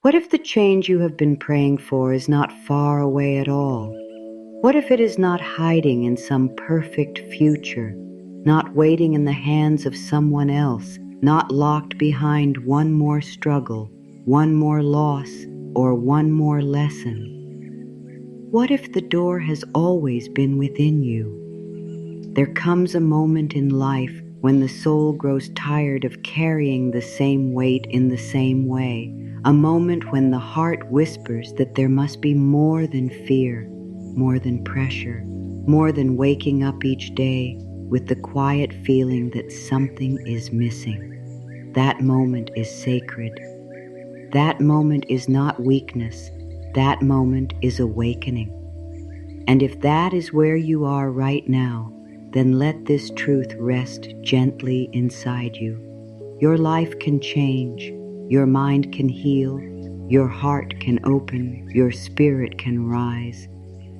What if the change you have been praying for is not far away at all? What if it is not hiding in some perfect future, not waiting in the hands of someone else, not locked behind one more struggle, one more loss, or one more lesson? What if the door has always been within you? There comes a moment in life when the soul grows tired of carrying the same weight in the same way, a moment when the heart whispers that there must be more than fear, more than pressure, more than waking up each day with the quiet feeling that something is missing. That moment is sacred. That moment is not weakness. That moment is awakening. And if that is where you are right now, then let this truth rest gently inside you. Your life can change, your mind can heal, your heart can open, your spirit can rise.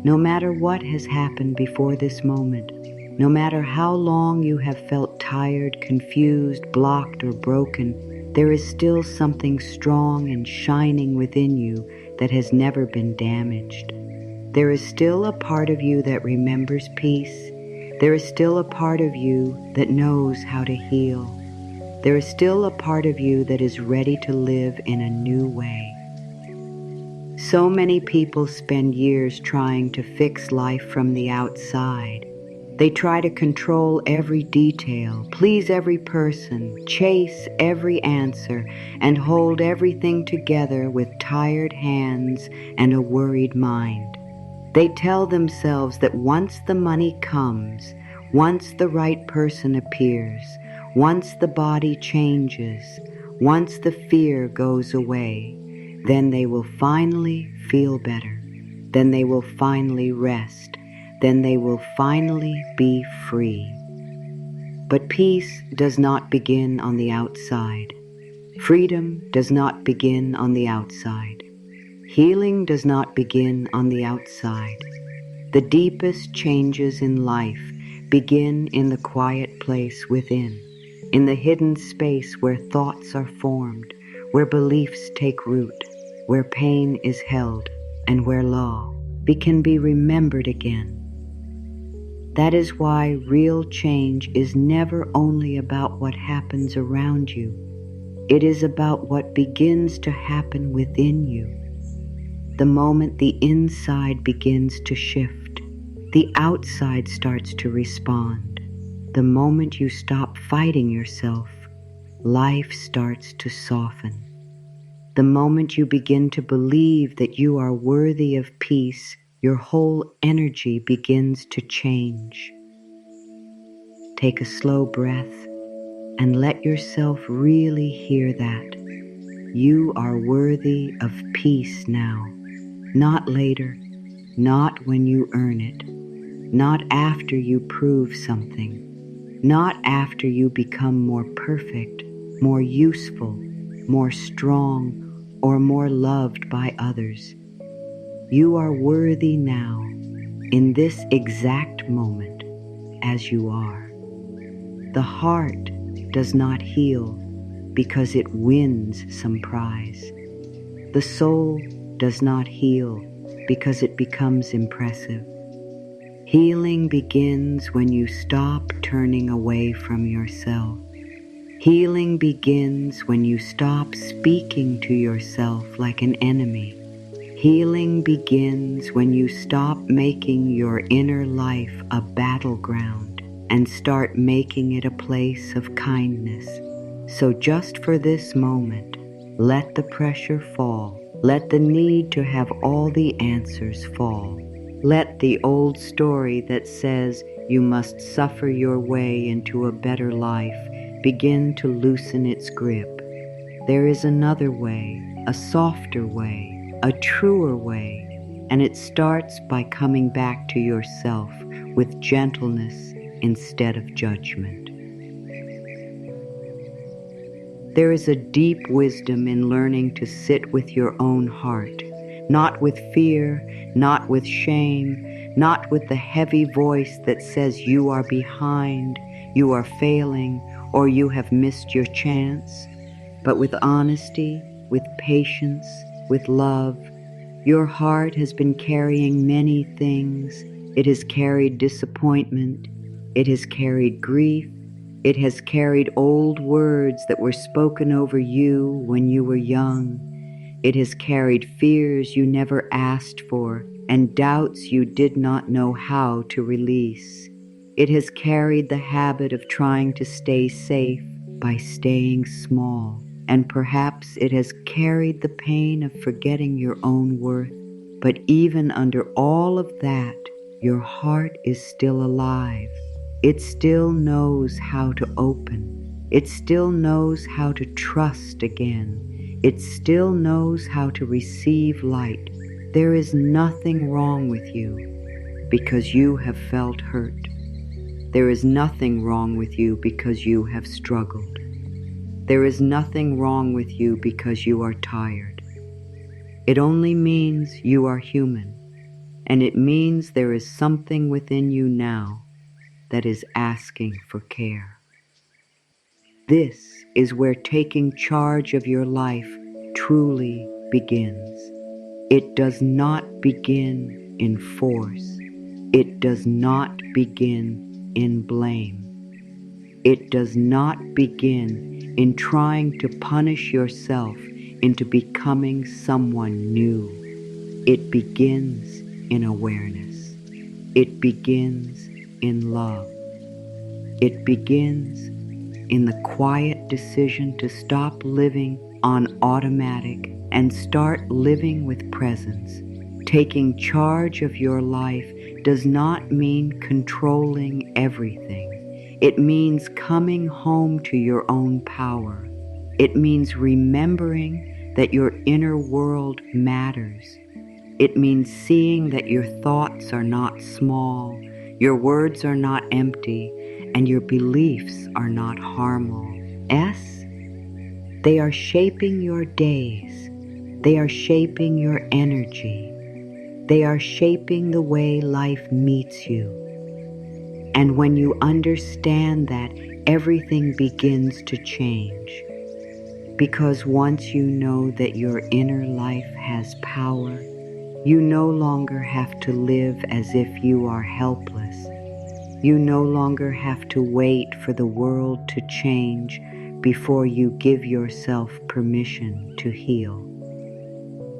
No matter what has happened before this moment, no matter how long you have felt tired, confused, blocked, or broken, there is still something strong and shining within you that has never been damaged. There is still a part of you that remembers peace. There is still a part of you that knows how to heal. There is still a part of you that is ready to live in a new way. So many people spend years trying to fix life from the outside. They try to control every detail, please every person, chase every answer, and hold everything together with tired hands and a worried mind. They tell themselves that once the money comes, once the right person appears, once the body changes, once the fear goes away, then they will finally feel better. Then they will finally rest. Then they will finally be free. But peace does not begin on the outside. Freedom does not begin on the outside. Healing does not begin on the outside. The deepest changes in life begin in the quiet place within, in the hidden space where thoughts are formed, where beliefs take root, where pain is held, and where law can be remembered again. That is why real change is never only about what happens around you. It is about what begins to happen within you. The moment the inside begins to shift, the outside starts to respond. The moment you stop fighting yourself, life starts to soften. The moment you begin to believe that you are worthy of peace, your whole energy begins to change. Take a slow breath and let yourself really hear that. You are worthy of peace now. Not later, not when you earn it, not after you prove something, not after you become more perfect, more useful, more strong, or more loved by others. You are worthy now, in this exact moment, as you are. The heart does not heal because it wins some prize. The soul does not heal because it becomes impressive. Healing begins when you stop turning away from yourself. Healing begins when you stop speaking to yourself like an enemy. Healing begins when you stop making your inner life a battleground and start making it a place of kindness. So just for this moment, let the pressure fall. Let the need to have all the answers fall. Let the old story that says you must suffer your way into a better life begin to loosen its grip. There is another way, a softer way, a truer way, and it starts by coming back to yourself with gentleness instead of judgment. There is a deep wisdom in learning to sit with your own heart, not with fear, not with shame, not with the heavy voice that says you are behind, you are failing, or you have missed your chance, but with honesty, with patience, with love. Your heart has been carrying many things. It has carried disappointment. It has carried grief. It has carried old words that were spoken over you when you were young. It has carried fears you never asked for and doubts you did not know how to release. It has carried the habit of trying to stay safe by staying small, and perhaps it has carried the pain of forgetting your own worth. But even under all of that, your heart is still alive. It still knows how to open. It still knows how to trust again. It still knows how to receive light. There is nothing wrong with you because you have felt hurt. There is nothing wrong with you because you have struggled. There is nothing wrong with you because you are tired. It only means you are human, and it means there is something within you now that is asking for care. This is where taking charge of your life truly begins. It does not begin in force. It does not begin in blame. It does not begin in trying to punish yourself into becoming someone new. It begins in awareness. It begins in love. It begins in the quiet decision to stop living on automatic and start living with presence. Taking charge of your life does not mean controlling everything. It means coming home to your own power. It means remembering that your inner world matters. It means seeing that your thoughts are not small, your words are not empty, and your beliefs are not harmful. They are shaping your days. They are shaping your energy. They are shaping the way life meets you. And when you understand that, everything begins to change. Because once you know that your inner life has power, you no longer have to live as if you are helpless. You no longer have to wait for the world to change before you give yourself permission to heal.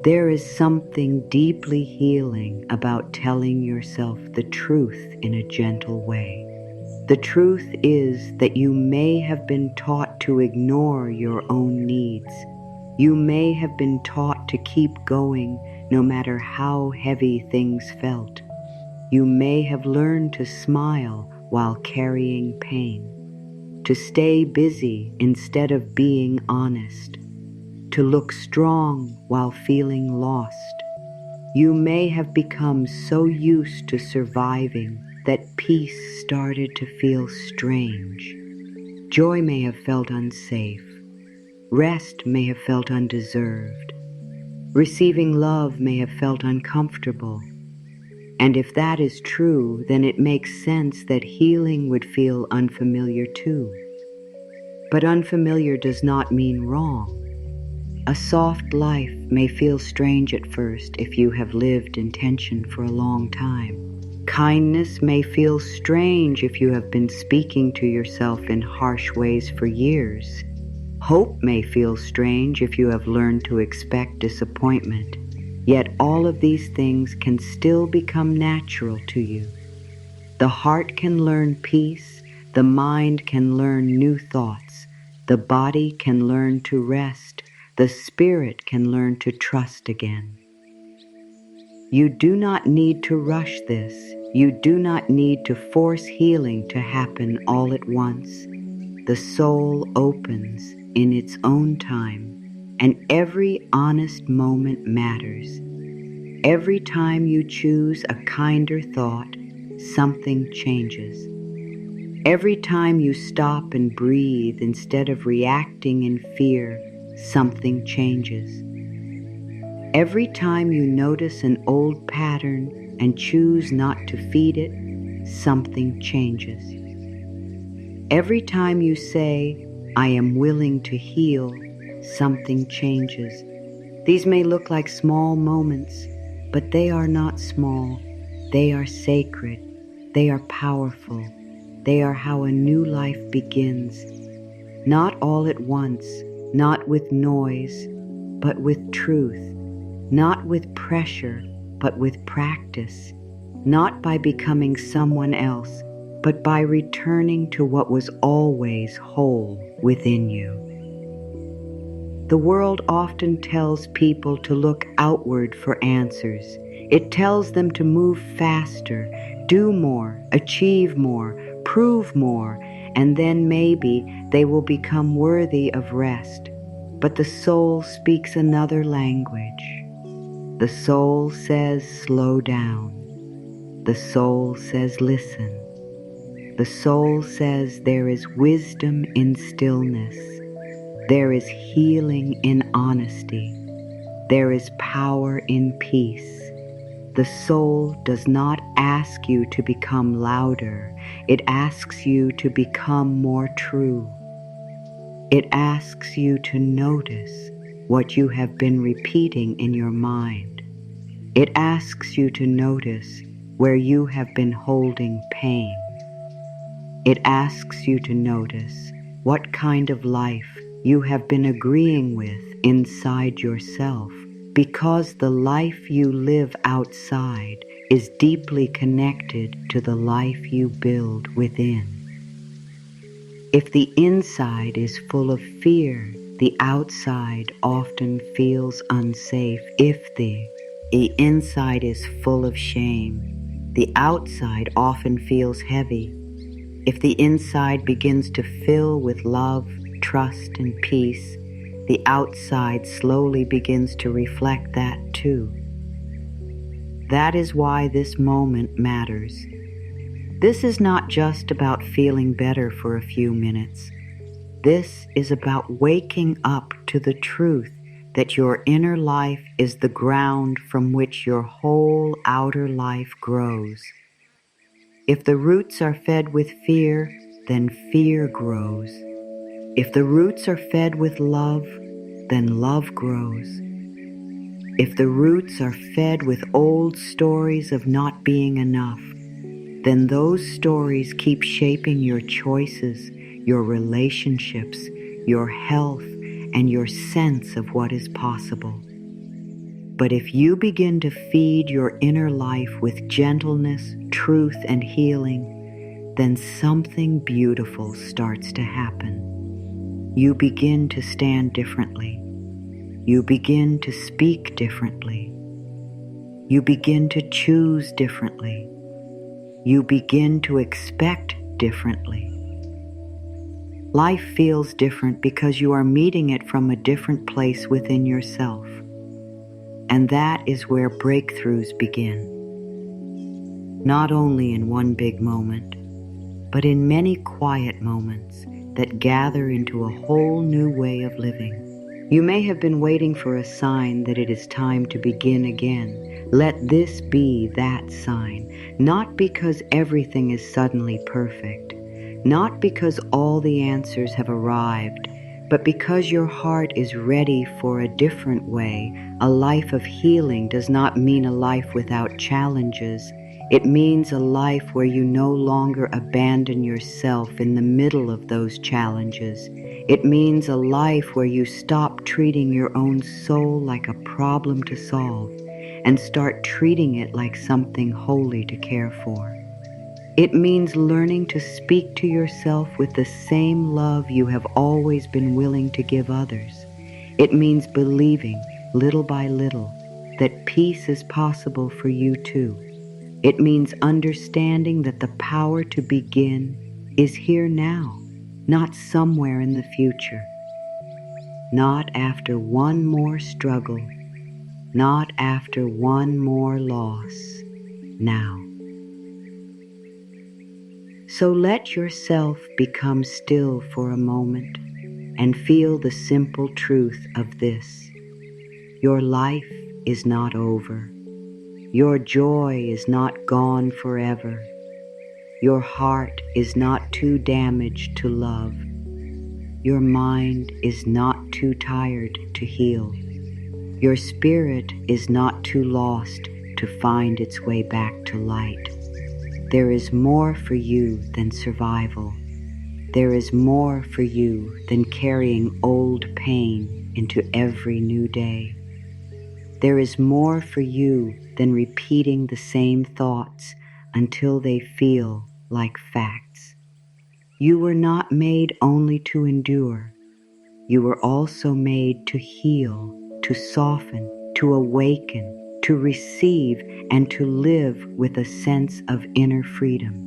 There is something deeply healing about telling yourself the truth in a gentle way. The truth is that you may have been taught to ignore your own needs. You may have been taught to keep going no matter how heavy things felt. You may have learned to smile while carrying pain, to stay busy instead of being honest, to look strong while feeling lost. You may have become so used to surviving that peace started to feel strange. Joy may have felt unsafe. Rest may have felt undeserved. Receiving love may have felt uncomfortable. And if that is true, then it makes sense that healing would feel unfamiliar too. But unfamiliar does not mean wrong. A soft life may feel strange at first if you have lived in tension for a long time. Kindness may feel strange if you have been speaking to yourself in harsh ways for years. Hope may feel strange if you have learned to expect disappointment. Yet all of these things can still become natural to you. The heart can learn peace, the mind can learn new thoughts, the body can learn to rest, the spirit can learn to trust again. You do not need to rush this. You do not need to force healing to happen all at once. The soul opens in its own time, and every honest moment matters. Every time you choose a kinder thought, something changes. Every time you stop and breathe instead of reacting in fear, something changes. Every time you notice an old pattern and choose not to feed it, something changes. Every time you say, "I am willing to heal," something changes. These may look like small moments, but they are not small. They are sacred. They are powerful. They are how a new life begins. Not all at once, not with noise, but with truth. Not with pressure, but with practice. Not by becoming someone else, but by returning to what was always whole within you. The world often tells people to look outward for answers. It tells them to move faster, do more, achieve more, prove more, and then maybe they will become worthy of rest. But the soul speaks another language. The soul says, slow down. The soul says, listen. The soul says there is wisdom in stillness. There is healing in honesty. There is power in peace. The soul does not ask you to become louder. It asks you to become more true. It asks you to notice what you have been repeating in your mind. It asks you to notice where you have been holding pain. It asks you to notice what kind of life you have been agreeing with inside yourself, because the life you live outside is deeply connected to the life you build within. If the inside is full of fear, the outside often feels unsafe. If the inside is full of shame, the outside often feels heavy. If the inside begins to fill with love, trust, and peace, the outside slowly begins to reflect that too. That is why this moment matters. This is not just about feeling better for a few minutes. This is about waking up to the truth that your inner life is the ground from which your whole outer life grows. If the roots are fed with fear, then fear grows. If the roots are fed with love, then love grows. If the roots are fed with old stories of not being enough, then those stories keep shaping your choices, your relationships, your health, and your sense of what is possible. But if you begin to feed your inner life with gentleness, truth, and healing, then something beautiful starts to happen. You begin to stand differently. You begin to speak differently. You begin to choose differently. You begin to expect differently. Life feels different because you are meeting it from a different place within yourself. And that is where breakthroughs begin. Not only in one big moment, but in many quiet moments that gather into a whole new way of living. You may have been waiting for a sign that it is time to begin again. Let this be that sign, not because everything is suddenly perfect, not because all the answers have arrived, but because your heart is ready for a different way. A life of healing does not mean a life without challenges. It means a life where you no longer abandon yourself in the middle of those challenges. It means a life where you stop treating your own soul like a problem to solve and start treating it like something holy to care for. It means learning to speak to yourself with the same love you have always been willing to give others. It means believing, little by little, that peace is possible for you too. It means understanding that the power to begin is here now, not somewhere in the future. Not after one more struggle, not after one more loss, now. So let yourself become still for a moment and feel the simple truth of this. Your life is not over. Your joy is not gone forever. Your heart is not too damaged to love. Your mind is not too tired to heal. Your spirit is not too lost to find its way back to light. There is more for you than survival. There is more for you than carrying old pain into every new day. There is more for you than repeating the same thoughts until they feel like facts. You were not made only to endure. You were also made to heal, to soften, to awaken, to receive, and to live with a sense of inner freedom.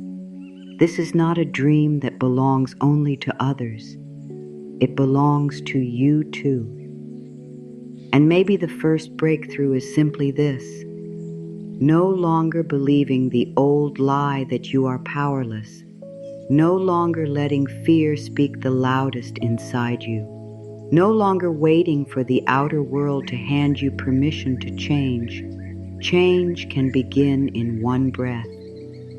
This is not a dream that belongs only to others. It belongs to you too. And maybe the first breakthrough is simply this: no longer believing the old lie that you are powerless, no longer letting fear speak the loudest inside you, no longer waiting for the outer world to hand you permission to change. Change can begin in one breath.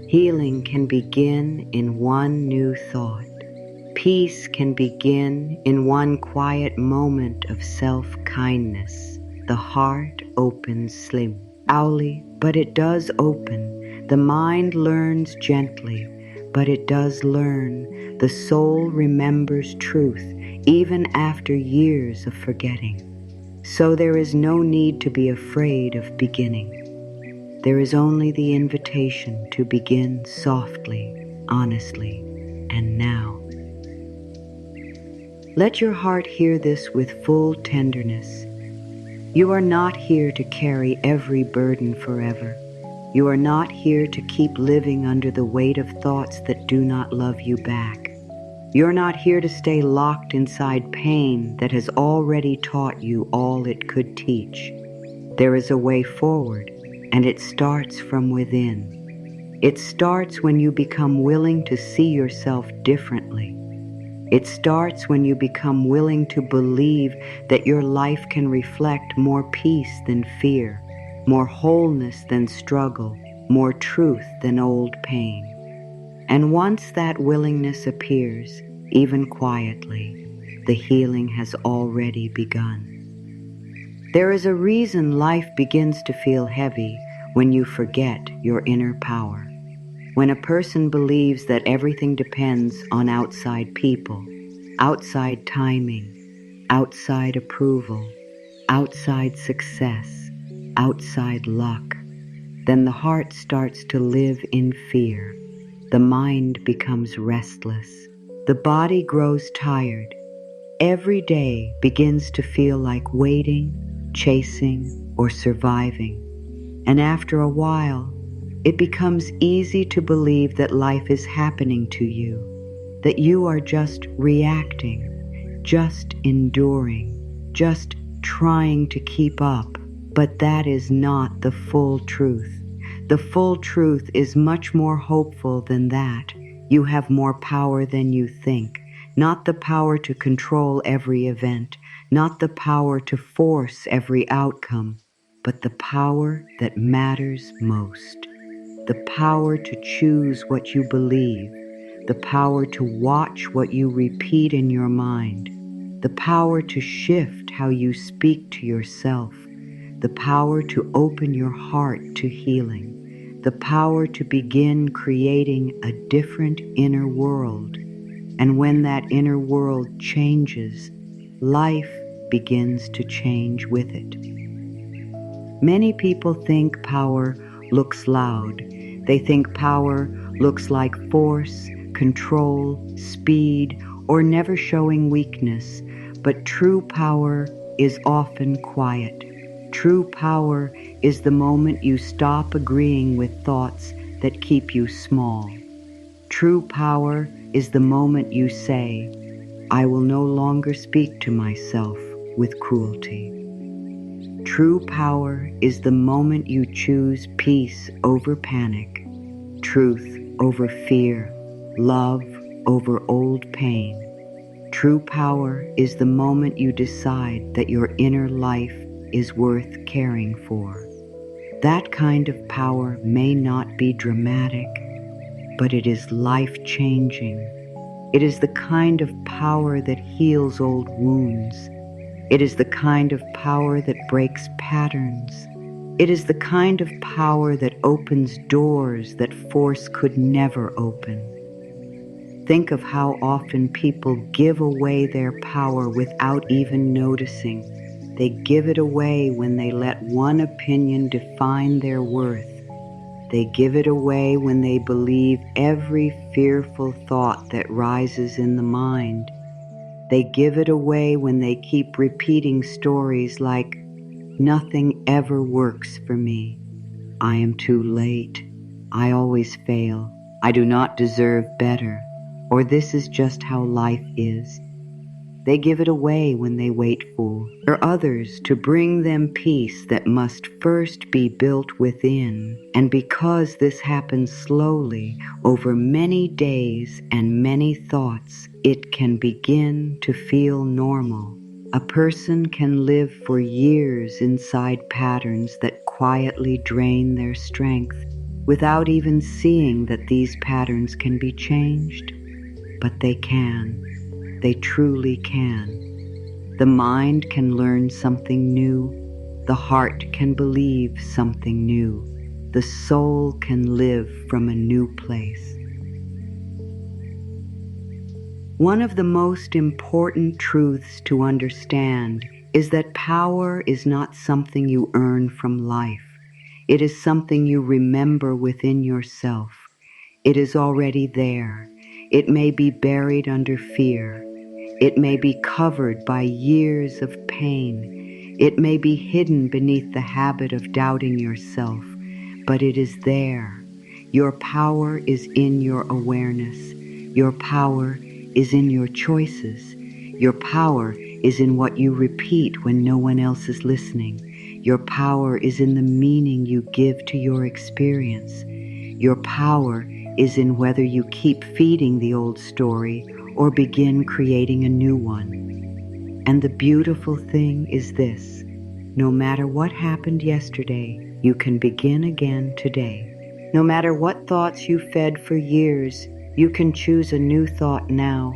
Healing can begin in one new thought. Peace can begin in one quiet moment of self-kindness. The heart opens slowly, but it does open. The mind learns gently, but it does learn. The soul remembers truth, even after years of forgetting. So there is no need to be afraid of beginning. There is only the invitation to begin softly, honestly, and now. Let your heart hear this with full tenderness. You are not here to carry every burden forever. You are not here to keep living under the weight of thoughts that do not love you back. You're not here to stay locked inside pain that has already taught you all it could teach. There is a way forward, and it starts from within. It starts when you become willing to see yourself differently. It starts when you become willing to believe that your life can reflect more peace than fear, more wholeness than struggle, more truth than old pain. And once that willingness appears, even quietly, the healing has already begun. There is a reason life begins to feel heavy when you forget your inner power. When a person believes that everything depends on outside people, outside timing, outside approval, outside success, outside luck, then the heart starts to live in fear. The mind becomes restless. The body grows tired. Every day begins to feel like waiting, chasing, or surviving. And after a while, it becomes easy to believe that life is happening to you, that you are just reacting, just enduring, just trying to keep up. But that is not the full truth. The full truth is much more hopeful than that. You have more power than you think. Not the power to control every event, not the power to force every outcome, but the power that matters most. The power to choose what you believe, the power to watch what you repeat in your mind, the power to shift how you speak to yourself, the power to open your heart to healing, the power to begin creating a different inner world. And when that inner world changes, life begins to change with it. Many people think power looks loud. They think power looks like force, control, speed, or never showing weakness. But true power is often quiet. True power is the moment you stop agreeing with thoughts that keep you small. True power is the moment you say, I will no longer speak to myself with cruelty. True power is the moment you choose peace over panic, truth over fear, love over old pain. True power is the moment you decide that your inner life is worth caring for. That kind of power may not be dramatic, but it is life-changing. It is the kind of power that heals old wounds, It is the kind of power that breaks patterns. It is the kind of power that opens doors that force could never open. Think of how often people give away their power without even noticing. They give it away when they let one opinion define their worth. They give it away when they believe every fearful thought that rises in the mind. They give it away when they keep repeating stories like, "Nothing ever works for me. I am too late. I always fail. I do not deserve better." Or "This is just how life is." They give it away when they wait for others to bring them peace that must first be built within. And because this happens slowly over many days and many thoughts, it can begin to feel normal. A person can live for years inside patterns that quietly drain their strength without even seeing that these patterns can be changed. But they can. They truly can. The mind can learn something new. The heart can believe something new. The soul can live from a new place. One of the most important truths to understand is that power is not something you earn from life. It is something you remember within yourself. It is already there. It may be buried under fear. It may be covered by years of pain. It may be hidden beneath the habit of doubting yourself, but it is there. Your power is in your awareness. Your power is in your choices. Your power is in what you repeat when no one else is listening. Your power is in the meaning you give to your experience. Your power is in whether you keep feeding the old story or begin creating a new one. And the beautiful thing is this: no matter what happened yesterday, you can begin again today. No matter what thoughts you fed for years, you can choose a new thought now.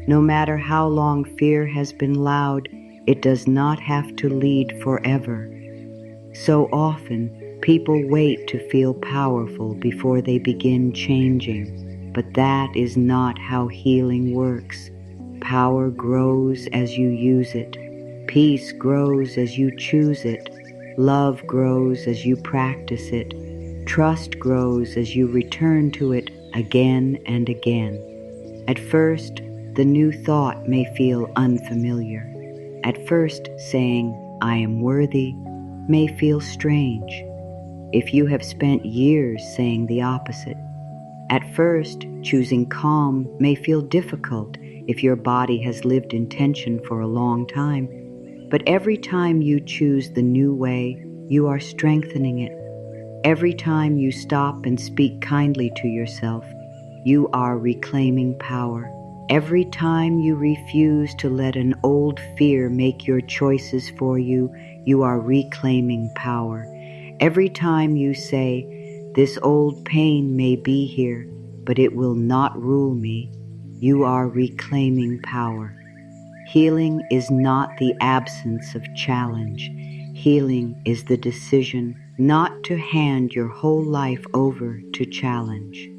No matter how long fear has been loud, it does not have to lead forever. So often, people wait to feel powerful before they begin changing, but that is not how healing works. Power grows as you use it. Peace grows as you choose it. Love grows as you practice it. Trust grows as you return to it again and again. At first, the new thought may feel unfamiliar. At first, saying, "I am worthy," may feel strange if you have spent years saying the opposite. At first, choosing calm may feel difficult if your body has lived in tension for a long time. But every time you choose the new way, you are strengthening it. Every time you stop and speak kindly to yourself, you are reclaiming power. Every time you refuse to let an old fear make your choices for you, you are reclaiming power. Every time you say, "This old pain may be here, but it will not rule me," you are reclaiming power. Healing is not the absence of challenge. Healing is the decision not to hand your whole life over to challenge.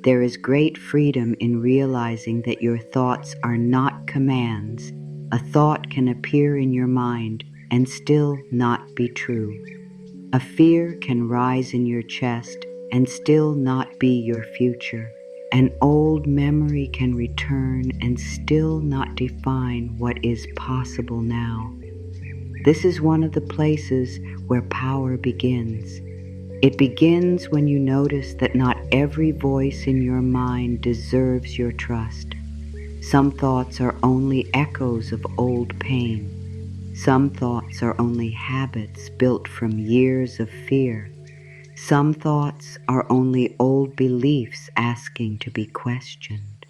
There is great freedom in realizing that your thoughts are not commands. A thought can appear in your mind and still not be true. A fear can rise in your chest and still not be your future. An old memory can return and still not define what is possible now. This is one of the places where power begins. It begins when you notice that not every voice in your mind deserves your trust. Some thoughts are only echoes of old pain. Some thoughts are only habits built from years of fear. Some thoughts are only old beliefs asking to be questioned.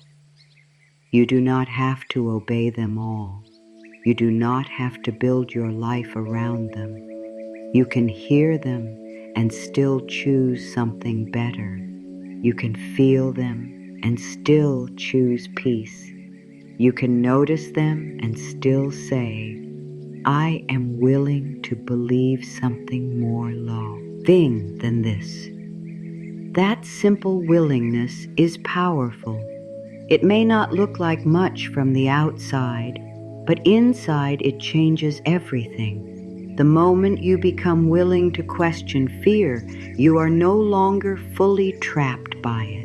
You do not have to obey them all. You do not have to build your life around them. You can hear them and still choose something better. You can feel them and still choose peace. You can notice them and still say, I am willing to believe something more loving than this. That simple willingness is powerful. It may not look like much from the outside, but inside it changes everything. The moment you become willing to question fear, you are no longer fully trapped by it.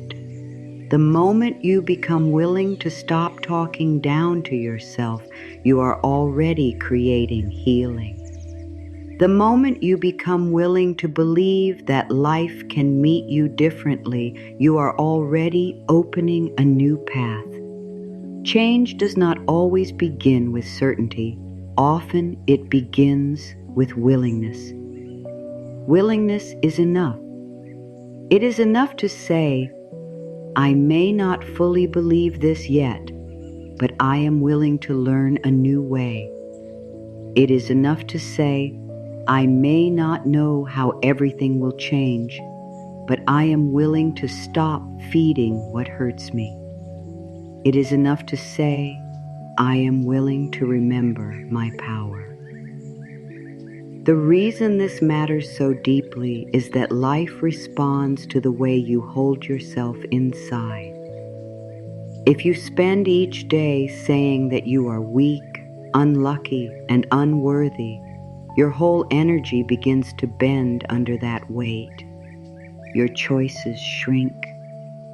The moment you become willing to stop talking down to yourself, you are already creating healing. The moment you become willing to believe that life can meet you differently, you are already opening a new path. Change does not always begin with certainty. Often it begins with willingness. Willingness is enough. It is enough to say, I may not fully believe this yet, but I am willing to learn a new way. It is enough to say, I may not know how everything will change, but I am willing to stop feeding what hurts me. It is enough to say, I am willing to remember my power. The reason this matters so deeply is that life responds to the way you hold yourself inside. If you spend each day saying that you are weak, unlucky, and unworthy, your whole energy begins to bend under that weight. Your choices shrink,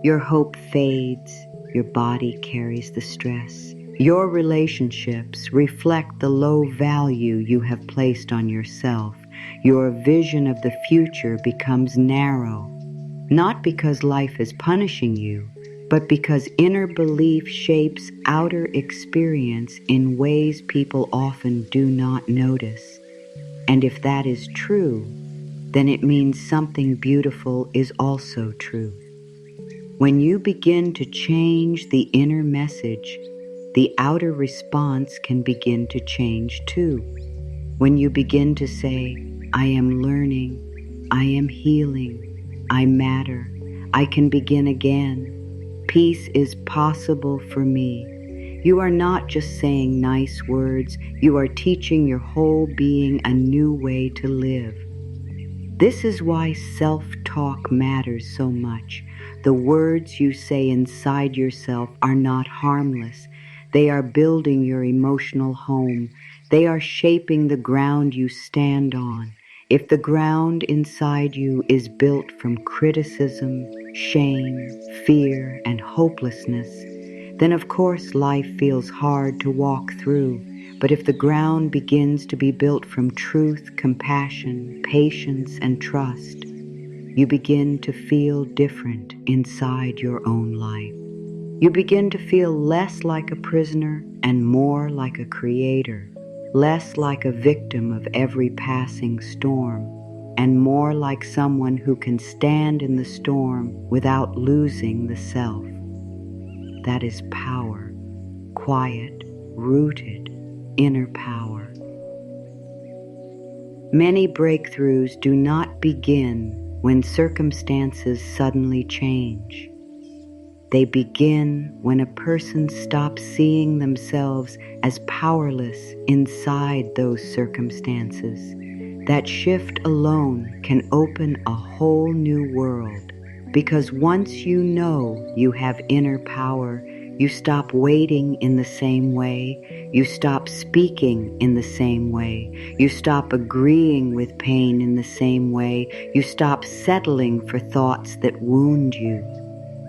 your hope fades, your body carries the stress. Your relationships reflect the low value you have placed on yourself. Your vision of the future becomes narrow, not because life is punishing you, but because inner belief shapes outer experience in ways people often do not notice. And if that is true, then it means something beautiful is also true. When you begin to change the inner message, the outer response can begin to change too. When you begin to say, I am learning, I am healing, I matter, I can begin again, peace is possible for me. You are not just saying nice words, you are teaching your whole being a new way to live. This is why self-talk matters so much. The words you say inside yourself are not harmless. They are building your emotional home. They are shaping the ground you stand on. If the ground inside you is built from criticism, shame, fear, and hopelessness, then of course life feels hard to walk through. But if the ground begins to be built from truth, compassion, patience, and trust, you begin to feel different inside your own life. You begin to feel less like a prisoner and more like a creator, less like a victim of every passing storm, and more like someone who can stand in the storm without losing the self. That is power, quiet, rooted, inner power. Many breakthroughs do not begin when circumstances suddenly change. They begin when a person stops seeing themselves as powerless inside those circumstances. That shift alone can open a whole new world, because once you know you have inner power, you stop waiting in the same way, you stop speaking in the same way, you stop agreeing with pain in the same way, you stop settling for thoughts that wound you.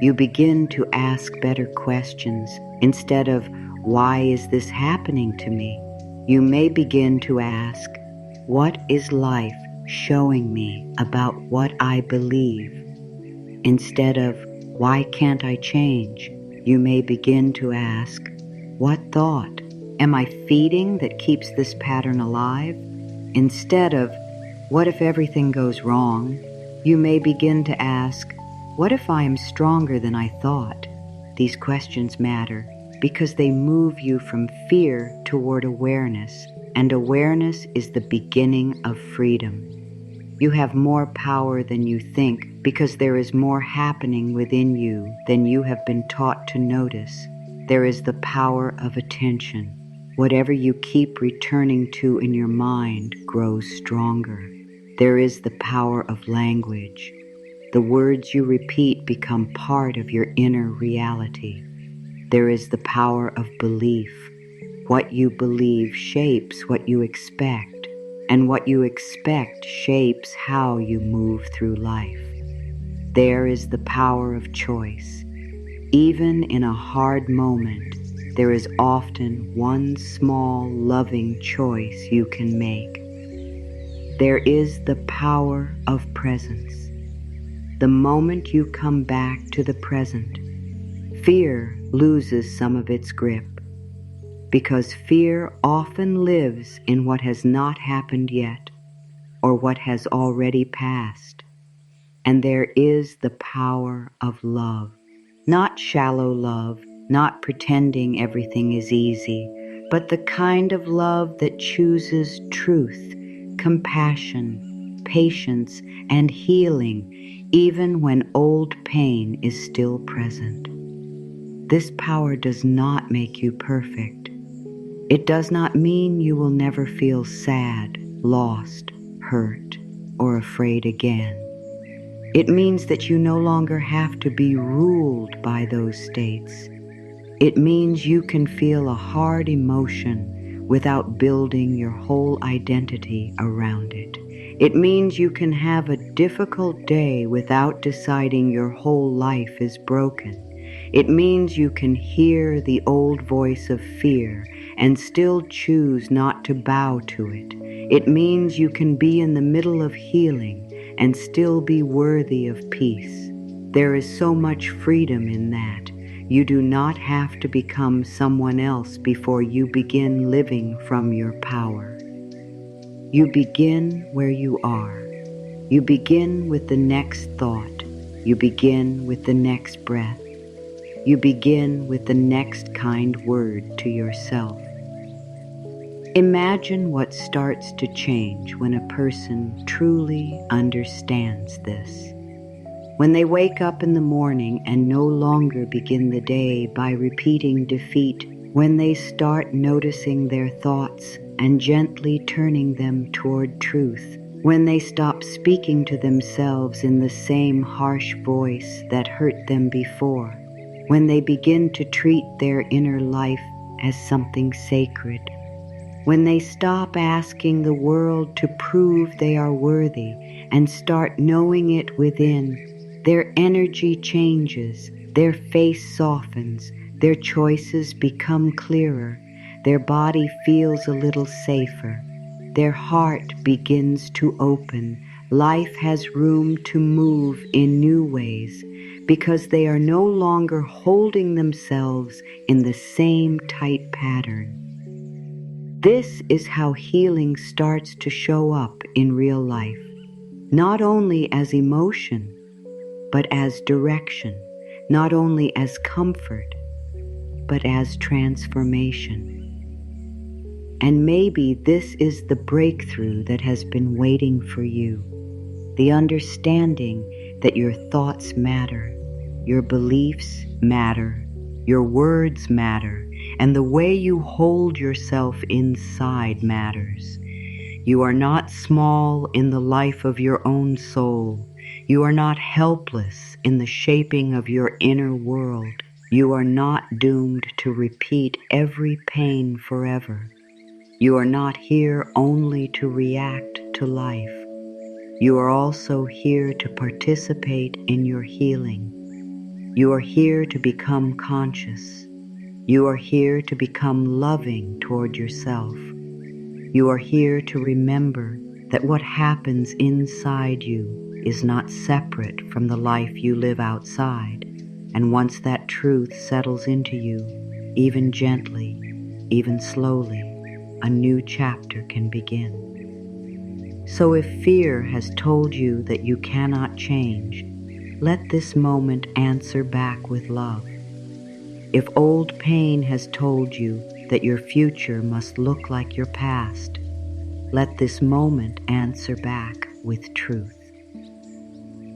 You begin to ask better questions. Instead of, why is this happening to me? You may begin to ask, what is life showing me about what I believe? Instead of, why can't I change? You may begin to ask, what thought am I feeding that keeps this pattern alive? Instead of, what if everything goes wrong? You may begin to ask, what if I am stronger than I thought? These questions matter because they move you from fear toward awareness, and awareness is the beginning of freedom. You have more power than you think because there is more happening within you than you have been taught to notice. There is the power of attention. Whatever you keep returning to in your mind grows stronger. There is the power of language. The words you repeat become part of your inner reality. There is the power of belief. What you believe shapes what you expect, and what you expect shapes how you move through life. There is the power of choice. Even in a hard moment, there is often one small, loving choice you can make. There is the power of presence. The moment you come back to the present, fear loses some of its grip, because fear often lives in what has not happened yet or what has already passed. And there is the power of love. Not shallow love, not pretending everything is easy, but the kind of love that chooses truth, compassion, patience, and healing, even when old pain is still present. This power does not make you perfect. It does not mean you will never feel sad, lost, hurt, or afraid again. It means that you no longer have to be ruled by those states. It means you can feel a hard emotion without building your whole identity around it. It means you can have a difficult day without deciding your whole life is broken. It means you can hear the old voice of fear and still choose not to bow to it. It means you can be in the middle of healing and still be worthy of peace. There is so much freedom in that. You do not have to become someone else before you begin living from your power. You begin where you are. You begin with the next thought. You begin with the next breath. You begin with the next kind word to yourself. Imagine what starts to change when a person truly understands this. When they wake up in the morning and no longer begin the day by repeating defeat, when they start noticing their thoughts and gently turning them toward truth, when they stop speaking to themselves in the same harsh voice that hurt them before, when they begin to treat their inner life as something sacred, when they stop asking the world to prove they are worthy and start knowing it within, their energy changes, their face softens, their choices become clearer, their body feels a little safer, their heart begins to open, life has room to move in new ways, because they are no longer holding themselves in the same tight pattern. This is how healing starts to show up in real life, not only as emotion, but as direction, not only as comfort, but as transformation. And maybe this is the breakthrough that has been waiting for you, the understanding that your thoughts matter, your beliefs matter, your words matter, and the way you hold yourself inside matters. You are not small in the life of your own soul. You are not helpless in the shaping of your inner world. You are not doomed to repeat every pain forever. You are not here only to react to life. You are also here to participate in your healing. You are here to become conscious. You are here to become loving toward yourself. You are here to remember that what happens inside you is not separate from the life you live outside. And once that truth settles into you, even gently, even slowly, a new chapter can begin. So if fear has told you that you cannot change, let this moment answer back with love. If old pain has told you that your future must look like your past, let this moment answer back with truth.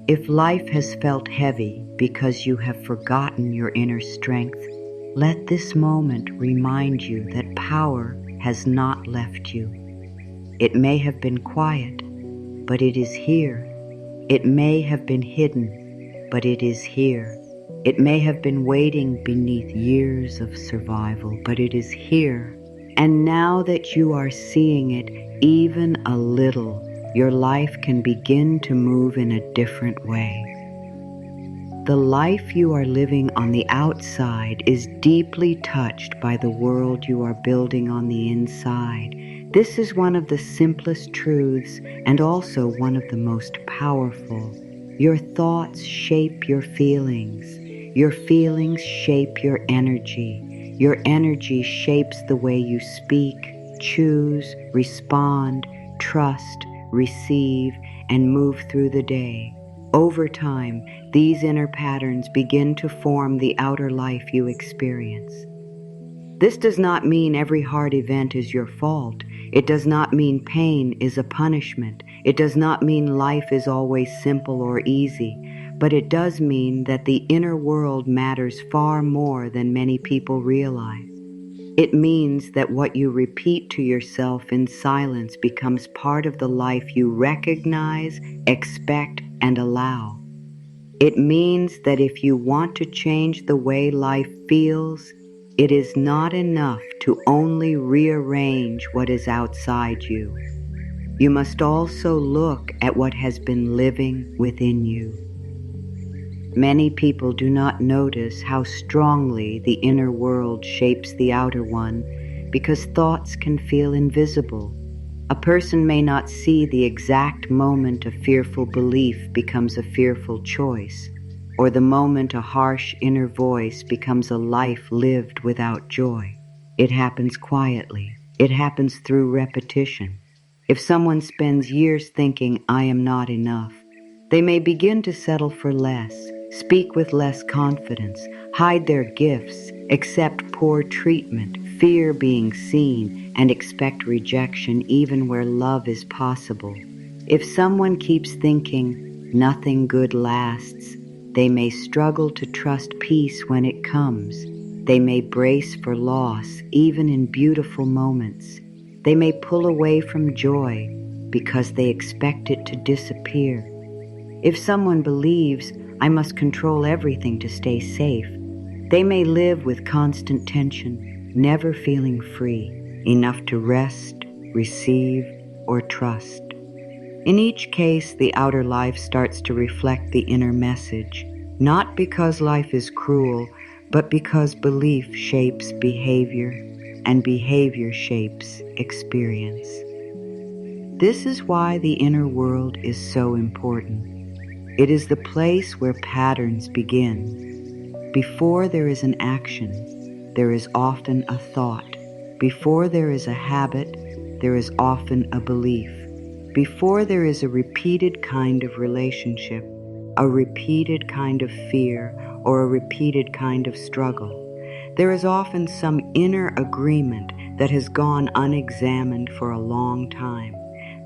If life has felt heavy because you have forgotten your inner strength, Let this moment remind you that power has not left you. It may have been quiet, but it is here. It may have been hidden, but it is here. It may have been waiting beneath years of survival, but it is here. And now that you are seeing it even a little, your life can begin to move in a different way. The life you are living on the outside is deeply touched by the world you are building on the inside. This is one of the simplest truths and also one of the most powerful. Your thoughts shape your feelings. Your feelings shape your energy. Your energy shapes the way you speak, choose, respond, trust, receive, and move through the day. Over time, these inner patterns begin to form the outer life you experience. This does not mean every hard event is your fault. It does not mean pain is a punishment. It does not mean life is always simple or easy. But it does mean that the inner world matters far more than many people realize. It means that what you repeat to yourself in silence becomes part of the life you recognize, expect, and allow. It means that if you want to change the way life feels, it is not enough to only rearrange what is outside you. You must also look at what has been living within you. Many people do not notice how strongly the inner world shapes the outer one because thoughts can feel invisible. A person may not see the exact moment a fearful belief becomes a fearful choice, or the moment a harsh inner voice becomes a life lived without joy. It happens quietly. It happens through repetition. If someone spends years thinking, "I am not enough," they may begin to settle for less, speak with less confidence, hide their gifts, accept poor treatment, fear being seen, and expect rejection even where love is possible. If someone keeps thinking, "Nothing good lasts," they may struggle to trust peace when it comes. They may brace for loss even in beautiful moments. They may pull away from joy because they expect it to disappear. If someone believes, "I must control everything to stay safe," they may live with constant tension, never feeling free, enough to rest, receive, or trust. In each case, the outer life starts to reflect the inner message, not because life is cruel, but because belief shapes behavior, and behavior shapes experience. This is why the inner world is so important. It is the place where patterns begin. Before there is an action, there is often a thought. Before there is a habit, there is often a belief. Before there is a repeated kind of relationship, a repeated kind of fear, or a repeated kind of struggle, there is often some inner agreement that has gone unexamined for a long time.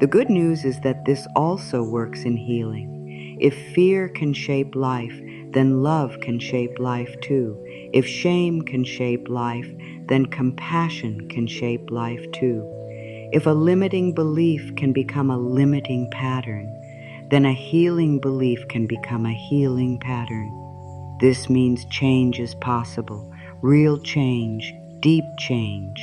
The good news is that this also works in healing. If fear can shape life, then love can shape life too. If shame can shape life, then compassion can shape life too. If a limiting belief can become a limiting pattern, then a healing belief can become a healing pattern. This means change is possible, real change, deep change.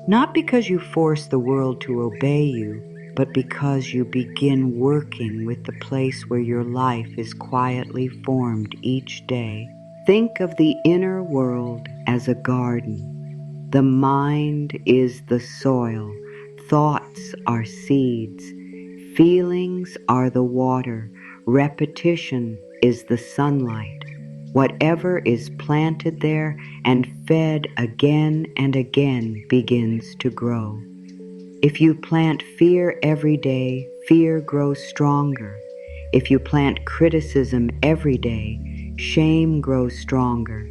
Not because you force the world to obey you, but because you begin working with the place where your life is quietly formed each day. Think of the inner world as a garden. The mind is the soil, thoughts are seeds, feelings are the water, repetition is the sunlight. Whatever is planted there and fed again and again begins to grow. If you plant fear every day, fear grows stronger. If you plant criticism every day, shame grows stronger.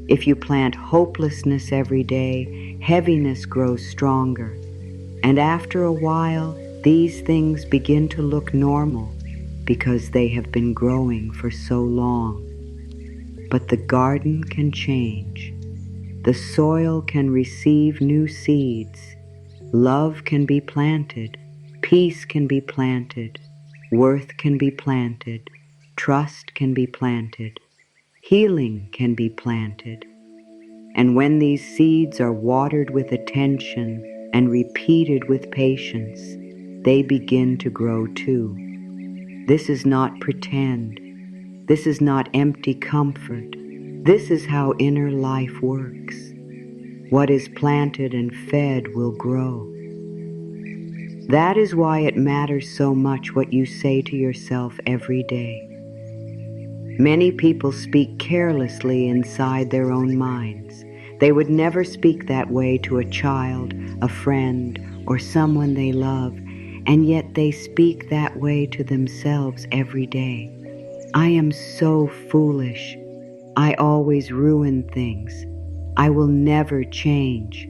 If you plant hopelessness every day, heaviness grows stronger. And after a while, these things begin to look normal because they have been growing for so long. But the garden can change. The soil can receive new seeds. Love can be planted. Peace can be planted. Worth can be planted. Trust can be planted. Healing can be planted. And when these seeds are watered with attention and repeated with patience, they begin to grow too. This is not pretend. This is not empty comfort. This is how inner life works. What is planted and fed will grow. That is why it matters so much what you say to yourself every day. Many people speak carelessly inside their own minds. They would never speak that way to a child, a friend, or someone they love, and yet they speak that way to themselves every day. I am so foolish. I always ruin things. I will never change.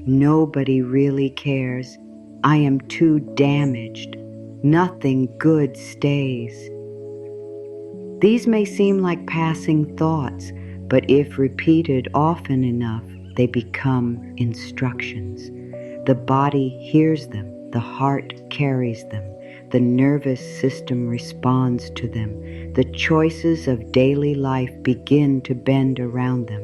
Nobody really cares. I am too damaged. Nothing good stays. These may seem like passing thoughts, but if repeated often enough, they become instructions. The body hears them, the heart carries them, the nervous system responds to them. The choices of daily life begin to bend around them.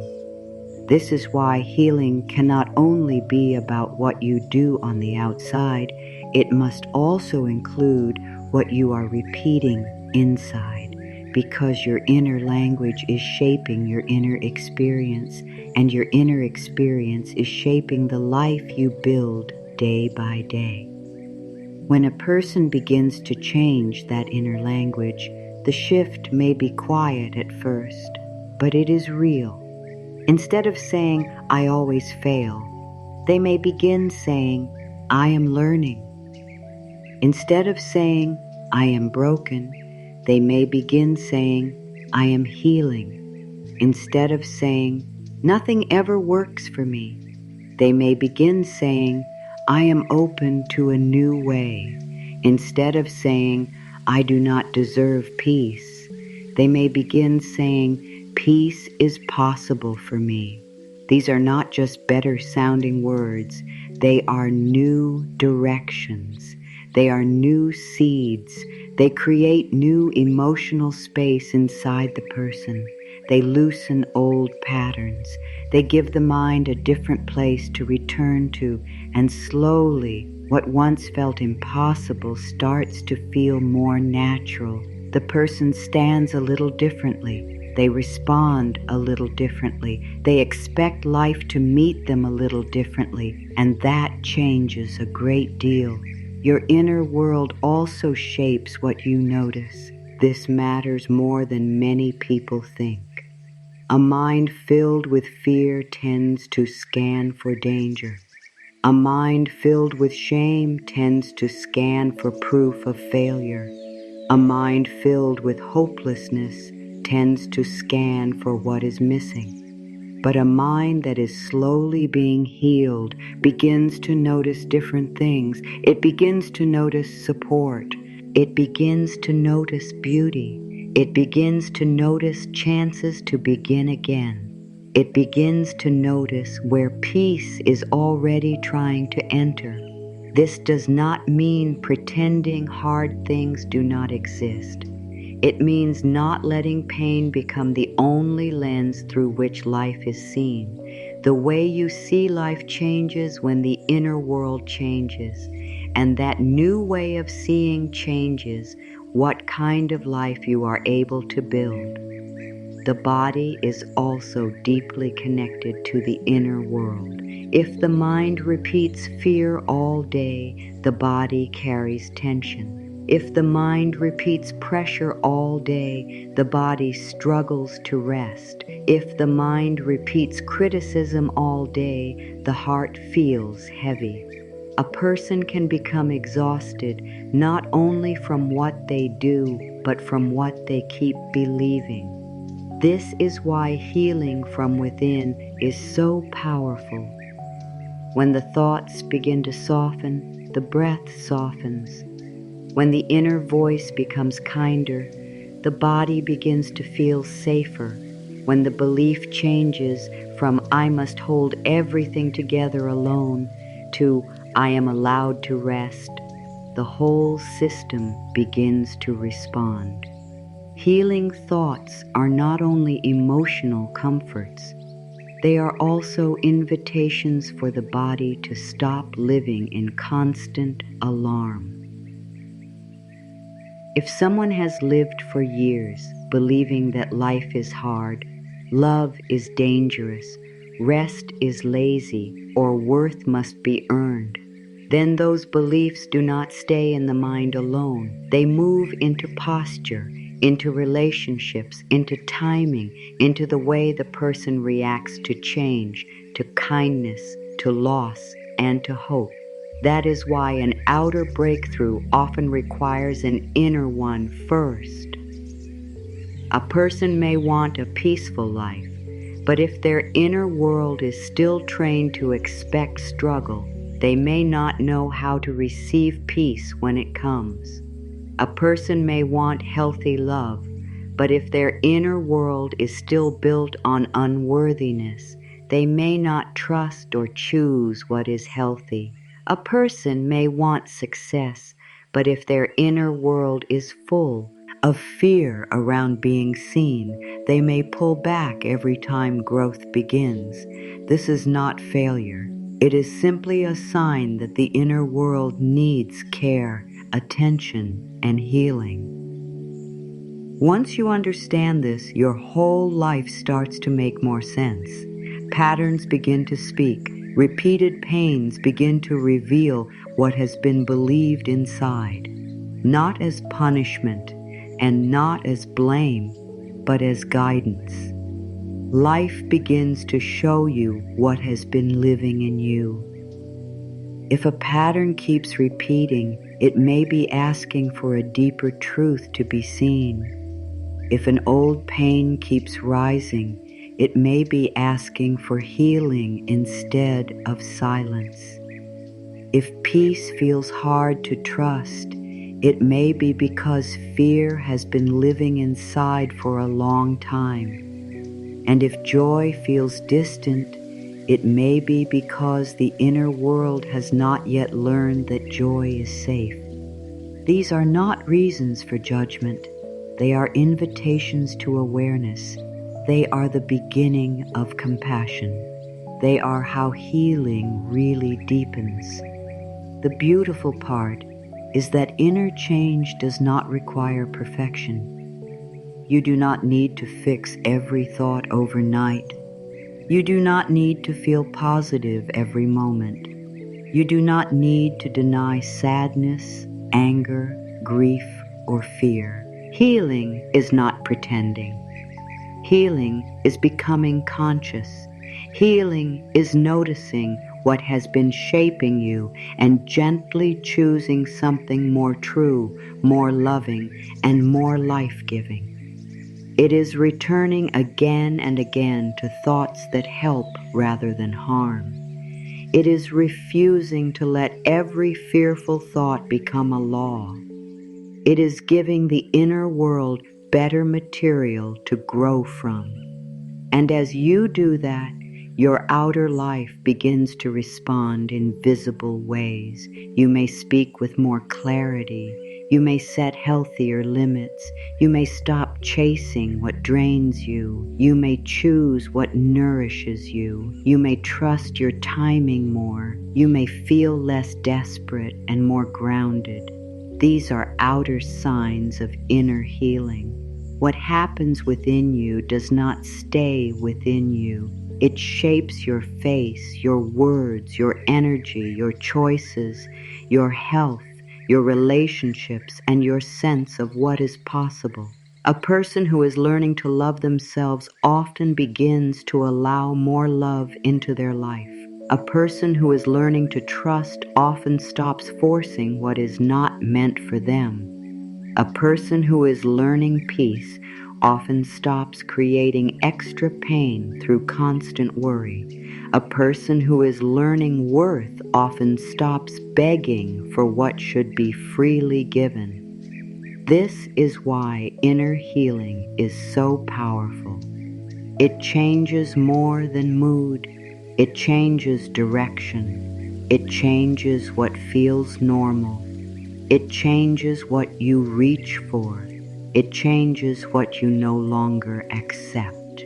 This is why healing cannot only be about what you do on the outside, it must also include what you are repeating inside, because your inner language is shaping your inner experience, and your inner experience is shaping the life you build day by day. When a person begins to change that inner language, the shift may be quiet at first, but it is real. Instead of saying, I always fail, they may begin saying, I am learning. Instead of saying, I am broken, they may begin saying, I am healing. Instead of saying, nothing ever works for me, they may begin saying, I am open to a new way. Instead of saying, I do not deserve peace, they may begin saying, peace is possible for me. These are not just better sounding words, they are new directions. They are new seeds. They create new emotional space inside the person. They loosen old patterns. They give the mind a different place to return to, and slowly, what once felt impossible starts to feel more natural. The person stands a little differently. They respond a little differently. They expect life to meet them a little differently, and that changes a great deal. Your inner world also shapes what you notice. This matters more than many people think. A mind filled with fear tends to scan for danger. A mind filled with shame tends to scan for proof of failure. A mind filled with hopelessness tends to scan for what is missing. But a mind that is slowly being healed begins to notice different things. It begins to notice support. It begins to notice beauty. It begins to notice chances to begin again. It begins to notice where peace is already trying to enter. This does not mean pretending hard things do not exist. It means not letting pain become the only lens through which life is seen. The way you see life changes when the inner world changes, and that new way of seeing changes what kind of life you are able to build. The body is also deeply connected to the inner world. If the mind repeats fear all day, the body carries tension. If the mind repeats pressure all day, the body struggles to rest. If the mind repeats criticism all day, the heart feels heavy. A person can become exhausted not only from what they do, but from what they keep believing. This is why healing from within is so powerful. When the thoughts begin to soften, the breath softens. When the inner voice becomes kinder, the body begins to feel safer. when the belief changes from "I must hold everything together alone" to "I am allowed to rest," the whole system begins to respond. Healing thoughts are not only emotional comforts, they are also invitations for the body to stop living in constant alarm. If someone has lived for years believing that life is hard, love is dangerous, rest is lazy, or worth must be earned, then those beliefs do not stay in the mind alone. They move into posture, into relationships, into timing, into the way the person reacts to change, to kindness, to loss, and to hope. That is why an outer breakthrough often requires an inner one first. A person may want a peaceful life, but if their inner world is still trained to expect struggle, they may not know how to receive peace when it comes. A person may want healthy love, but if their inner world is still built on unworthiness, they may not trust or choose what is healthy. A person may want success, but if their inner world is full of fear around being seen, they may pull back every time growth begins. This is not failure. It is simply a sign that the inner world needs care, attention, and healing. Once you understand this, your whole life starts to make more sense. Patterns begin to speak. Repeated pains begin to reveal what has been believed inside, not as punishment and not as blame, but as guidance. Life begins to show you what has been living in you. If a pattern keeps repeating, it may be asking for a deeper truth to be seen. If an old pain keeps rising, it may be asking for healing instead of silence. If peace feels hard to trust, it may be because fear has been living inside for a long time. And if joy feels distant, it may be because the inner world has not yet learned that joy is safe. These are not reasons for judgment. They are invitations to awareness. They are the beginning of compassion. They are how healing really deepens. The beautiful part is that inner change does not require perfection. You do not need to fix every thought overnight. You do not need to feel positive every moment. You do not need to deny sadness, anger, grief, or fear. Healing is not pretending. Healing is becoming conscious. Healing is noticing what has been shaping you and gently choosing something more true, more loving, and more life-giving. It is returning again and again to thoughts that help rather than harm. It is refusing to let every fearful thought become a law. It is giving the inner world better material to grow from. And as you do that, your outer life begins to respond in visible ways. You may speak with more clarity. You may set healthier limits. You may stop chasing what drains you. You may choose what nourishes you. You may trust your timing more. You may feel less desperate and more grounded. These are outer signs of inner healing. What happens within you does not stay within you. It shapes your face, your words, your energy, your choices, your health, your relationships, and your sense of what is possible. A person who is learning to love themselves often begins to allow more love into their life. A person who is learning to trust often stops forcing what is not meant for them. A person who is learning peace often stops creating extra pain through constant worry. A person who is learning worth often stops begging for what should be freely given. This is why inner healing is so powerful. It changes more than mood. It changes direction. It changes what feels normal. It changes what you reach for. It changes what you no longer accept.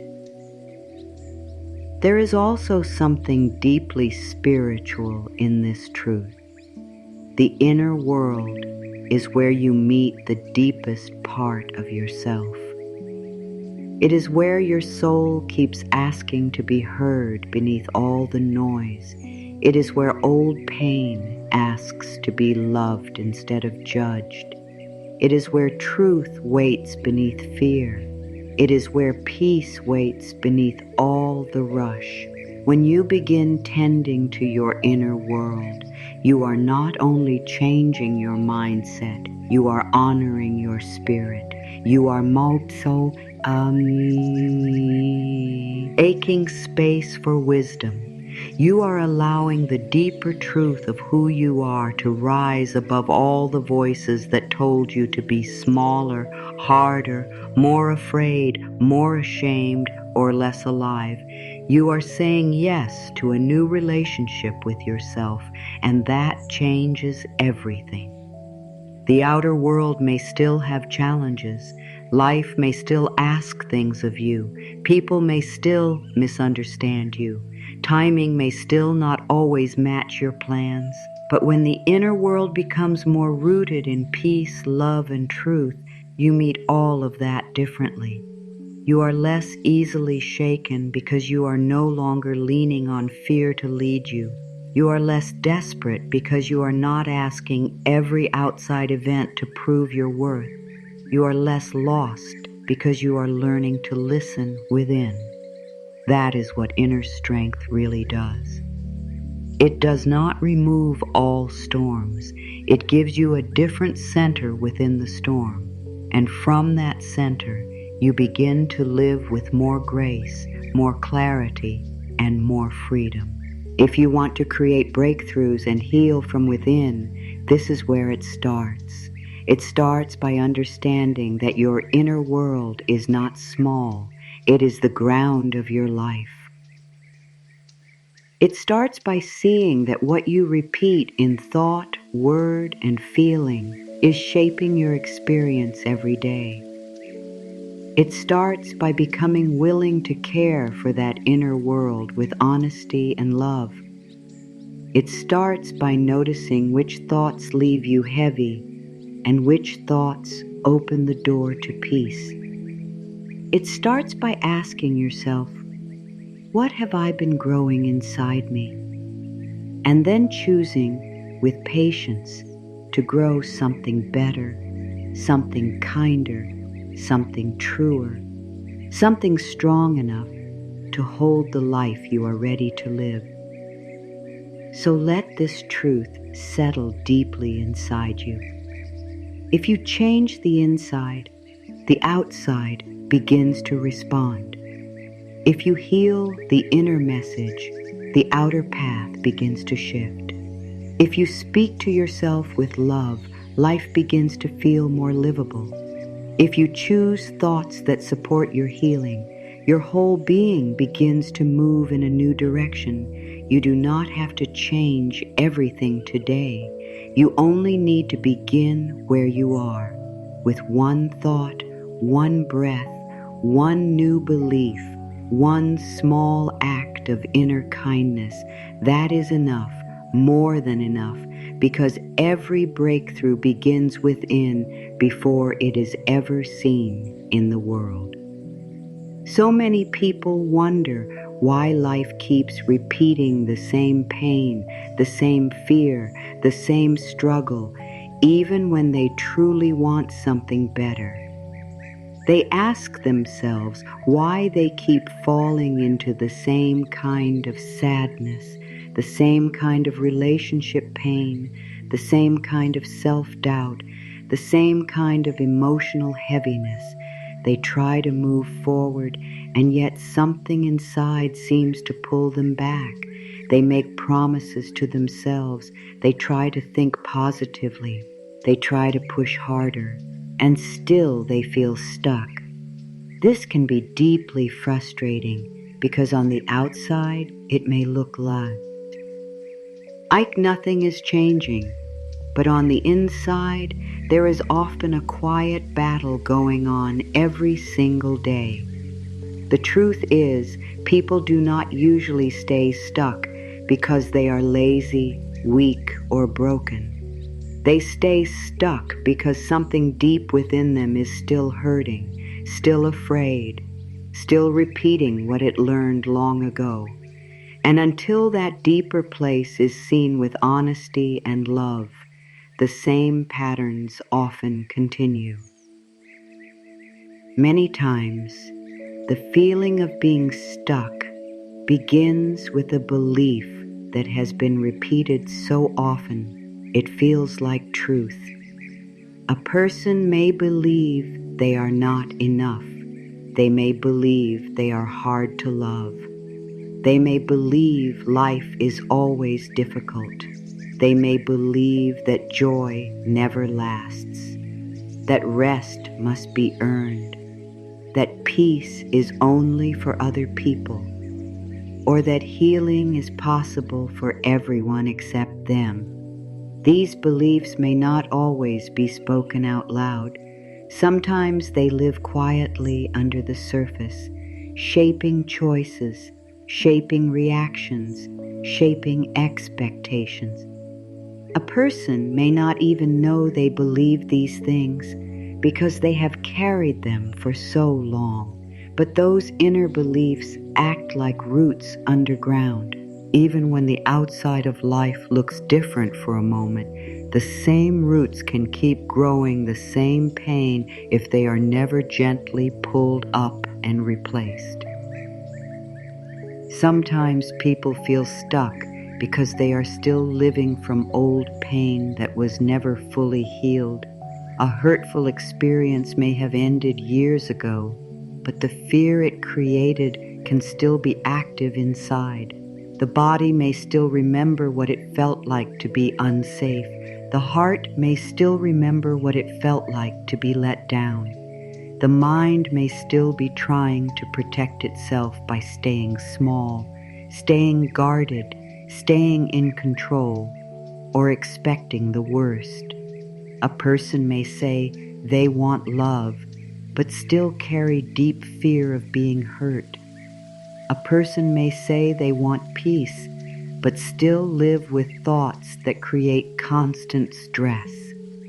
There is also something deeply spiritual in this truth. The inner world is where you meet the deepest part of yourself. It is where your soul keeps asking to be heard beneath all the noise. It is where old pain asks to be loved instead of judged. It is where truth waits beneath fear. It is where peace waits beneath all the rush. When you begin tending to your inner world, you are not only changing your mindset, you are honoring your spirit. You are mozo aching space for wisdom. You are allowing the deeper truth of who you are to rise above all the voices that told you to be smaller, harder, more afraid, more ashamed, or less alive. You are saying yes to a new relationship with yourself, and that changes everything. The outer world may still have challenges. Life may still ask things of you. People may still misunderstand you. Timing may still not always match your plans. But when the inner world becomes more rooted in peace, love, and truth, you meet all of that differently. You are less easily shaken because you are no longer leaning on fear to lead you. You are less desperate because you are not asking every outside event to prove your worth. You are less lost because you are learning to listen within. That is what inner strength really does. It does not remove all storms. It gives you a different center within the storm. And from that center, you begin to live with more grace, more clarity, and more freedom. If you want to create breakthroughs and heal from within, this is where it starts. It starts by understanding that your inner world is not small. It is the ground of your life. It starts by seeing that what you repeat in thought, word, and feeling is shaping your experience every day. It starts by becoming willing to care for that inner world with honesty and love. It starts by noticing which thoughts leave you heavy and which thoughts open the door to peace. It starts by asking yourself, what have I been growing inside me? And then choosing, with patience, to grow something better, something kinder, something truer, something strong enough to hold the life you are ready to live. So let this truth settle deeply inside you. If you change the inside, the outside begins to respond. If you heal the inner message, the outer path begins to shift. If you speak to yourself with love, life begins to feel more livable. If you choose thoughts that support your healing, your whole being begins to move in a new direction. You do not have to change everything today. You only need to begin where you are, with one thought, one breath, one new belief, one small act of inner kindness. That is enough, more than enough, because every breakthrough begins within before it is ever seen in the world. So many people wonder why life keeps repeating the same pain, the same fear, the same struggle, even when they truly want something better. They ask themselves why they keep falling into the same kind of sadness, the same kind of relationship pain, the same kind of self-doubt, the same kind of emotional heaviness. They try to move forward, and yet something inside seems to pull them back. They make promises to themselves. They try to think positively. They try to push harder, and still they feel stuck. This can be deeply frustrating because on the outside it may look like nothing is changing, but on the inside there is often a quiet battle going on every single day. The truth is, people do not usually stay stuck because they are lazy, weak, or broken. They stay stuck because something deep within them is still hurting, still afraid, still repeating what it learned long ago. And until that deeper place is seen with honesty and love, the same patterns often continue. Many times, the feeling of being stuck begins with a belief that has been repeated so often it feels like truth. A person may believe they are not enough. They may believe they are hard to love. They may believe life is always difficult. They may believe that joy never lasts, that rest must be earned, that peace is only for other people, or that healing is possible for everyone except them. These beliefs may not always be spoken out loud. Sometimes they live quietly under the surface, shaping choices, shaping reactions, shaping expectations. A person may not even know they believe these things because they have carried them for so long. But those inner beliefs act like roots underground. Even when the outside of life looks different for a moment, the same roots can keep growing the same pain if they are never gently pulled up and replaced. Sometimes people feel stuck because they are still living from old pain that was never fully healed. A hurtful experience may have ended years ago, but the fear it created can still be active inside. The body may still remember what it felt like to be unsafe. The heart may still remember what it felt like to be let down. The mind may still be trying to protect itself by staying small, staying guarded, staying in control, or expecting the worst. A person may say they want love, but still carry deep fear of being hurt. A person may say they want peace, but still live with thoughts that create constant stress.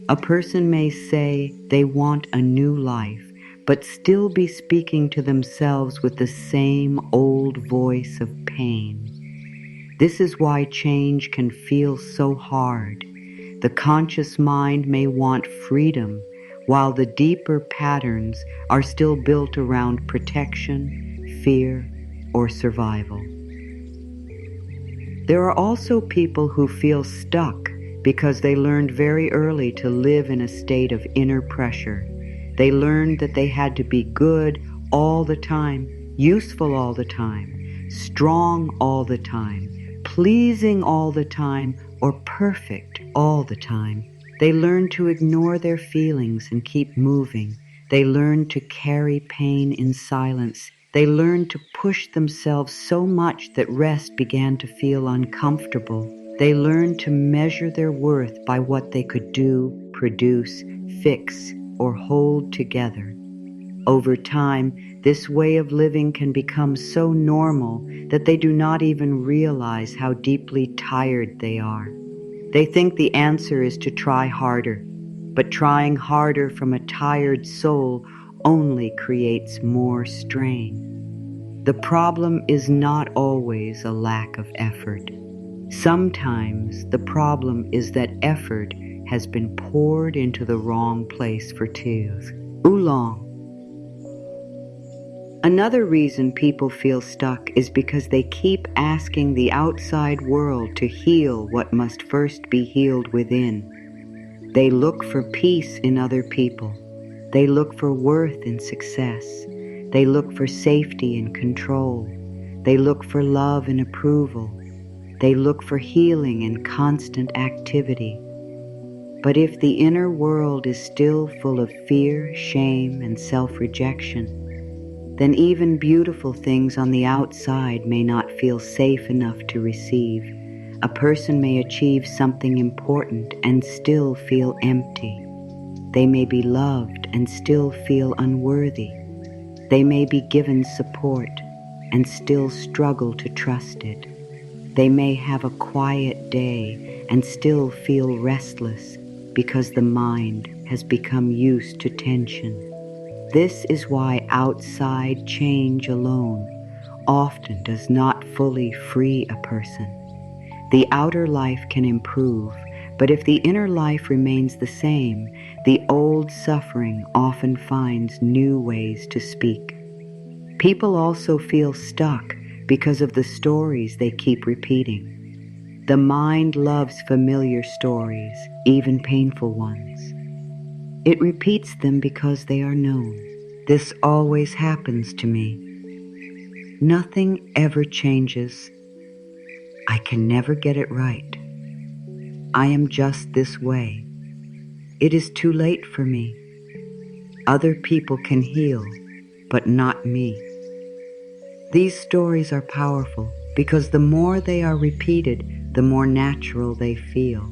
A person may say they want a new life, but still be speaking to themselves with the same old voice of pain. This is why change can feel so hard. The conscious mind may want freedom, while the deeper patterns are still built around protection, fear, or survival. There are also people who feel stuck because they learned very early to live in a state of inner pressure. They learned that they had to be good all the time, useful all the time, strong all the time, pleasing all the time, or perfect all the time. They learned to ignore their feelings and keep moving. They learned to carry pain in silence. They learned to push themselves so much that rest began to feel uncomfortable. They learned to measure their worth by what they could do, produce, fix, or hold together. Over time, this way of living can become so normal that they do not even realize how deeply tired they are. They think the answer is to try harder, but trying harder from a tired soul only creates more strain. The problem is not always a lack of effort. Sometimes the problem is that effort has been poured into the wrong place for too long. Another reason people feel stuck is because they keep asking the outside world to heal what must first be healed within. They look for peace in other people. They look for worth in success. They look for safety and control. They look for love and approval. They look for healing and constant activity. But if the inner world is still full of fear, shame, and self-rejection, then even beautiful things on the outside may not feel safe enough to receive. A person may achieve something important and still feel empty. They may be loved and still feel unworthy. They may be given support and still struggle to trust it. They may have a quiet day and still feel restless because the mind has become used to tension. This is why outside change alone often does not fully free a person. The outer life can improve, but if the inner life remains the same, the old suffering often finds new ways to speak. People also feel stuck because of the stories they keep repeating. The mind loves familiar stories, even painful ones. It repeats them because they are known. This always happens to me. Nothing ever changes. I can never get it right. I am just this way. It is too late for me. Other people can heal, but not me. These stories are powerful because the more they are repeated, the more natural they feel.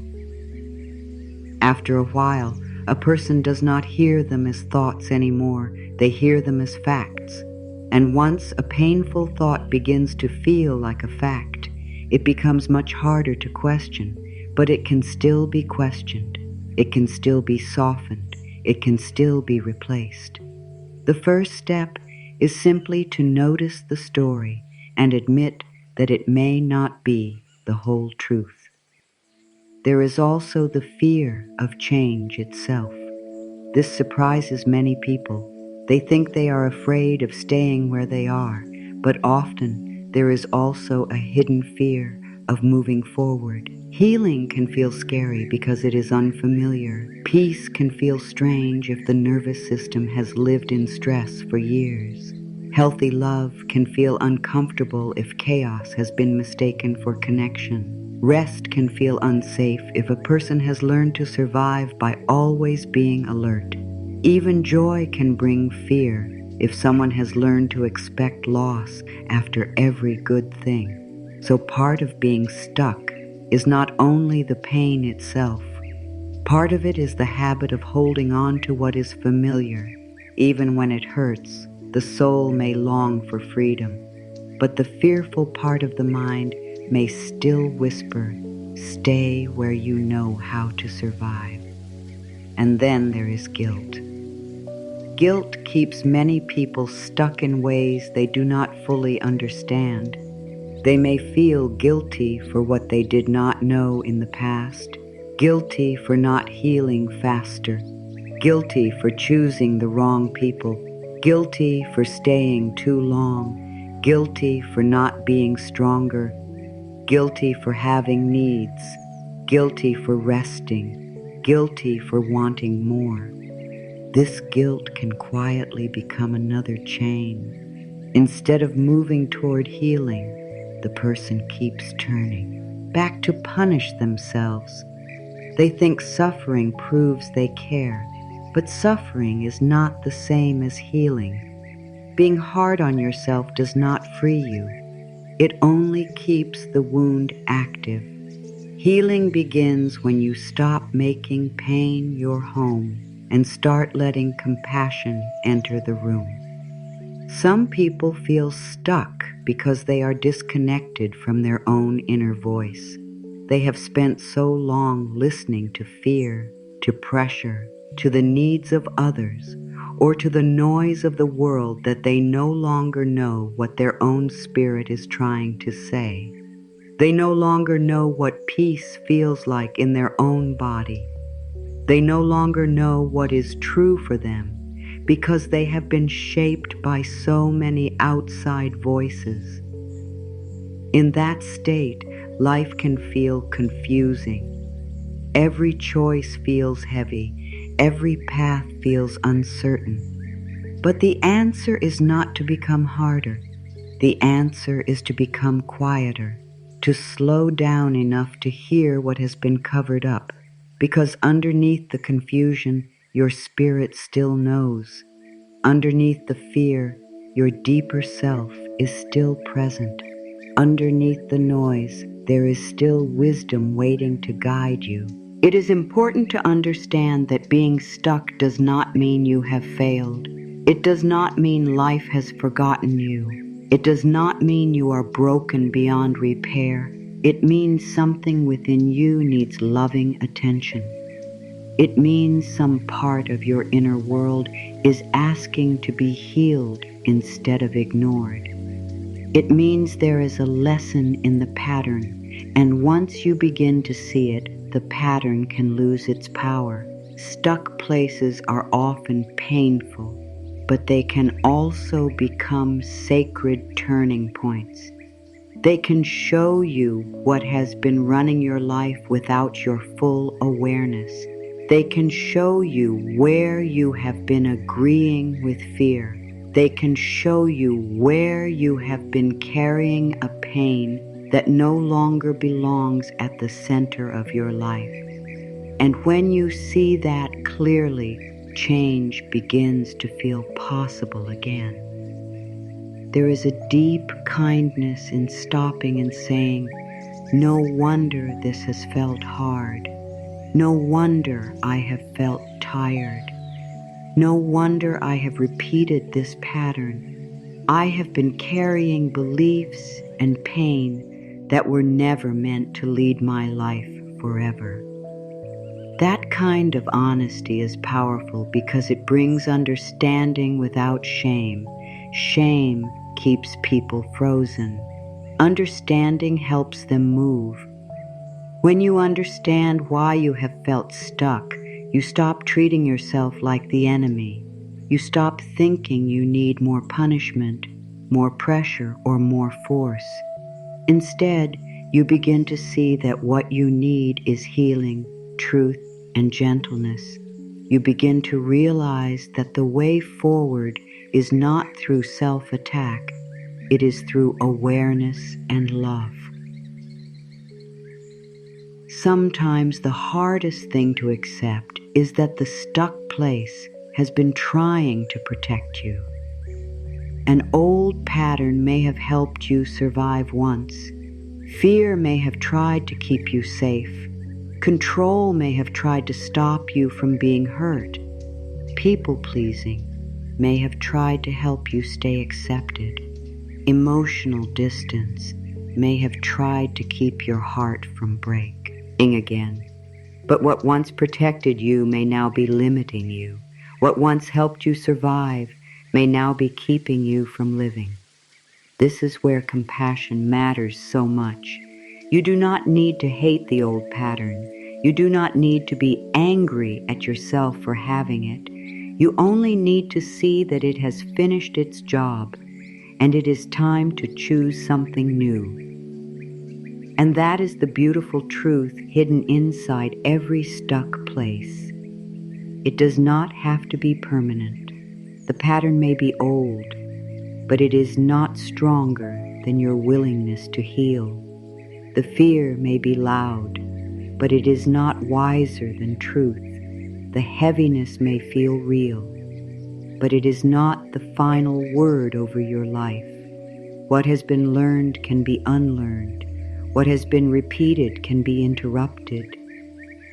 After a while, a person does not hear them as thoughts anymore. They hear them as facts. And once a painful thought begins to feel like a fact, it becomes much harder to question, but it can still be questioned. It can still be softened. It can still be replaced. The first step is simply to notice the story and admit that it may not be the whole truth. There is also the fear of change itself. This surprises many people. They think they are afraid of staying where they are, but often there is also a hidden fear of moving forward. Healing can feel scary because it is unfamiliar. Peace can feel strange if the nervous system has lived in stress for years. Healthy love can feel uncomfortable if chaos has been mistaken for connection. Rest can feel unsafe if a person has learned to survive by always being alert. Even joy can bring fear if someone has learned to expect loss after every good thing. So part of being stuck is not only the pain itself. Part of it is the habit of holding on to what is familiar. Even when it hurts, the soul may long for freedom. But the fearful part of the mind may still whisper, "Stay where you know how to survive." And then there is guilt. Guilt keeps many people stuck in ways they do not fully understand. They may feel guilty for what they did not know in the past, guilty for not healing faster, guilty for choosing the wrong people, guilty for staying too long, guilty for not being stronger, guilty for having needs, guilty for resting, guilty for wanting more. This guilt can quietly become another chain. Instead of moving toward healing, the person keeps turning back to punish themselves. They think suffering proves they care, but suffering is not the same as healing. Being hard on yourself does not free you. It only keeps the wound active. Healing begins when you stop making pain your home and start letting compassion enter the room. Some people feel stuck because they are disconnected from their own inner voice. They have spent so long listening to fear, to pressure, to the needs of others, or to the noise of the world that they no longer know what their own spirit is trying to say. They no longer know what peace feels like in their own body. They no longer know what is true for them because they have been shaped by so many outside voices. In that state, life can feel confusing. Every choice feels heavy. Every path feels uncertain. But the answer is not to become harder. The answer is to become quieter, to slow down enough to hear what has been covered up, because underneath the confusion, your spirit still knows. Underneath the fear, your deeper self is still present. Underneath the noise, there is still wisdom waiting to guide you. It is important to understand that being stuck does not mean you have failed. It does not mean life has forgotten you. It does not mean you are broken beyond repair. It means something within you needs loving attention. It means some part of your inner world is asking to be healed instead of ignored. It means there is a lesson in the pattern, and once you begin to see it, the pattern can lose its power. Stuck places are often painful, but they can also become sacred turning points. They can show you what has been running your life without your full awareness. They can show you where you have been agreeing with fear. They can show you where you have been carrying a pain that no longer belongs at the center of your life. And when you see that clearly, change begins to feel possible again. There is a deep kindness in stopping and saying, "No wonder this has felt hard. No wonder I have felt tired. No wonder I have repeated this pattern. I have been carrying beliefs and pain that were never meant to lead my life forever." That kind of honesty is powerful because it brings understanding without shame. Shame keeps people frozen. Understanding helps them move. When you understand why you have felt stuck, you stop treating yourself like the enemy. You stop thinking you need more punishment, more pressure, or more force. Instead, you begin to see that what you need is healing, truth, and gentleness. You begin to realize that the way forward is not through self-attack, it is through awareness and love. Sometimes the hardest thing to accept is that the stuck place has been trying to protect you. An old pattern may have helped you survive once. Fear may have tried to keep you safe. Control may have tried to stop you from being hurt. People-pleasing may have tried to help you stay accepted. Emotional distance may have tried to keep your heart from breaking again. But what once protected you may now be limiting you. What once helped you survive may now be keeping you from living. This is where compassion matters so much. You do not need to hate the old pattern. You do not need to be angry at yourself for having it. You only need to see that it has finished its job, and it is time to choose something new. And that is the beautiful truth hidden inside every stuck place. It does not have to be permanent. The pattern may be old, but it is not stronger than your willingness to heal. The fear may be loud, but it is not wiser than truth. The heaviness may feel real, but it is not the final word over your life. What has been learned can be unlearned. What has been repeated can be interrupted.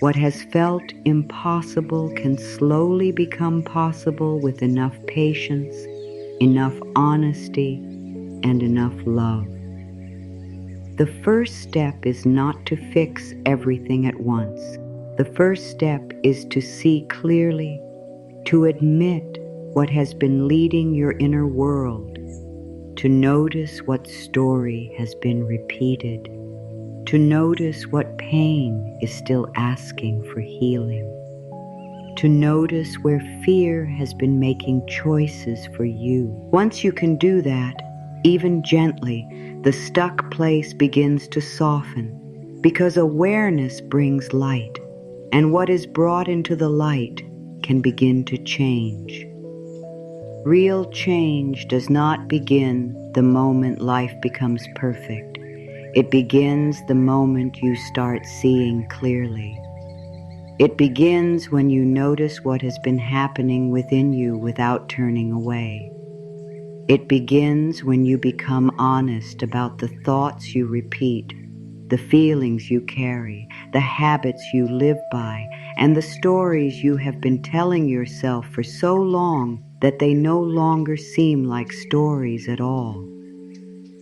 What has felt impossible can slowly become possible with enough patience, enough honesty, and enough love. The first step is not to fix everything at once. The first step is to see clearly, to admit what has been leading your inner world, to notice what story has been repeated, to notice what pain is still asking for healing, to notice where fear has been making choices for you. Once you can do that, even gently, the stuck place begins to soften, because awareness brings light, and what is brought into the light can begin to change. Real change does not begin the moment life becomes perfect. It begins the moment you start seeing clearly. It begins when you notice what has been happening within you without turning away. It begins when you become honest about the thoughts you repeat, the feelings you carry, the habits you live by, and the stories you have been telling yourself for so long that they no longer seem like stories at all.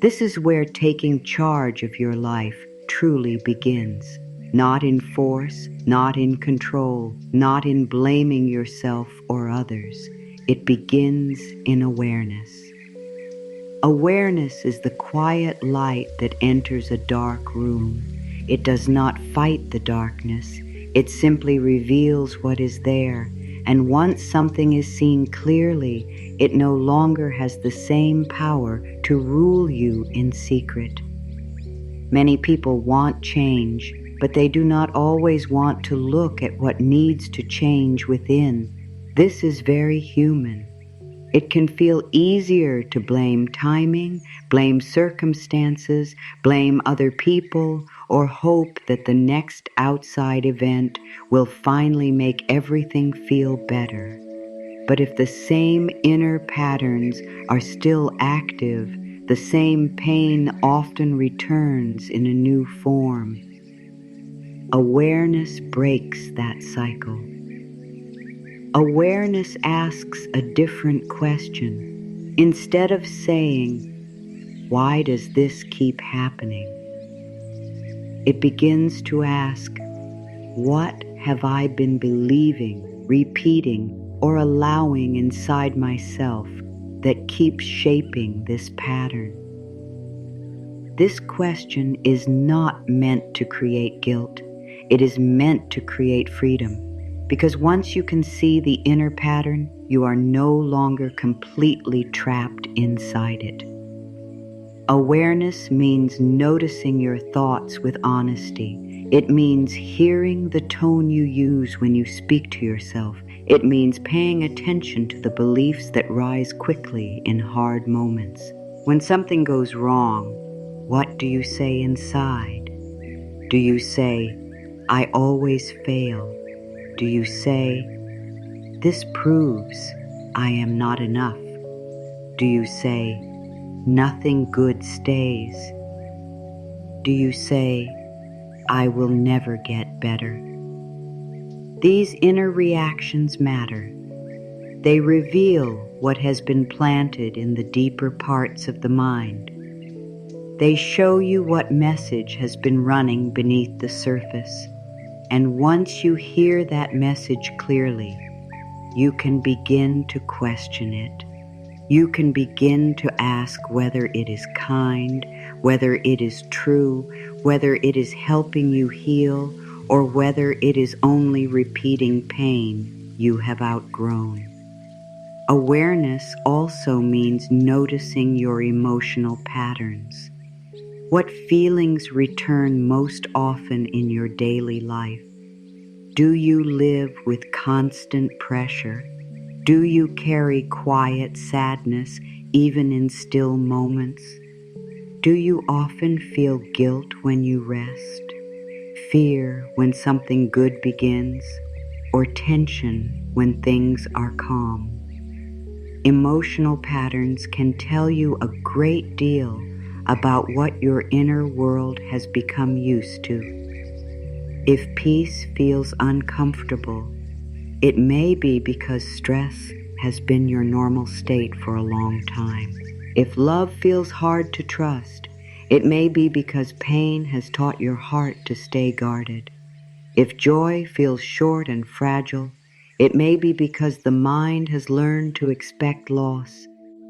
This is where taking charge of your life truly begins. Not in force, not in control, not in blaming yourself or others. It begins in awareness. Awareness is the quiet light that enters a dark room. It does not fight the darkness. It simply reveals what is there. And once something is seen clearly, it no longer has the same power to rule you in secret. Many people want change, but they do not always want to look at what needs to change within. This is very human. It can feel easier to blame timing, blame circumstances, blame other people, or hope that the next outside event will finally make everything feel better. But if the same inner patterns are still active, the same pain often returns in a new form. Awareness breaks that cycle. Awareness asks a different question. Instead of saying, "Why does this keep happening?" it begins to ask, "What have I been believing, repeating, or allowing inside myself that keeps shaping this pattern?" This question is not meant to create guilt. It is meant to create freedom. Because once you can see the inner pattern, you are no longer completely trapped inside it. Awareness means noticing your thoughts with honesty. It means hearing the tone you use when you speak to yourself. It means paying attention to the beliefs that rise quickly in hard moments. When something goes wrong, what do you say inside? Do you say, "I always fail"? Do you say, "This proves I am not enough"? Do you say, "Nothing good stays"? Do you say, "I will never get better"? These inner reactions matter. They reveal what has been planted in the deeper parts of the mind. They show you what message has been running beneath the surface. And once you hear that message clearly, you can begin to question it. You can begin to ask whether it is kind, whether it is true, whether it is helping you heal, or whether it is only repeating pain you have outgrown. Awareness also means noticing your emotional patterns. What feelings return most often in your daily life? Do you live with constant pressure? Do you carry quiet sadness even in still moments? Do you often feel guilt when you rest? Fear when something good begins? Or tension when things are calm? Emotional patterns can tell you a great deal about what your inner world has become used to. If peace feels uncomfortable, it may be because stress has been your normal state for a long time. If love feels hard to trust, it may be because pain has taught your heart to stay guarded. If joy feels short and fragile, it may be because the mind has learned to expect loss.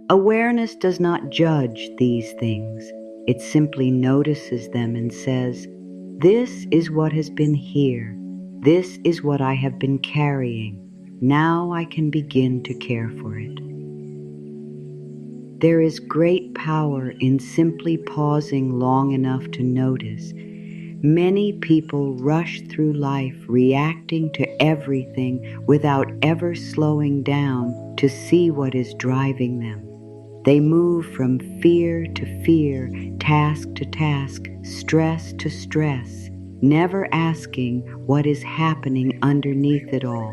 Awareness does not judge these things. It simply notices them and says, "This is what has been here. This is what I have been carrying. Now I can begin to care for it." There is great power in simply pausing long enough to notice. Many people rush through life reacting to everything without ever slowing down to see what is driving them. They move from fear to fear, task to task, stress to stress, never asking what is happening underneath it all.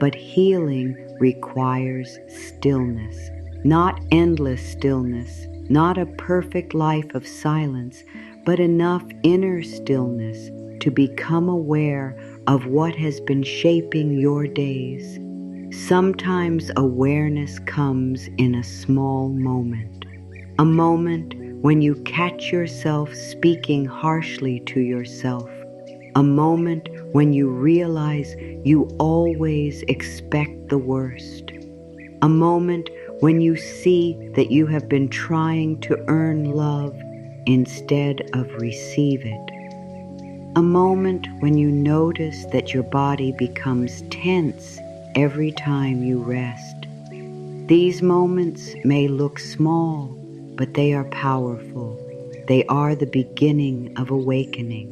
But healing requires stillness. Not endless stillness, not a perfect life of silence, but enough inner stillness to become aware of what has been shaping your days. Sometimes awareness comes in a small moment, a moment when you catch yourself speaking harshly to yourself, a moment when you realize you always expect the worst, a moment when you see that you have been trying to earn love instead of receive it, a moment when you notice that your body becomes tense every time you rest. These moments may look small, but they are powerful. They are the beginning of awakening.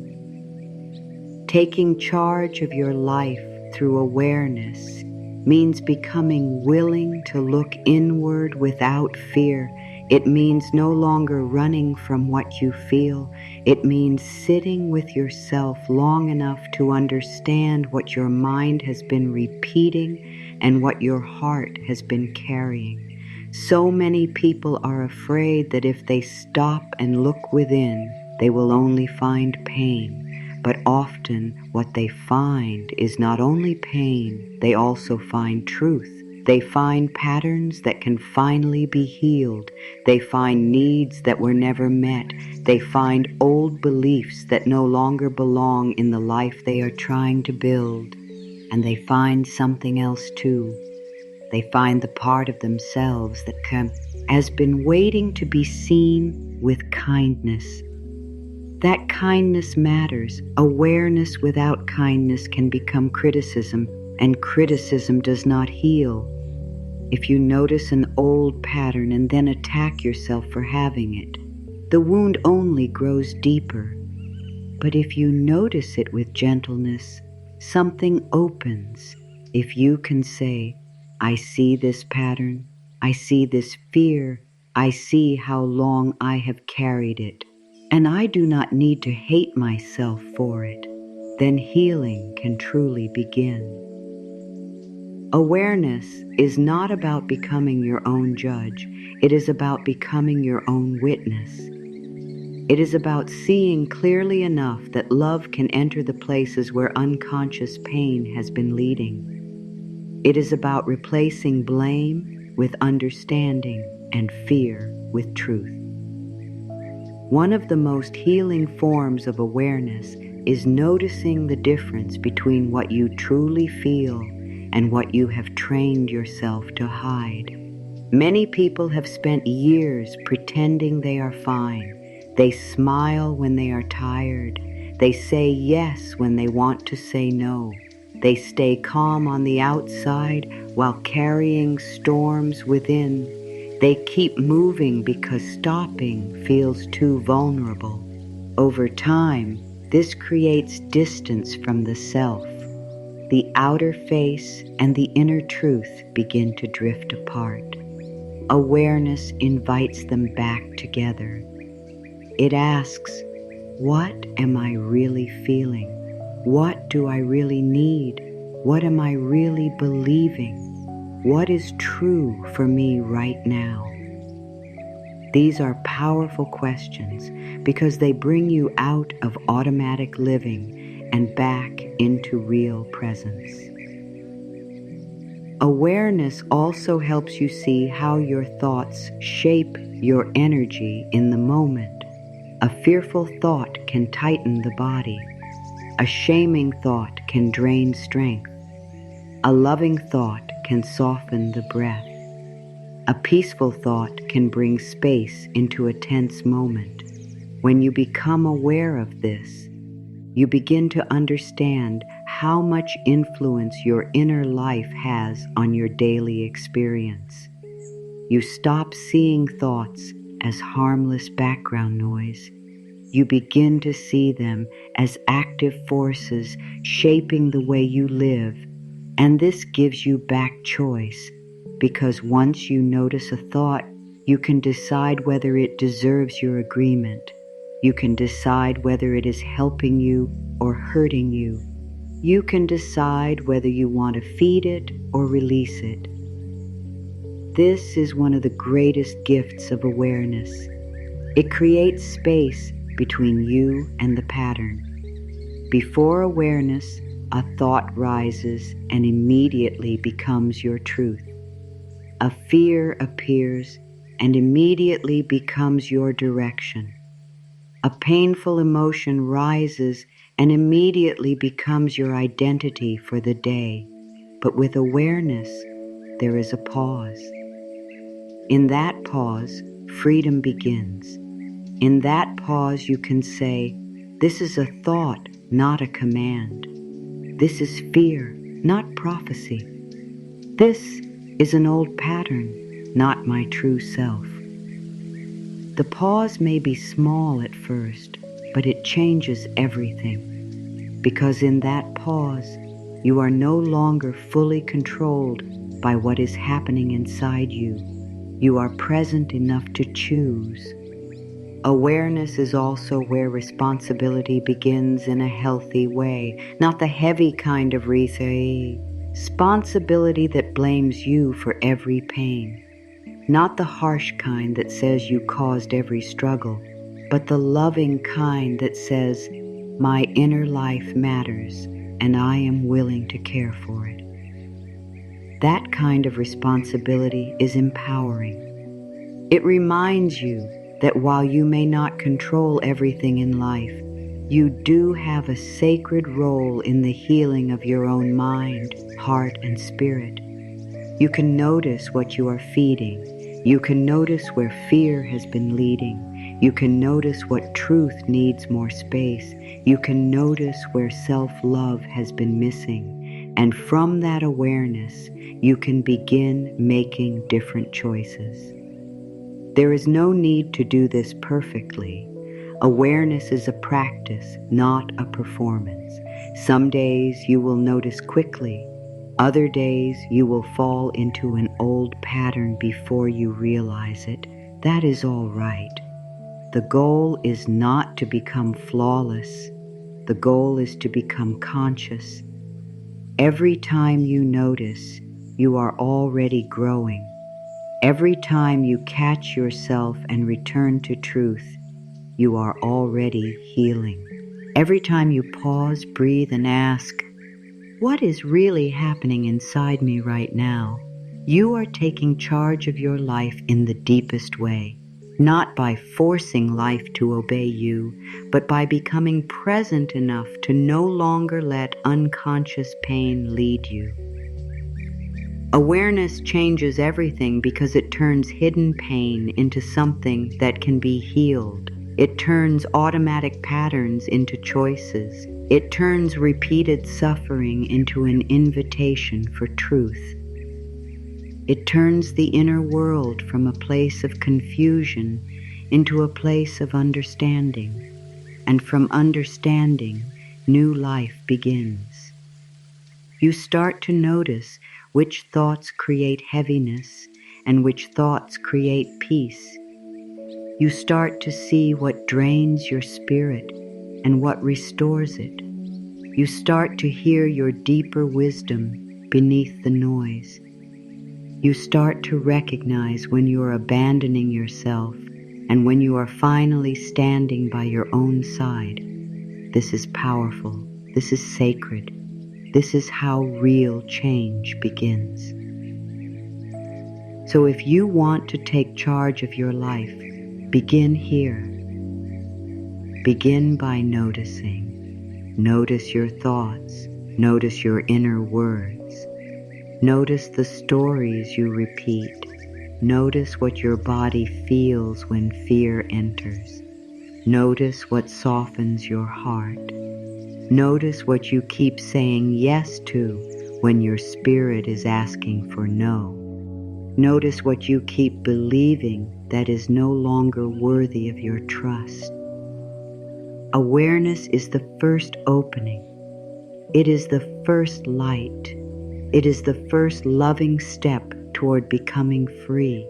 Taking charge of your life through awareness means becoming willing to look inward without fear. It means no longer running from what you feel. It means sitting with yourself long enough to understand what your mind has been repeating and what your heart has been carrying. So many people are afraid that if they stop and look within, they will only find pain. But often what they find is not only pain, they also find truth. They find patterns that can finally be healed. They find needs that were never met. They find old beliefs that no longer belong in the life they are trying to build. And they find something else too. They find the part of themselves that has been waiting to be seen with kindness. That kindness matters. Awareness without kindness can become criticism, and criticism does not heal. If you notice an old pattern and then attack yourself for having it, the wound only grows deeper. But if you notice it with gentleness, something opens. If you can say, I see this pattern, I see this fear, I see how long I have carried it, and I do not need to hate myself for it, then healing can truly begin. Awareness is not about becoming your own judge. It is about becoming your own witness. It is about seeing clearly enough that love can enter the places where unconscious pain has been leading. It is about replacing blame with understanding and fear with truth. One of the most healing forms of awareness is noticing the difference between what you truly feel and what you have trained yourself to hide. Many people have spent years pretending they are fine. They smile when they are tired. They say yes when they want to say no. They stay calm on the outside while carrying storms within. They keep moving because stopping feels too vulnerable. Over time, this creates distance from the self. The outer face and the inner truth begin to drift apart. Awareness invites them back together. It asks, what am I really feeling? What do I really need? What am I really believing? What is true for me right now? These are powerful questions because they bring you out of automatic living and back into real presence. Awareness also helps you see how your thoughts shape your energy in the moment. A fearful thought can tighten the body. A shaming thought can drain strength. A loving thought can soften the breath. A peaceful thought can bring space into a tense moment. When you become aware of this, you begin to understand how much influence your inner life has on your daily experience. You stop seeing thoughts as harmless background noise. You begin to see them as active forces shaping the way you live, and this gives you back choice, because once you notice a thought, you can decide whether it deserves your agreement. You can decide whether it is helping you or hurting you. You can decide whether you want to feed it or release it. This is one of the greatest gifts of awareness. It creates space between you and the pattern. Before awareness, a thought rises and immediately becomes your truth. A fear appears and immediately becomes your direction. A painful emotion rises and immediately becomes your identity for the day. But with awareness, there is a pause. In that pause, freedom begins. In that pause, you can say, "This is a thought, not a command. This is fear, not prophecy. This is an old pattern, not my true self." The pause may be small at first, but it changes everything. Because in that pause, you are no longer fully controlled by what is happening inside you. You are present enough to choose. Awareness is also where responsibility begins in a healthy way, not the heavy kind of responsibility that blames you for every pain, not the harsh kind that says you caused every struggle, but the loving kind that says, "My inner life matters, and I am willing to care for it." That kind of responsibility is empowering. It reminds you that while you may not control everything in life, you do have a sacred role in the healing of your own mind, heart, and spirit. You can notice what you are feeding. You can notice where fear has been leading. You can notice what truth needs more space. You can notice where self-love has been missing. And from that awareness, you can begin making different choices. There is no need to do this perfectly. Awareness is a practice, not a performance. Some days you will notice quickly. Other days you will fall into an old pattern before you realize it. That is all right. The goal is not to become flawless. The goal is to become conscious. Every time you notice, you are already growing. Every time you catch yourself and return to truth, you are already healing. Every time you pause, breathe, and ask, "What is really happening inside me right now?" you are taking charge of your life in the deepest way, not by forcing life to obey you, but by becoming present enough to no longer let unconscious pain lead you. Awareness changes everything because it turns hidden pain into something that can be healed. It turns automatic patterns into choices. It turns repeated suffering into an invitation for truth. It turns the inner world from a place of confusion into a place of understanding. And from understanding, new life begins. You start to notice which thoughts create heaviness and which thoughts create peace. You start to see what drains your spirit and what restores it. You start to hear your deeper wisdom beneath the noise. You start to recognize when you are abandoning yourself and when you are finally standing by your own side. This is powerful. This is sacred. This is how real change begins. So if you want to take charge of your life, begin here. Begin by noticing. Notice your thoughts. Notice your inner words. Notice the stories you repeat. Notice what your body feels when fear enters. Notice what softens your heart. Notice what you keep saying yes to when your spirit is asking for no. Notice what you keep believing that is no longer worthy of your trust. Awareness is the first opening. It is the first light. It is the first loving step toward becoming free.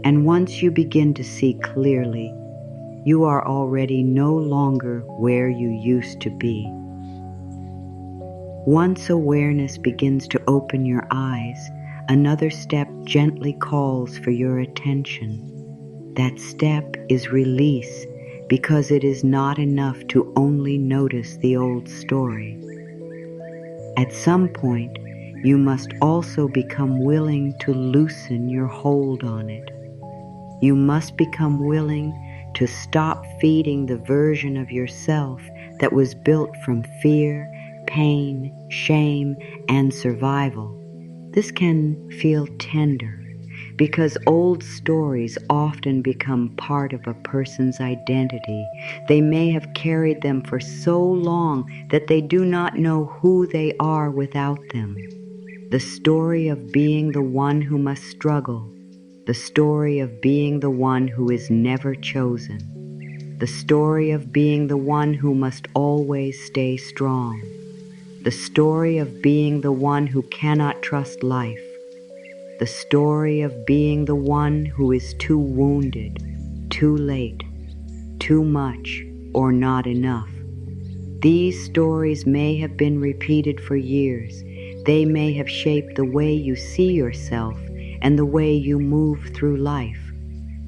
And once you begin to see clearly, you are already no longer where you used to be. Once awareness begins to open your eyes, another step gently calls for your attention. That step is release, because it is not enough to only notice the old story. At some point, you must also become willing to loosen your hold on it. You must become willing to stop feeding the version of yourself that was built from fear, pain, shame, and survival. This can feel tender because old stories often become part of a person's identity. They may have carried them for so long that they do not know who they are without them. The story of being the one who must struggle, the story of being the one who is never chosen, the story of being the one who must always stay strong, the story of being the one who cannot trust life, the story of being the one who is too wounded, too late, too much, or not enough. These stories may have been repeated for years. They may have shaped the way you see yourself and the way you move through life.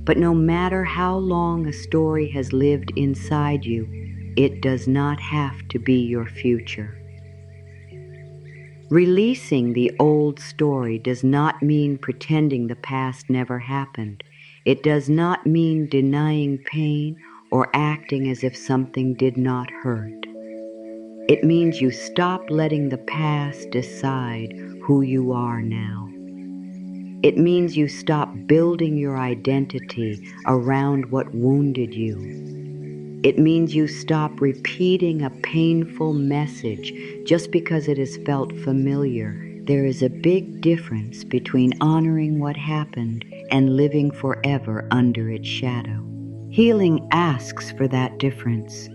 But no matter how long a story has lived inside you, it does not have to be your future. Releasing the old story does not mean pretending the past never happened. It does not mean denying pain or acting as if something did not hurt. It means you stop letting the past decide who you are now. It means you stop building your identity around what wounded you. It means you stop repeating a painful message just because it has felt familiar. There is a big difference between honoring what happened and living forever under its shadow. Healing asks for that difference.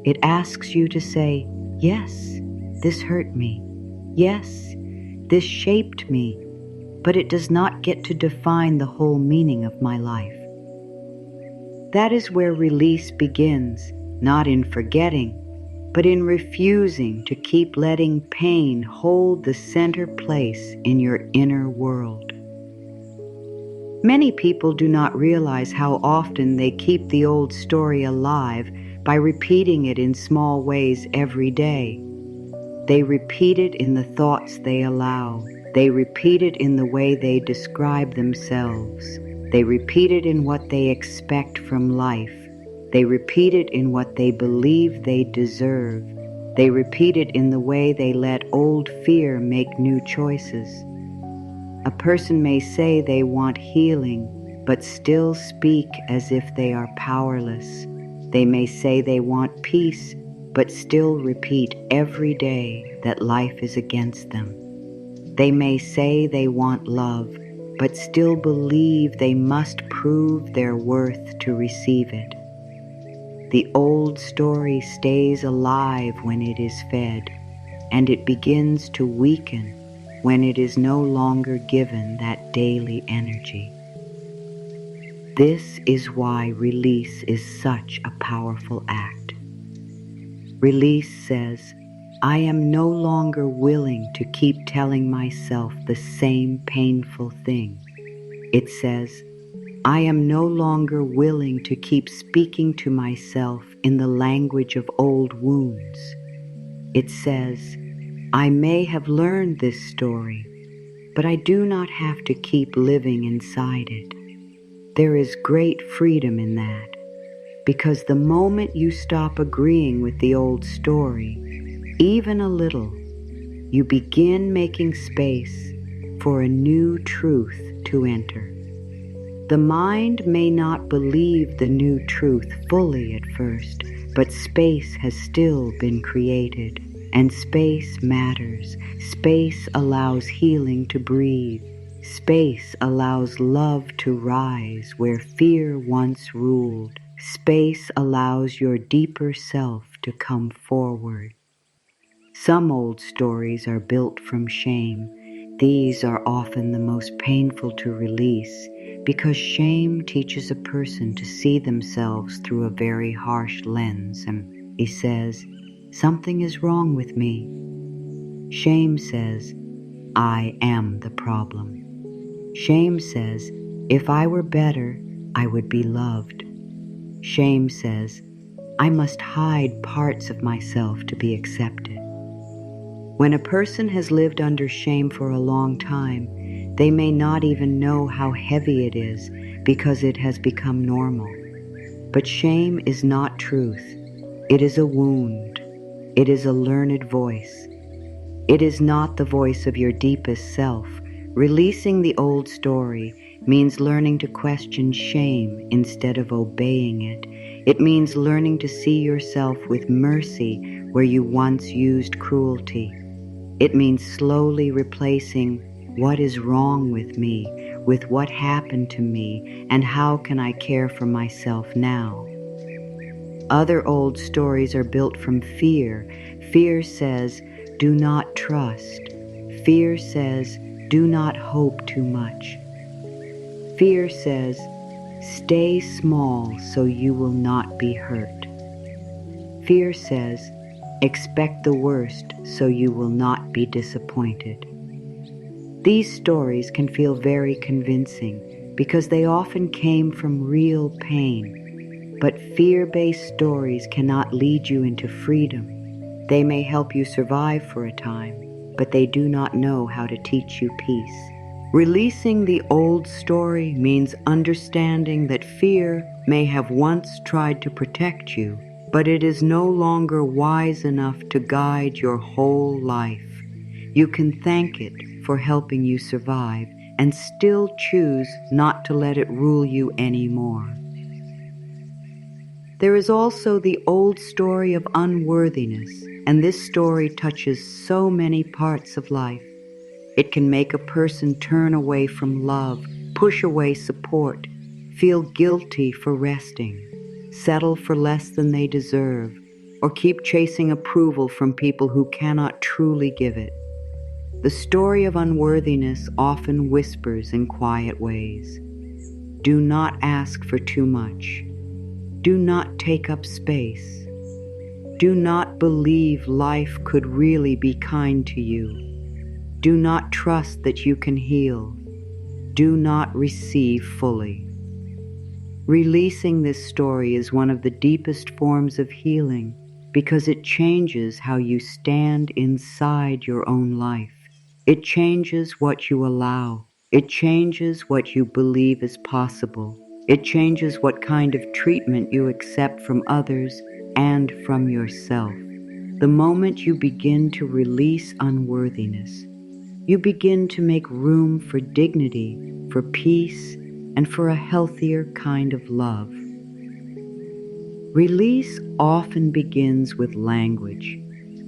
It asks you to say, yes, this hurt me. Yes, this shaped me, but it does not get to define the whole meaning of my life. That is where release begins, not in forgetting, but in refusing to keep letting pain hold the center place in your inner world. Many people do not realize how often they keep the old story alive by repeating it in small ways every day. They repeat it in the thoughts they allow. They repeat it in the way they describe themselves. They repeat it in what they expect from life. They repeat it in what they believe they deserve. They repeat it in the way they let old fear make new choices. A person may say they want healing, but still speak as if they are powerless. They may say they want peace, but still repeat every day that life is against them. They may say they want love, but still believe they must prove their worth to receive it. The old story stays alive when it is fed, and it begins to weaken when it is no longer given that daily energy. This is why release is such a powerful act. Release says, I am no longer willing to keep telling myself the same painful thing. It says, I am no longer willing to keep speaking to myself in the language of old wounds. It says, I may have learned this story, but I do not have to keep living inside it. There is great freedom in that, because the moment you stop agreeing with the old story, even a little, you begin making space for a new truth to enter. The mind may not believe the new truth fully at first, but space has still been created, and space matters. Space allows healing to breathe. Space allows love to rise where fear once ruled. Space allows your deeper self to come forward. Some old stories are built from shame. These are often the most painful to release because shame teaches a person to see themselves through a very harsh lens, and he says, something is wrong with me. Shame says, I am the problem. Shame says, if I were better, I would be loved. Shame says, I must hide parts of myself to be accepted. When a person has lived under shame for a long time, they may not even know how heavy it is because it has become normal. But shame is not truth. It is a wound. It is a learned voice. It is not the voice of your deepest self. Releasing the old story means learning to question shame instead of obeying it. It means learning to see yourself with mercy where you once used cruelty. It means slowly replacing what is wrong with me with what happened to me and how can I care for myself now. Other old stories are built from fear. Fear says, do not trust. Fear says, do not hope too much. Fear says, stay small so you will not be hurt. Fear says, expect the worst so you will not be disappointed. These stories can feel very convincing because they often came from real pain. But fear-based stories cannot lead you into freedom. They may help you survive for a time, but they do not know how to teach you peace. Releasing the old story means understanding that fear may have once tried to protect you, but it is no longer wise enough to guide your whole life. You can thank it for helping you survive and still choose not to let it rule you anymore. There is also the old story of unworthiness, and this story touches so many parts of life. It can make a person turn away from love, push away support, feel guilty for resting, settle for less than they deserve, or keep chasing approval from people who cannot truly give it. The story of unworthiness often whispers in quiet ways. Do not ask for too much. Do not take up space. Do not believe life could really be kind to you. Do not trust that you can heal. Do not receive fully. Releasing this story is one of the deepest forms of healing because it changes how you stand inside your own life. It changes what you allow. It changes what you believe is possible. It changes what kind of treatment you accept from others and from yourself. The moment you begin to release unworthiness, you begin to make room for dignity, for peace, and for a healthier kind of love. Release often begins with language.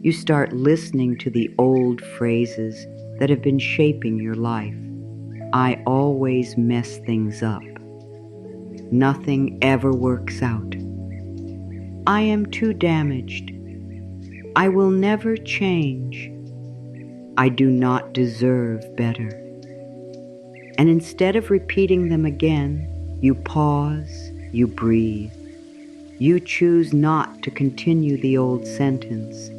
You start listening to the old phrases that have been shaping your life. I always mess things up. Nothing ever works out. I am too damaged. I will never change. I do not deserve better. And instead of repeating them again, you pause, you breathe. You choose not to continue the old sentence.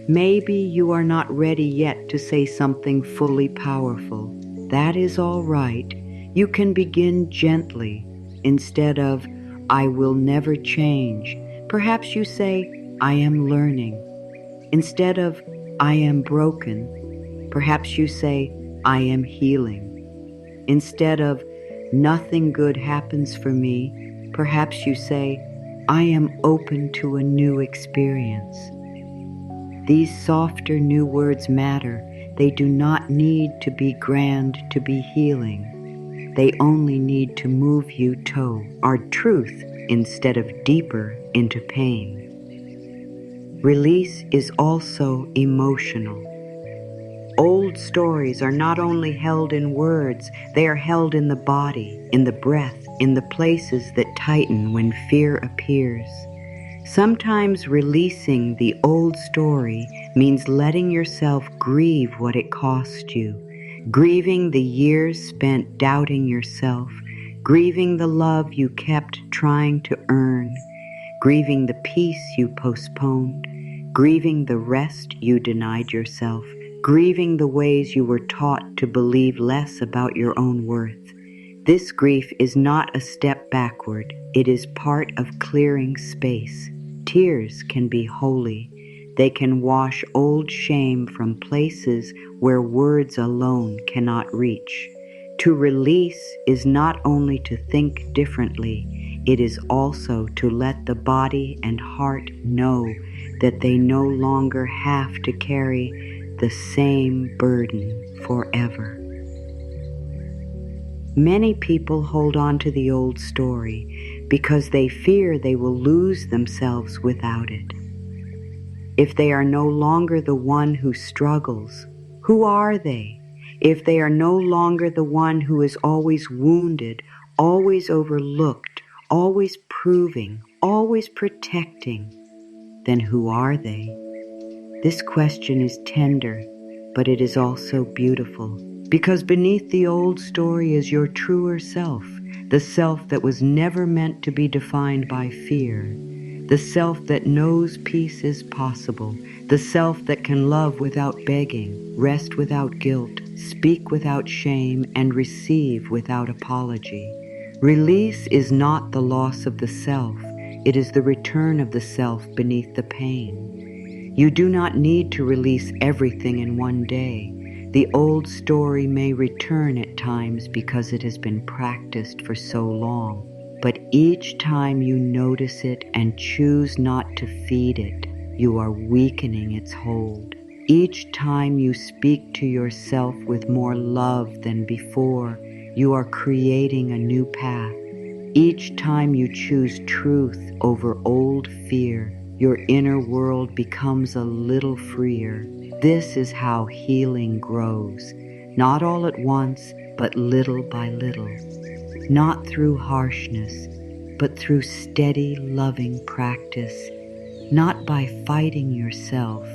Maybe you are not ready yet to say something fully powerful. That is all right. You can begin gently. Instead of, I will never change, perhaps you say, I am learning. Instead of, I am broken, perhaps you say, I am healing. Instead of, nothing good happens for me, perhaps you say, I am open to a new experience. These softer new words matter. They do not need to be grand to be healing. They only need to move you toward truth instead of deeper into pain. Release is also emotional. Old stories are not only held in words, they are held in the body, in the breath, in the places that tighten when fear appears. Sometimes releasing the old story means letting yourself grieve what it cost you, grieving the years spent doubting yourself, grieving the love you kept trying to earn, grieving the peace you postponed, grieving the rest you denied yourself, grieving the ways you were taught to believe less about your own worth. This grief is not a step backward, it is part of clearing space. Tears can be holy. They can wash old shame from places where words alone cannot reach. To release is not only to think differently, it is also to let the body and heart know that they no longer have to carry the same burden forever. Many people hold on to the old story because they fear they will lose themselves without it. If they are no longer the one who struggles, who are they? If they are no longer the one who is always wounded, always overlooked, always proving, always protecting, then who are they? This question is tender, but it is also beautiful, because beneath the old story is your truer self, the self that was never meant to be defined by fear, the self that knows peace is possible, the self that can love without begging, rest without guilt, speak without shame, and receive without apology. Release is not the loss of the self, it is the return of the self beneath the pain. You do not need to release everything in one day. The old story may return at times because it has been practiced for so long. But each time you notice it and choose not to feed it, you are weakening its hold. Each time you speak to yourself with more love than before, you are creating a new path. Each time you choose truth over old fear, your inner world becomes a little freer. This is how healing grows, not all at once, but little by little. Not through harshness, but through steady, loving practice. Not by fighting yourself,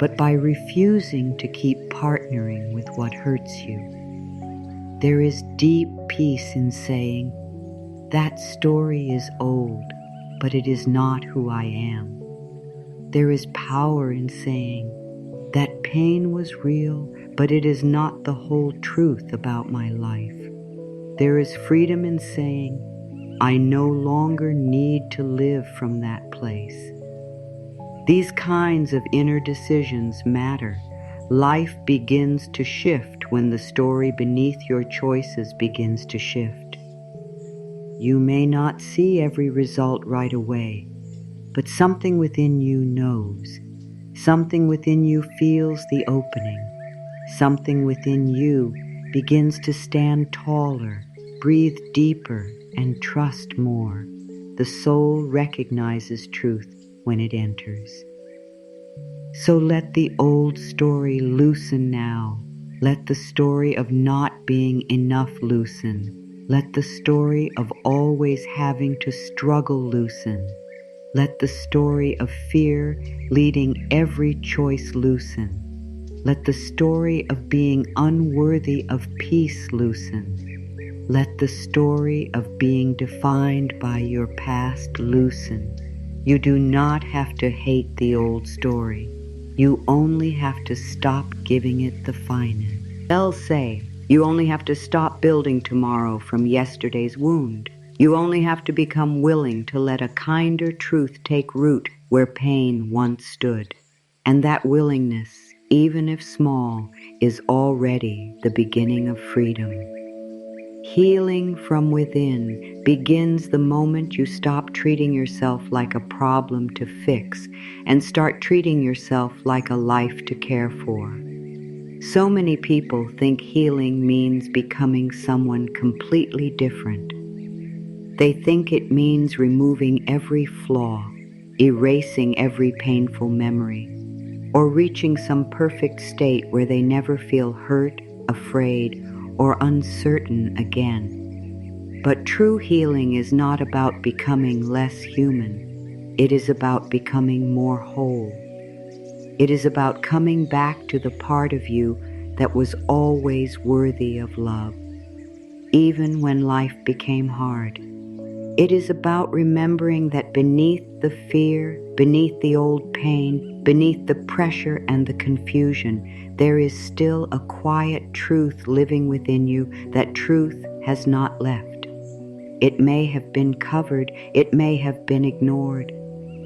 but by refusing to keep partnering with what hurts you. There is deep peace in saying, that story is old, but it is not who I am. There is power in saying, that pain was real, but it is not the whole truth about my life. There is freedom in saying, I no longer need to live from that place. These kinds of inner decisions matter. Life begins to shift when the story beneath your choices begins to shift. You may not see every result right away, but something within you knows. Something within you feels the opening. Something within you begins to stand taller, breathe deeper, and trust more. The soul recognizes truth when it enters. So let the old story loosen now. Let the story of not being enough loosen. Let the story of always having to struggle loosen. Let the story of fear leading every choice loosen. Let the story of being unworthy of peace loosen. Let the story of being defined by your past loosen. You do not have to hate the old story. You only have to stop giving it the finesse. They'll say, you only have to stop building tomorrow from yesterday's wound. You only have to become willing to let a kinder truth take root where pain once stood. And that willingness, even if small, is already the beginning of freedom. Healing from within begins the moment you stop treating yourself like a problem to fix and start treating yourself like a life to care for. So many people think healing means becoming someone completely different. They think it means removing every flaw, erasing every painful memory, or reaching some perfect state where they never feel hurt, afraid, or uncertain again. But true healing is not about becoming less human. It is about becoming more whole. It is about coming back to the part of you that was always worthy of love, even when life became hard. It is about remembering that beneath the fear, beneath the old pain, Beneath the pressure and the confusion, there is still a quiet truth living within you. That truth has not left. It may have been covered, it may have been ignored,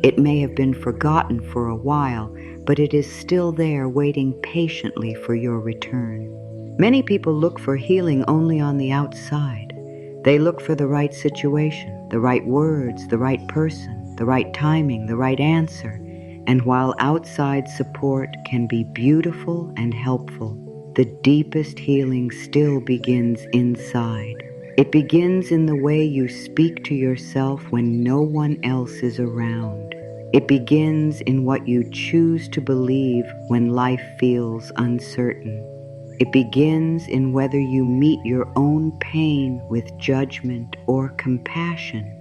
it may have been forgotten for a while, but it is still there waiting patiently for your return. Many people look for healing only on the outside. They look for the right situation, the right words, the right person, the right timing, the right answer. And while outside support can be beautiful and helpful, the deepest healing still begins inside. It begins in the way you speak to yourself when no one else is around. It begins in what you choose to believe when life feels uncertain. It begins in whether you meet your own pain with judgment or compassion.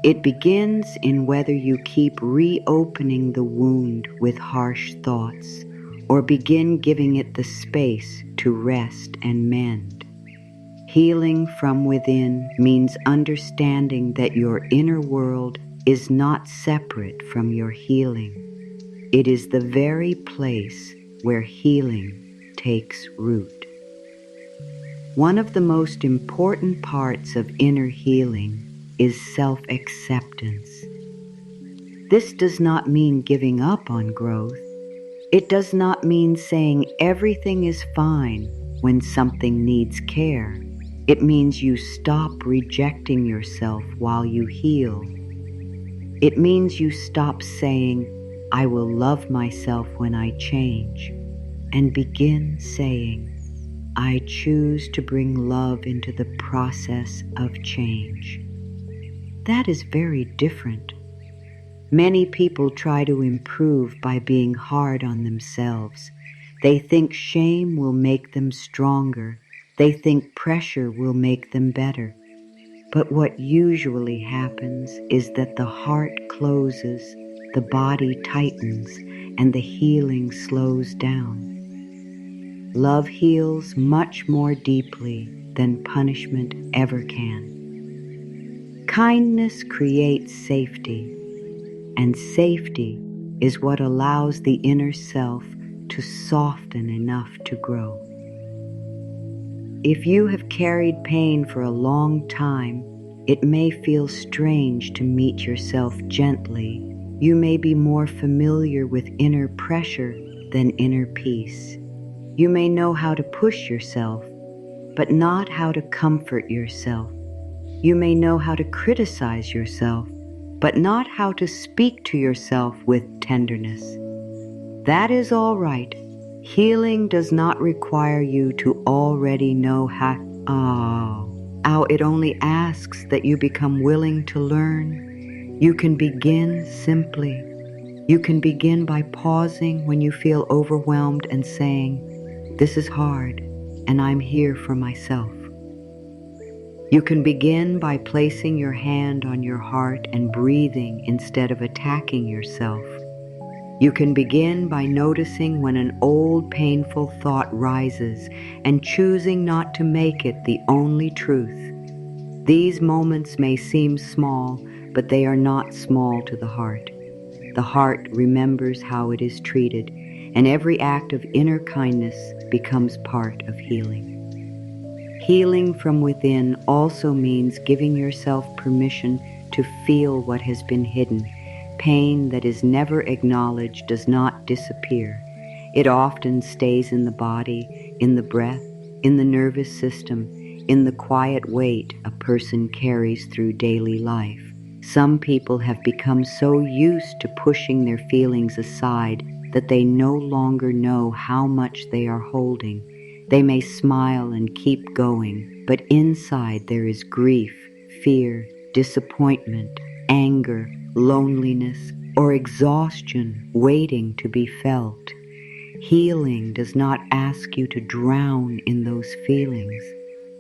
It begins in whether you keep reopening the wound with harsh thoughts or begin giving it the space to rest and mend. Healing from within means understanding that your inner world is not separate from your healing. It is the very place where healing takes root. One of the most important parts of inner healing is self-acceptance. This does not mean giving up on growth. It does not mean saying everything is fine when something needs care. It means you stop rejecting yourself while you heal. It means you stop saying, "I will love myself when I change," and begin saying, "I choose to bring love into the process of change." That is very different. Many people try to improve by being hard on themselves. They think shame will make them stronger. They think pressure will make them better. But what usually happens is that the heart closes, the body tightens, and the healing slows down. Love heals much more deeply than punishment ever can. Kindness creates safety, and safety is what allows the inner self to soften enough to grow. If you have carried pain for a long time, it may feel strange to meet yourself gently. You may be more familiar with inner pressure than inner peace. You may know how to push yourself, but not how to comfort yourself. You may know how to criticize yourself, but not how to speak to yourself with tenderness. That is all right. Healing does not require you to already know how. It only asks that you become willing to learn. You can begin simply. You can begin by pausing when you feel overwhelmed and saying, "This is hard, and I'm here for myself." You can begin by placing your hand on your heart and breathing instead of attacking yourself. You can begin by noticing when an old painful thought rises and choosing not to make it the only truth. These moments may seem small, but they are not small to the heart. The heart remembers how it is treated, and every act of inner kindness becomes part of healing. Healing from within also means giving yourself permission to feel what has been hidden. Pain that is never acknowledged does not disappear. It often stays in the body, in the breath, in the nervous system, in the quiet weight a person carries through daily life. Some people have become so used to pushing their feelings aside that they no longer know how much they are holding. They may smile and keep going, but inside there is grief, fear, disappointment, anger, loneliness, or exhaustion waiting to be felt. Healing does not ask you to drown in those feelings.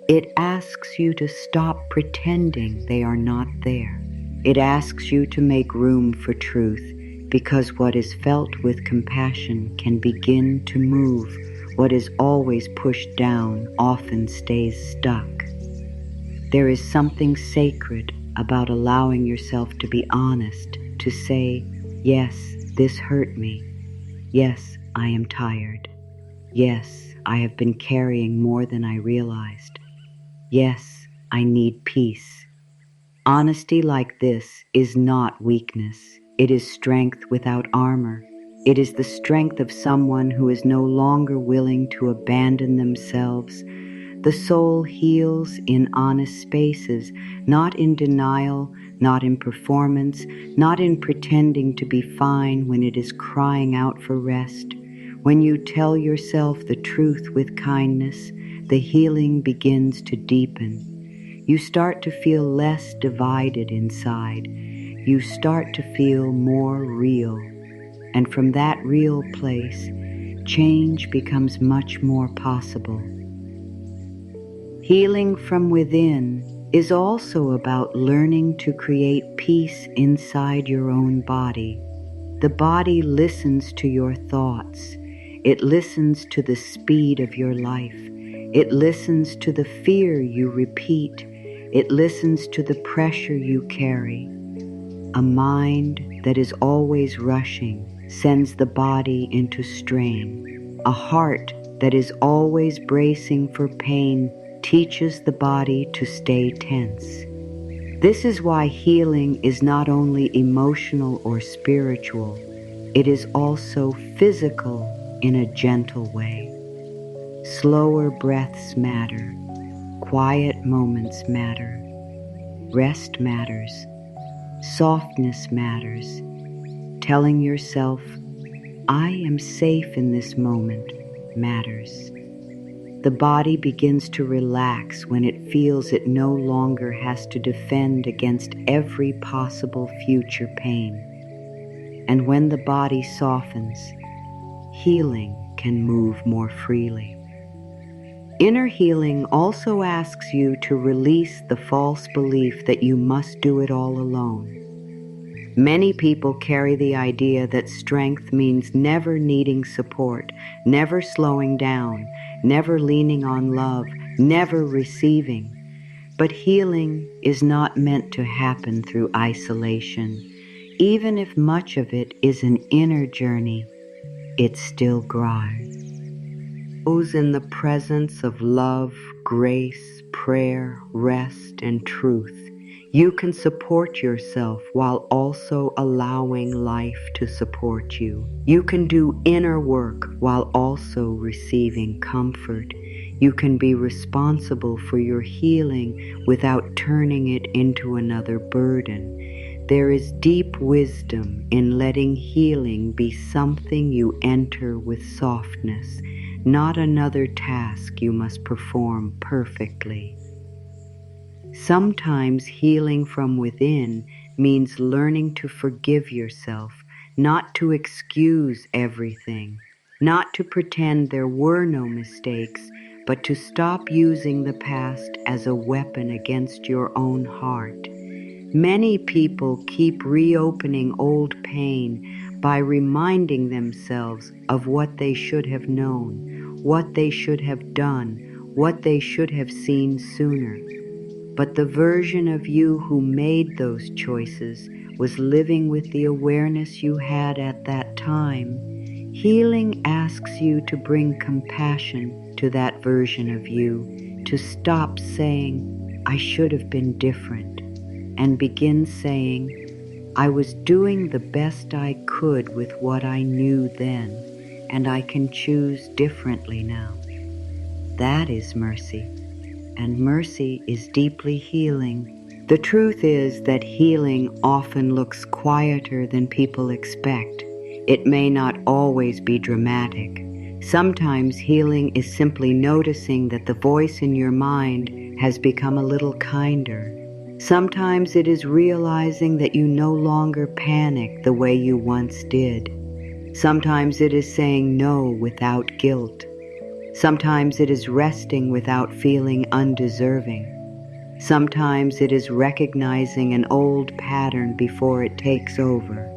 It asks you to stop pretending they are not there. It asks you to make room for truth, because what is felt with compassion can begin to move. What is always pushed down often stays stuck. There is something sacred about allowing yourself to be honest, to say, "Yes, this hurt me," Yes, I am tired. Yes, I have been carrying more than I realized. Yes, I need peace. Honesty like this is not weakness. It is strength without armor. It is the strength of someone who is no longer willing to abandon themselves. The soul heals in honest spaces, not in denial, not in performance, not in pretending to be fine when it is crying out for rest. When you tell yourself the truth with kindness, the healing begins to deepen. You start to feel less divided inside. You start to feel more real. And from that real place, change becomes much more possible. Healing from within is also about learning to create peace inside your own body. The body listens to your thoughts. It listens to the speed of your life. It listens to the fear you repeat. It listens to the pressure you carry. A mind that is always rushing sends the body into strain. A heart that is always bracing for pain teaches the body to stay tense. This is why healing is not only emotional or spiritual, it is also physical in a gentle way. Slower breaths matter. Quiet moments matter. Rest matters. Softness matters. Telling yourself, I am safe in this moment, matters. The body begins to relax when it feels it no longer has to defend against every possible future pain. And when the body softens, healing can move more freely. Inner healing also asks you to release the false belief that you must do it all alone. Many people carry the idea that strength means never needing support, never slowing down, never leaning on love, never receiving. But healing is not meant to happen through isolation. Even if much of it is an inner journey, it still grows. In the presence of love, grace, prayer, rest, and truth, you can support yourself while also allowing life to support you. You can do inner work while also receiving comfort. You can be responsible for your healing without turning it into another burden. There is deep wisdom in letting healing be something you enter with softness, not another task you must perform perfectly. Sometimes healing from within means learning to forgive yourself, not to excuse everything, not to pretend there were no mistakes, but to stop using the past as a weapon against your own heart. Many people keep reopening old pain by reminding themselves of what they should have known, what they should have done, what they should have seen sooner. But the version of you who made those choices was living with the awareness you had at that time. Healing asks you to bring compassion to that version of you, to stop saying, I should have been different, and begin saying, I was doing the best I could with what I knew then, and I can choose differently now. That is mercy, and mercy is deeply healing. The truth is that healing often looks quieter than people expect. It may not always be dramatic. Sometimes healing is simply noticing that the voice in your mind has become a little kinder. Sometimes it is realizing that you no longer panic the way you once did. Sometimes it is saying no without guilt. Sometimes it is resting without feeling undeserving. Sometimes it is recognizing an old pattern before it takes over.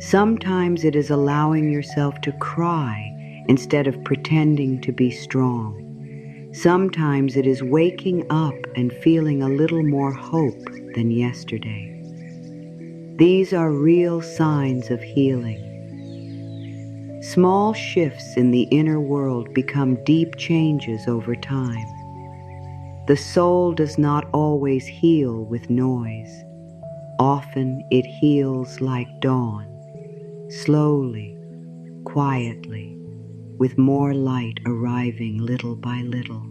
Sometimes it is allowing yourself to cry instead of pretending to be strong. Sometimes it is waking up and feeling a little more hope than yesterday. These are real signs of healing. Small shifts in the inner world become deep changes over time. The soul does not always heal with noise. Often it heals like dawn, slowly, quietly, with more light arriving little by little.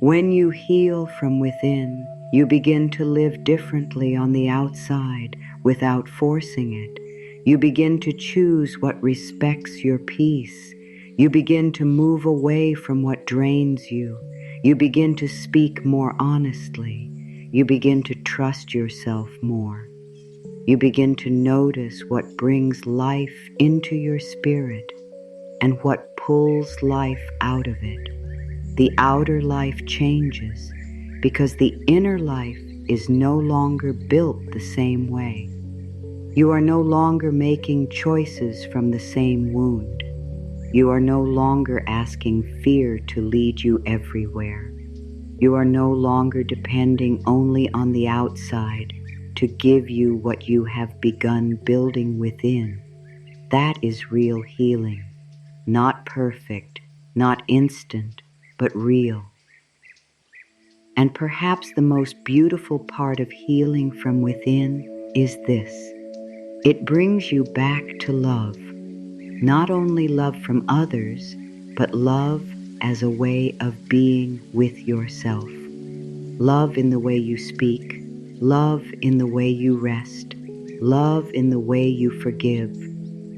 When you heal from within, you begin to live differently on the outside without forcing it. You begin to choose what respects your peace. You begin to move away from what drains you. You begin to speak more honestly. You begin to trust yourself more. You begin to notice what brings life into your spirit and what pulls life out of it. The outer life changes because the inner life is no longer built the same way. You are no longer making choices from the same wound. You are no longer asking fear to lead you everywhere. You are no longer depending only on the outside to give you what you have begun building within. That is real healing. Not perfect, not instant, but real. And perhaps the most beautiful part of healing from within is this. It brings you back to love. Not only love from others, but love as a way of being with yourself. Love in the way you speak, love in the way you rest, love in the way you forgive,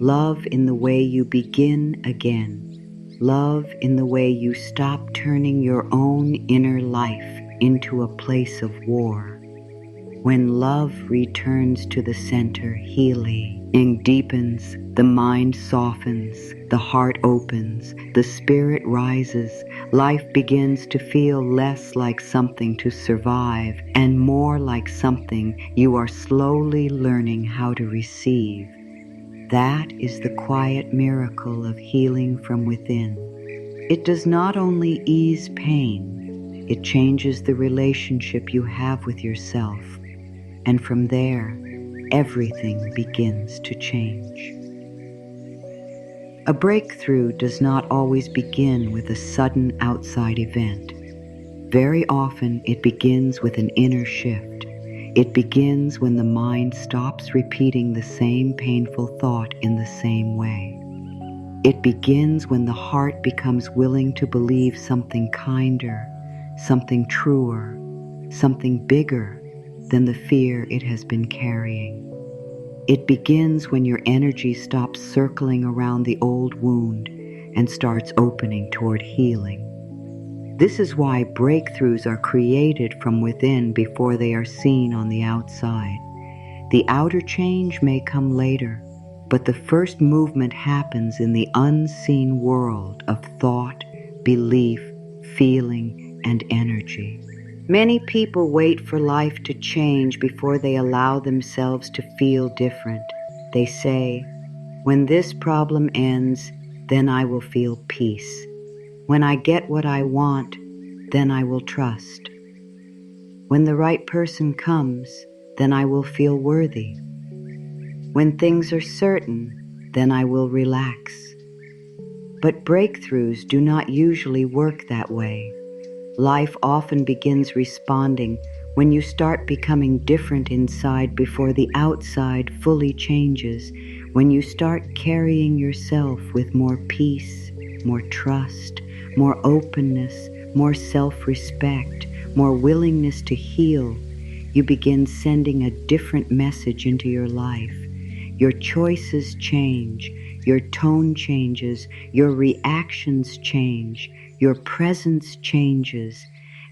love in the way you begin again, love in the way you stop turning your own inner life into a place of war. When love returns to the center, healing deepens, the mind softens, the heart opens, the spirit rises, life begins to feel less like something to survive and more like something you are slowly learning how to receive. That is the quiet miracle of healing from within. It does not only ease pain, it changes the relationship you have with yourself. And from there, everything begins to change. A breakthrough does not always begin with a sudden outside event. Very often it begins with an inner shift. It begins when the mind stops repeating the same painful thought in the same way. It begins when the heart becomes willing to believe something kinder, something truer, something bigger than the fear it has been carrying. It begins when your energy stops circling around the old wound and starts opening toward healing. This is why breakthroughs are created from within before they are seen on the outside. The outer change may come later, but the first movement happens in the unseen world of thought, belief, feeling, and energy. Many people wait for life to change before they allow themselves to feel different. They say, "When this problem ends, then I will feel peace. When I get what I want, then I will trust. When the right person comes, then I will feel worthy. When things are certain, then I will relax." But breakthroughs do not usually work that way. Life often begins responding when you start becoming different inside before the outside fully changes, when you start carrying yourself with more peace, more trust, more openness, more self-respect, more willingness to heal. You begin sending a different message into your life. Your choices change, your tone changes, your reactions change, your presence changes,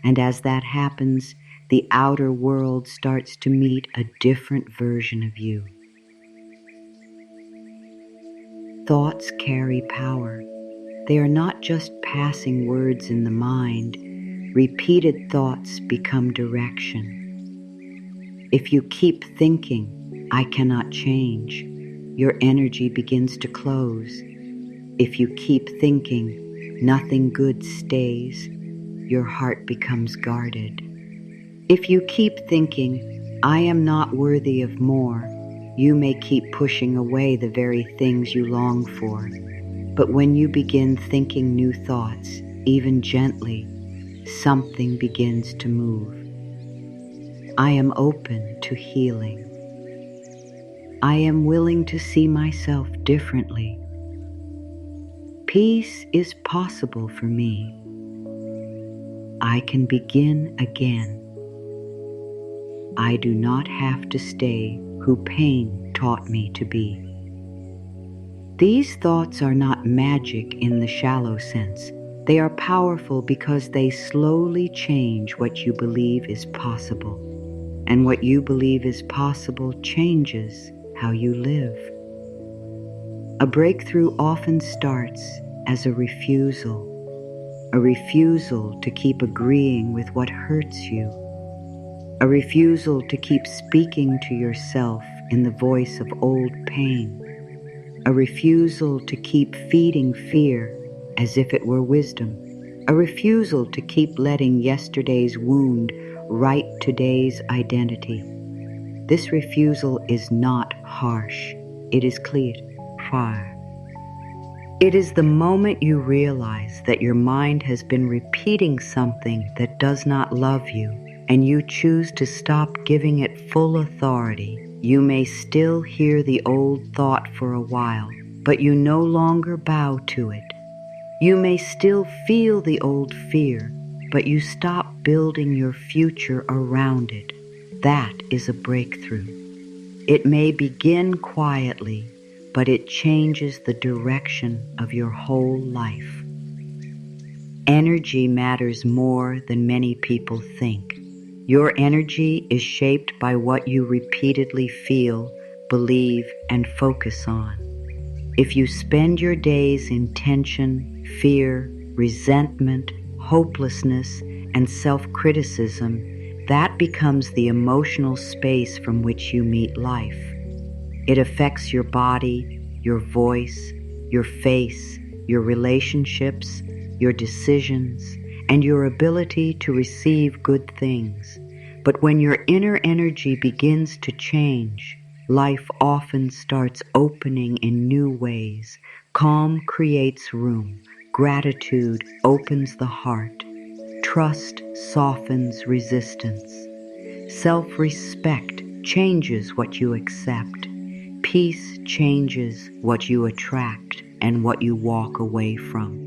and as that happens, the outer world starts to meet a different version of you. Thoughts carry power. They are not just passing words in the mind. Repeated thoughts become direction. If you keep thinking, "I cannot change," your energy begins to close. If you keep thinking, "Nothing good stays," your heart becomes guarded. If you keep thinking, "I am not worthy of more," you may keep pushing away the very things you long for. But when you begin thinking new thoughts, even gently, something begins to move. I am open to healing. I am willing to see myself differently. Peace is possible for me. I can begin again. I do not have to stay who pain taught me to be. These thoughts are not magic in the shallow sense. They are powerful because they slowly change what you believe is possible. And what you believe is possible changes how you live. A breakthrough often starts as a refusal to keep agreeing with what hurts you, a refusal to keep speaking to yourself in the voice of old pain, a refusal to keep feeding fear as if it were wisdom, a refusal to keep letting yesterday's wound write today's identity. This refusal is not harsh. It is clear. Fire. It is the moment you realize that your mind has been repeating something that does not love you, and you choose to stop giving it full authority. You may still hear the old thought for a while, but you no longer bow to it. You may still feel the old fear, but you stop building your future around it. That is a breakthrough. It may begin quietly, but it changes the direction of your whole life. Energy matters more than many people think. Your energy is shaped by what you repeatedly feel, believe, and focus on. If you spend your days in tension, fear, resentment, hopelessness, and self-criticism, that becomes the emotional space from which you meet life. It affects your body, your voice, your face, your relationships, your decisions, and your ability to receive good things. But when your inner energy begins to change, life often starts opening in new ways. Calm creates room. Gratitude opens the heart. Trust softens resistance. Self-respect changes what you accept. Peace changes what you attract and what you walk away from.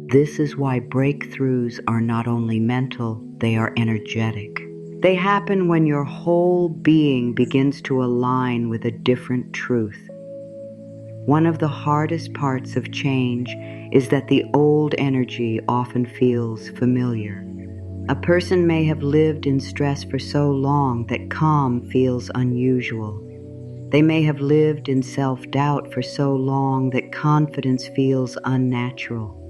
This is why breakthroughs are not only mental, they are energetic. They happen when your whole being begins to align with a different truth. One of the hardest parts of change is that the old energy often feels familiar. A person may have lived in stress for so long that calm feels unusual. They may have lived in self-doubt for so long that confidence feels unnatural.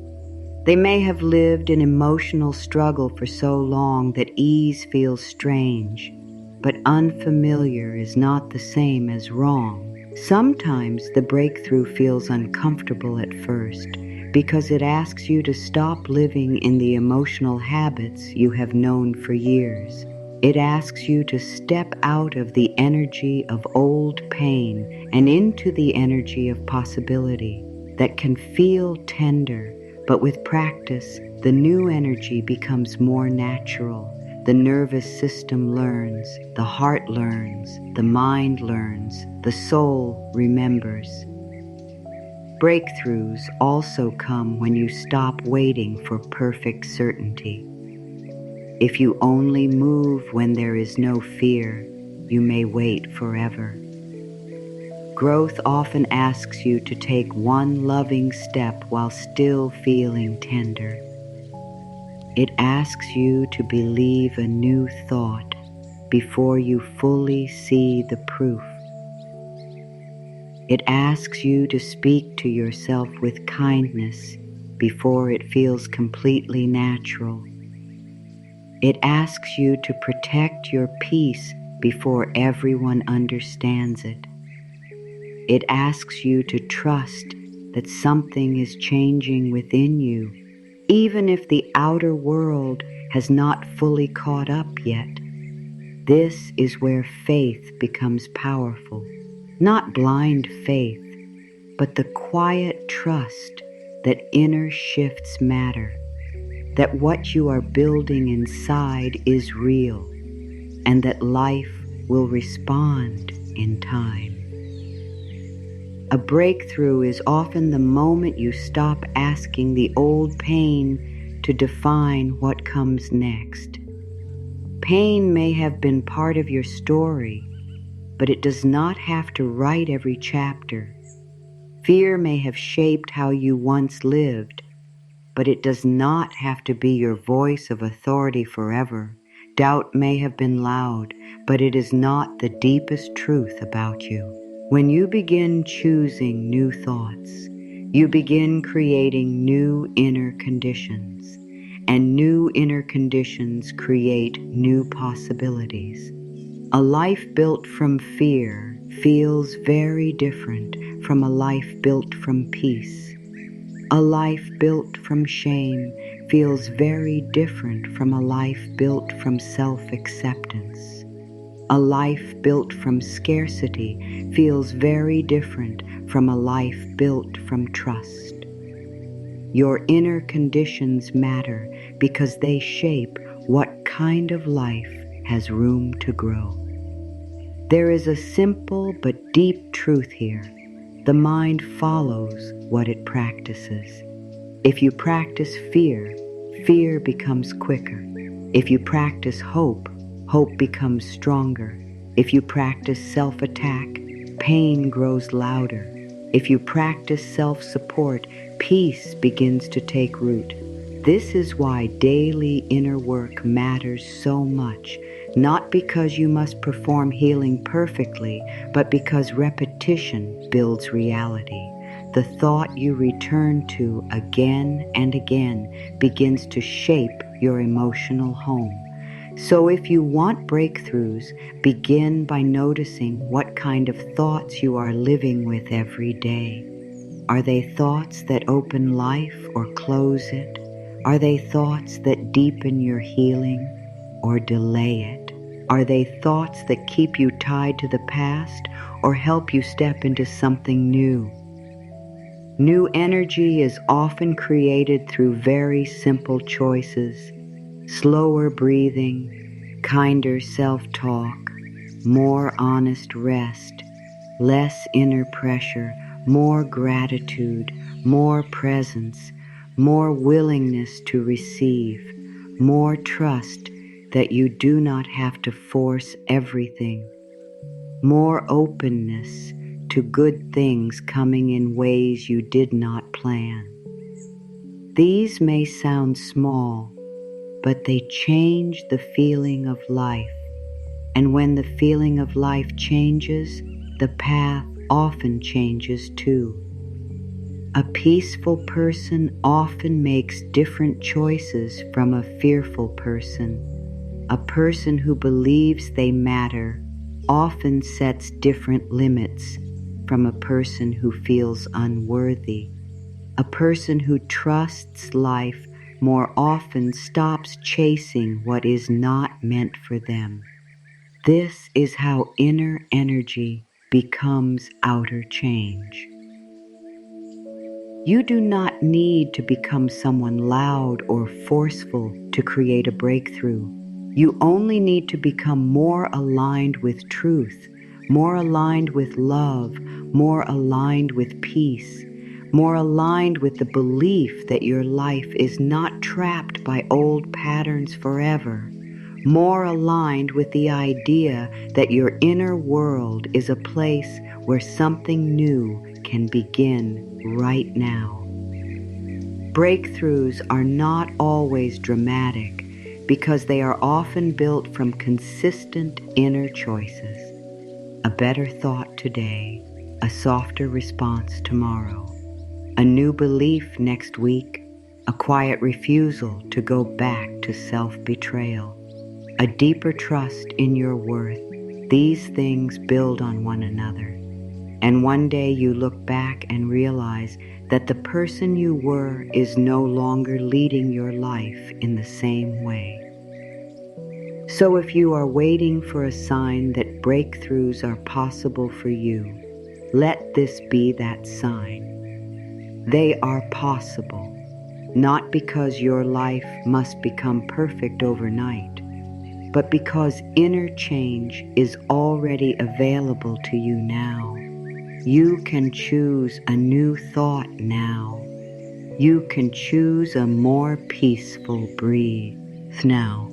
They may have lived in emotional struggle for so long that ease feels strange. But unfamiliar is not the same as wrong. Sometimes the breakthrough feels uncomfortable at first because it asks you to stop living in the emotional habits you have known for years. It asks you to step out of the energy of old pain and into the energy of possibility that can feel tender, but with practice, the new energy becomes more natural. The nervous system learns, the heart learns, the mind learns, the soul remembers. Breakthroughs also come when you stop waiting for perfect certainty. If you only move when there is no fear, you may wait forever. Growth often asks you to take one loving step while still feeling tender. It asks you to believe a new thought before you fully see the proof. It asks you to speak to yourself with kindness before it feels completely natural. It asks you to protect your peace before everyone understands it. It asks you to trust that something is changing within you, even if the outer world has not fully caught up yet. This is where faith becomes powerful, not blind faith, but the quiet trust that inner shifts matter, that what you are building inside is real, and that life will respond in time. A breakthrough is often the moment you stop asking the old pain to define what comes next. Pain may have been part of your story, but it does not have to write every chapter. Fear may have shaped how you once lived, but it does not have to be your voice of authority forever. Doubt may have been loud, but it is not the deepest truth about you. When you begin choosing new thoughts, you begin creating new inner conditions, and new inner conditions create new possibilities. A life built from fear feels very different from a life built from peace. A life built from shame feels very different from a life built from self-acceptance. A life built from scarcity feels very different from a life built from trust. Your inner conditions matter because they shape what kind of life has room to grow. There is a simple but deep truth here. The mind follows what it practices. If you practice fear, fear becomes quicker. If you practice hope, hope becomes stronger. If you practice self-attack, pain grows louder. If you practice self-support, peace begins to take root. This is why daily inner work matters so much, not because you must perform healing perfectly, but because repetition builds reality. The thought you return to again and again begins to shape your emotional home. So if you want breakthroughs, begin by noticing what kind of thoughts you are living with every day. Are they thoughts that open life or close it? Are they thoughts that deepen your healing or delay it? Are they thoughts that keep you tied to the past or help you step into something new? New energy is often created through very simple choices: slower breathing, kinder self-talk, more honest rest, less inner pressure, more gratitude, more presence, more willingness to receive, more trust that you do not have to force everything, more openness to good things coming in ways you did not plan. These may sound small, but they change the feeling of life. And when the feeling of life changes, the path often changes too. A peaceful person often makes different choices from a fearful person. A person who believes they matter often sets different limits from a person who feels unworthy. A person who trusts life more often stops chasing what is not meant for them. This is how inner energy becomes outer change. You do not need to become someone loud or forceful to create a breakthrough. You only need to become more aligned with truth, more aligned with love, more aligned with peace, more aligned with the belief that your life is not trapped by old patterns forever, more aligned with the idea that your inner world is a place where something new can begin right now. Breakthroughs are not always dramatic because they are often built from consistent inner choices. A better thought today, a softer response tomorrow, a new belief next week, a quiet refusal to go back to self-betrayal, a deeper trust in your worth. These things build on one another. And one day you look back and realize that the person you were is no longer leading your life in the same way. So if you are waiting for a sign that breakthroughs are possible for you, Let this be that sign. They are possible, not because your life must become perfect overnight, but because inner change is already available to you now. You can choose a new thought now. You can choose a more peaceful breathe now.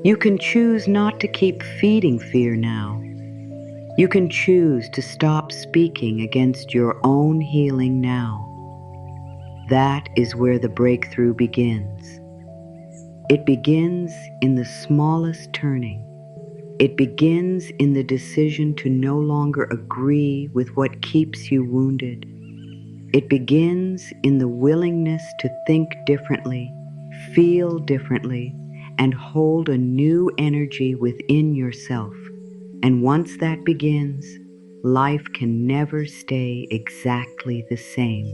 You can choose not to keep feeding fear now. You can choose to stop speaking against your own healing now. That is where the breakthrough begins. It begins in the smallest turning. It begins in the decision to no longer agree with what keeps you wounded. It begins in the willingness to think differently, feel differently, and hold a new energy within yourself. And once that begins, life can never stay exactly the same.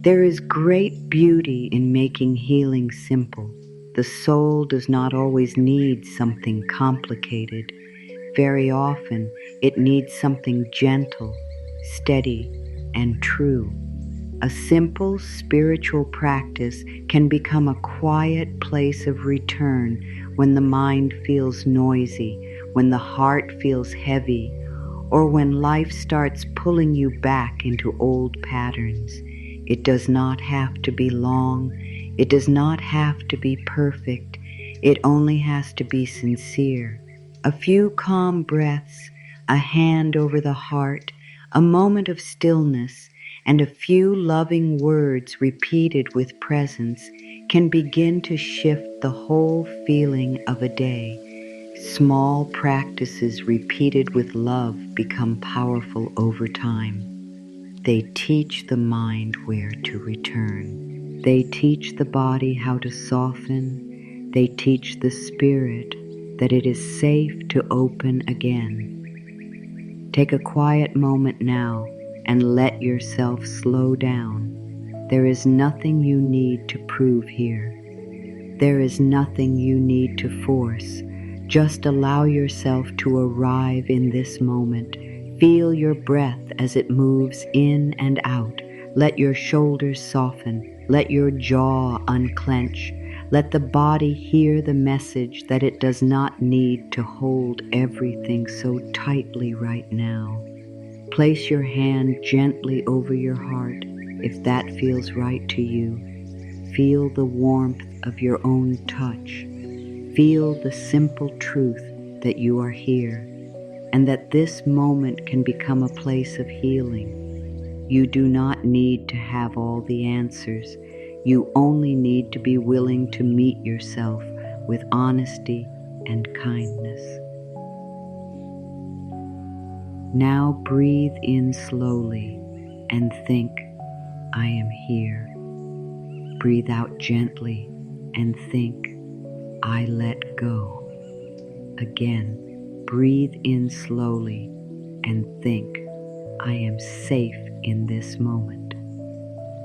There is great beauty in making healing simple. The soul does not always need something complicated. Very often, it needs something gentle, steady, and true. A simple spiritual practice can become a quiet place of return when the mind feels noisy, when the heart feels heavy, or when life starts pulling you back into old patterns. It does not have to be long. It does not have to be perfect. It only has to be sincere. A few calm breaths, a hand over the heart, a moment of stillness, and a few loving words repeated with presence can begin to shift the whole feeling of a day. Small practices repeated with love become powerful over time. They teach the mind where to return. They teach the body how to soften. They teach the spirit that it is safe to open again. Take a quiet moment now and let yourself slow down. There is nothing you need to prove here. There is nothing you need to force. Just allow yourself to arrive in this moment. Feel your breath as it moves in and out. Let your shoulders soften. Let your jaw unclench. Let the body hear the message that it does not need to hold everything so tightly right now. Place your hand gently over your heart if that feels right to you. Feel the warmth of your own touch. Feel the simple truth that you are here and that this moment can become a place of healing. You do not need to have all the answers. You only need to be willing to meet yourself with honesty and kindness. Now breathe in slowly and think, I am here. Breathe out gently and think, I let go. Again, breathe in slowly and think, I am safe in this moment.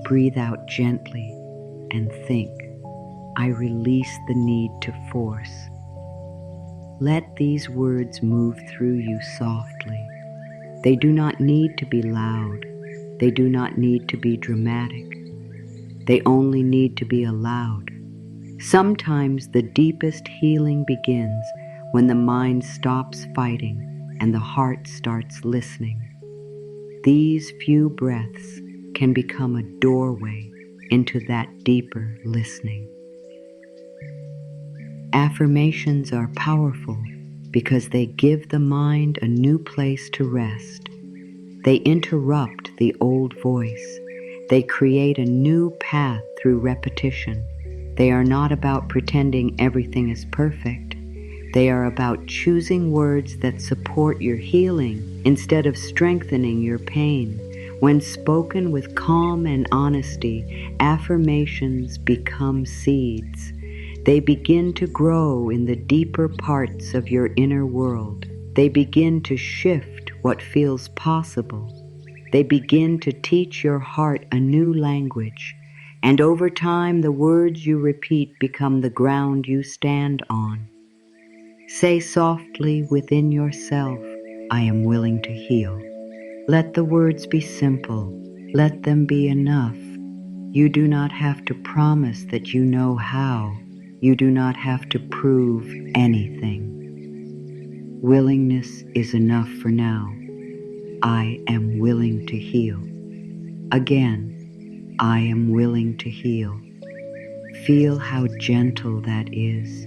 Breathe out gently and think, I release the need to force. Let these words move through you softly. They do not need to be loud. They do not need to be dramatic. They only need to be allowed. Sometimes the deepest healing begins when the mind stops fighting and the heart starts listening. These few breaths can become a doorway into that deeper listening. Affirmations are powerful because they give the mind a new place to rest. They interrupt the old voice. They create a new path through repetition. They are not about pretending everything is perfect. They are about choosing words that support your healing instead of strengthening your pain. When spoken with calm and honesty, affirmations become seeds. They begin to grow in the deeper parts of your inner world. They begin to shift what feels possible. They begin to teach your heart a new language. And over time, the words you repeat become the ground you stand on. Say softly within yourself, I am willing to heal. Let the words be simple. Let them be enough. You do not have to promise that you know how. You do not have to prove anything. Willingness is enough for now. I am willing to heal. Again, I am willing to heal. Feel how gentle that is.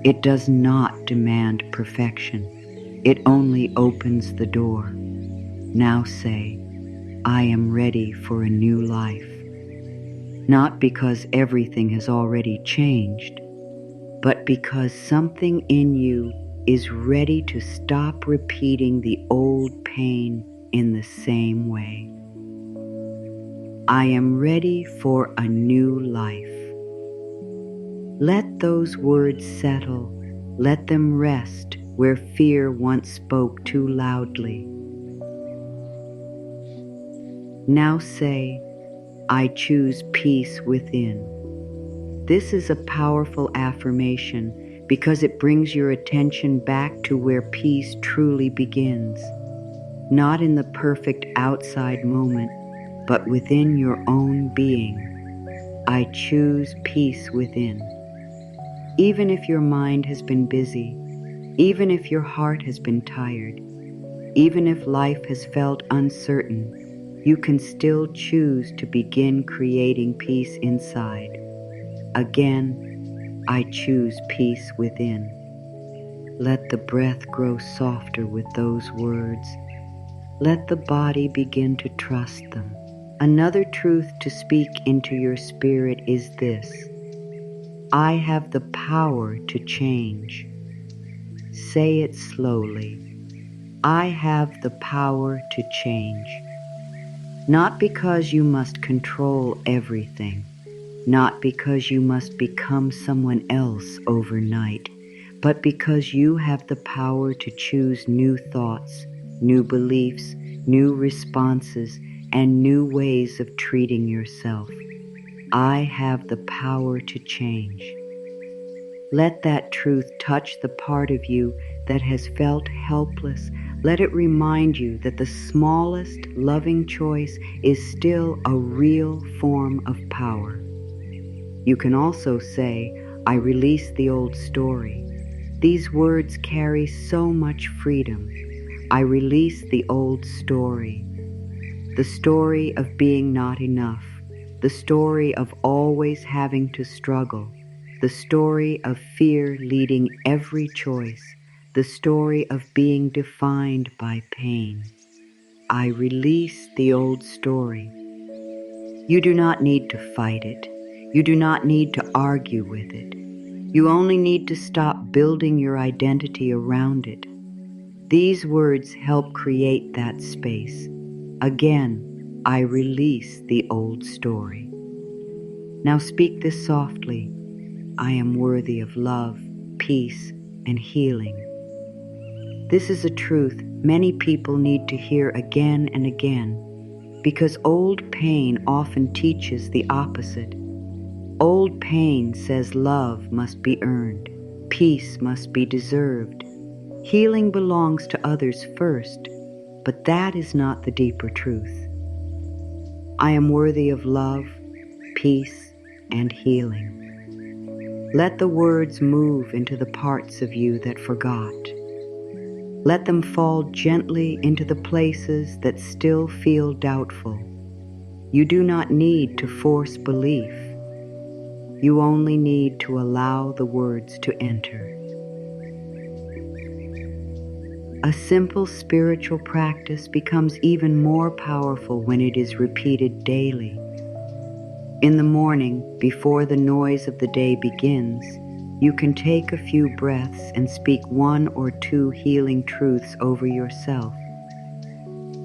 It does not demand perfection. It only opens the door. Now say, I am ready for a new life. Not because everything has already changed, but because something in you is ready to stop repeating the old pain in the same way. I am ready for a new life. Let those words settle. Let them rest where fear once spoke too loudly. Now say, I choose peace within. This is a powerful affirmation because it brings your attention back to where peace truly begins. Not in the perfect outside moment, but within your own being. I choose peace within. Even if your mind has been busy, even if your heart has been tired, even if life has felt uncertain, you can still choose to begin creating peace inside. Again, I choose peace within. Let the breath grow softer with those words. Let the body begin to trust them. Another truth to speak into your spirit is this: I have the power to change. Say it slowly. I have the power to change. Not because you must control everything, not because you must become someone else overnight, but because you have the power to choose new thoughts, new beliefs, new responses, and new ways of treating yourself. I have the power to change. Let that truth touch the part of you that has felt helpless. Let it remind you that the smallest loving choice is still a real form of power. You can also say, I release the old story. These words carry so much freedom. I release the old story. The story of being not enough. The story of always having to struggle. The story of fear leading every choice. The story of being defined by pain. I release the old story. You do not need to fight it. You do not need to argue with it. You only need to stop building your identity around it. These words help create that space. Again, I release the old story. Now speak this softly. I am worthy of love, peace, and healing. This is a truth many people need to hear again and again, because old pain often teaches the opposite. Old pain says love must be earned, peace must be deserved. Healing belongs to others first, but that is not the deeper truth. I am worthy of love, peace, and healing. Let the words move into the parts of you that forgot. Let them fall gently into the places that still feel doubtful. You do not need to force belief. You only need to allow the words to enter. A simple spiritual practice becomes even more powerful when it is repeated daily. In the morning, before the noise of the day begins, you can take a few breaths and speak 1 or 2 healing truths over yourself.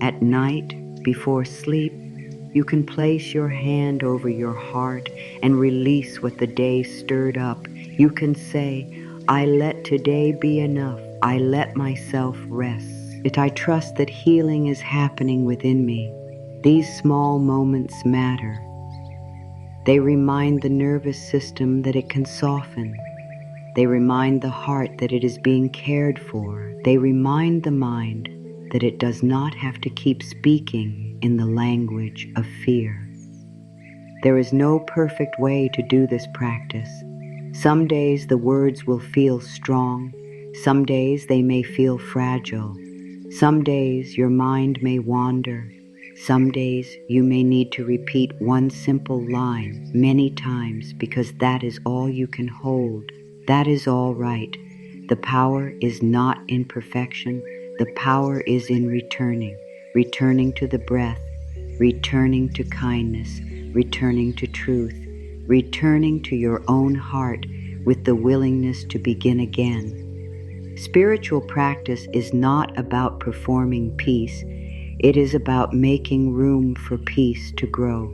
At night, before sleep, you can place your hand over your heart and release what the day stirred up. You can say, I let today be enough. I let myself rest. I trust that healing is happening within me. These small moments matter. They remind the nervous system that it can soften. They remind the heart that it is being cared for. They remind the mind that it does not have to keep speaking in the language of fear. There is no perfect way to do this practice. Some days the words will feel strong. Some days they may feel fragile. Some days your mind may wander. Some days you may need to repeat one simple line many times because that is all you can hold. That is all right. The power is not in perfection. The power is in returning to the breath, returning to kindness, returning to truth, returning to your own heart with the willingness to begin again. Spiritual practice is not about performing peace. It is about making room for peace to grow.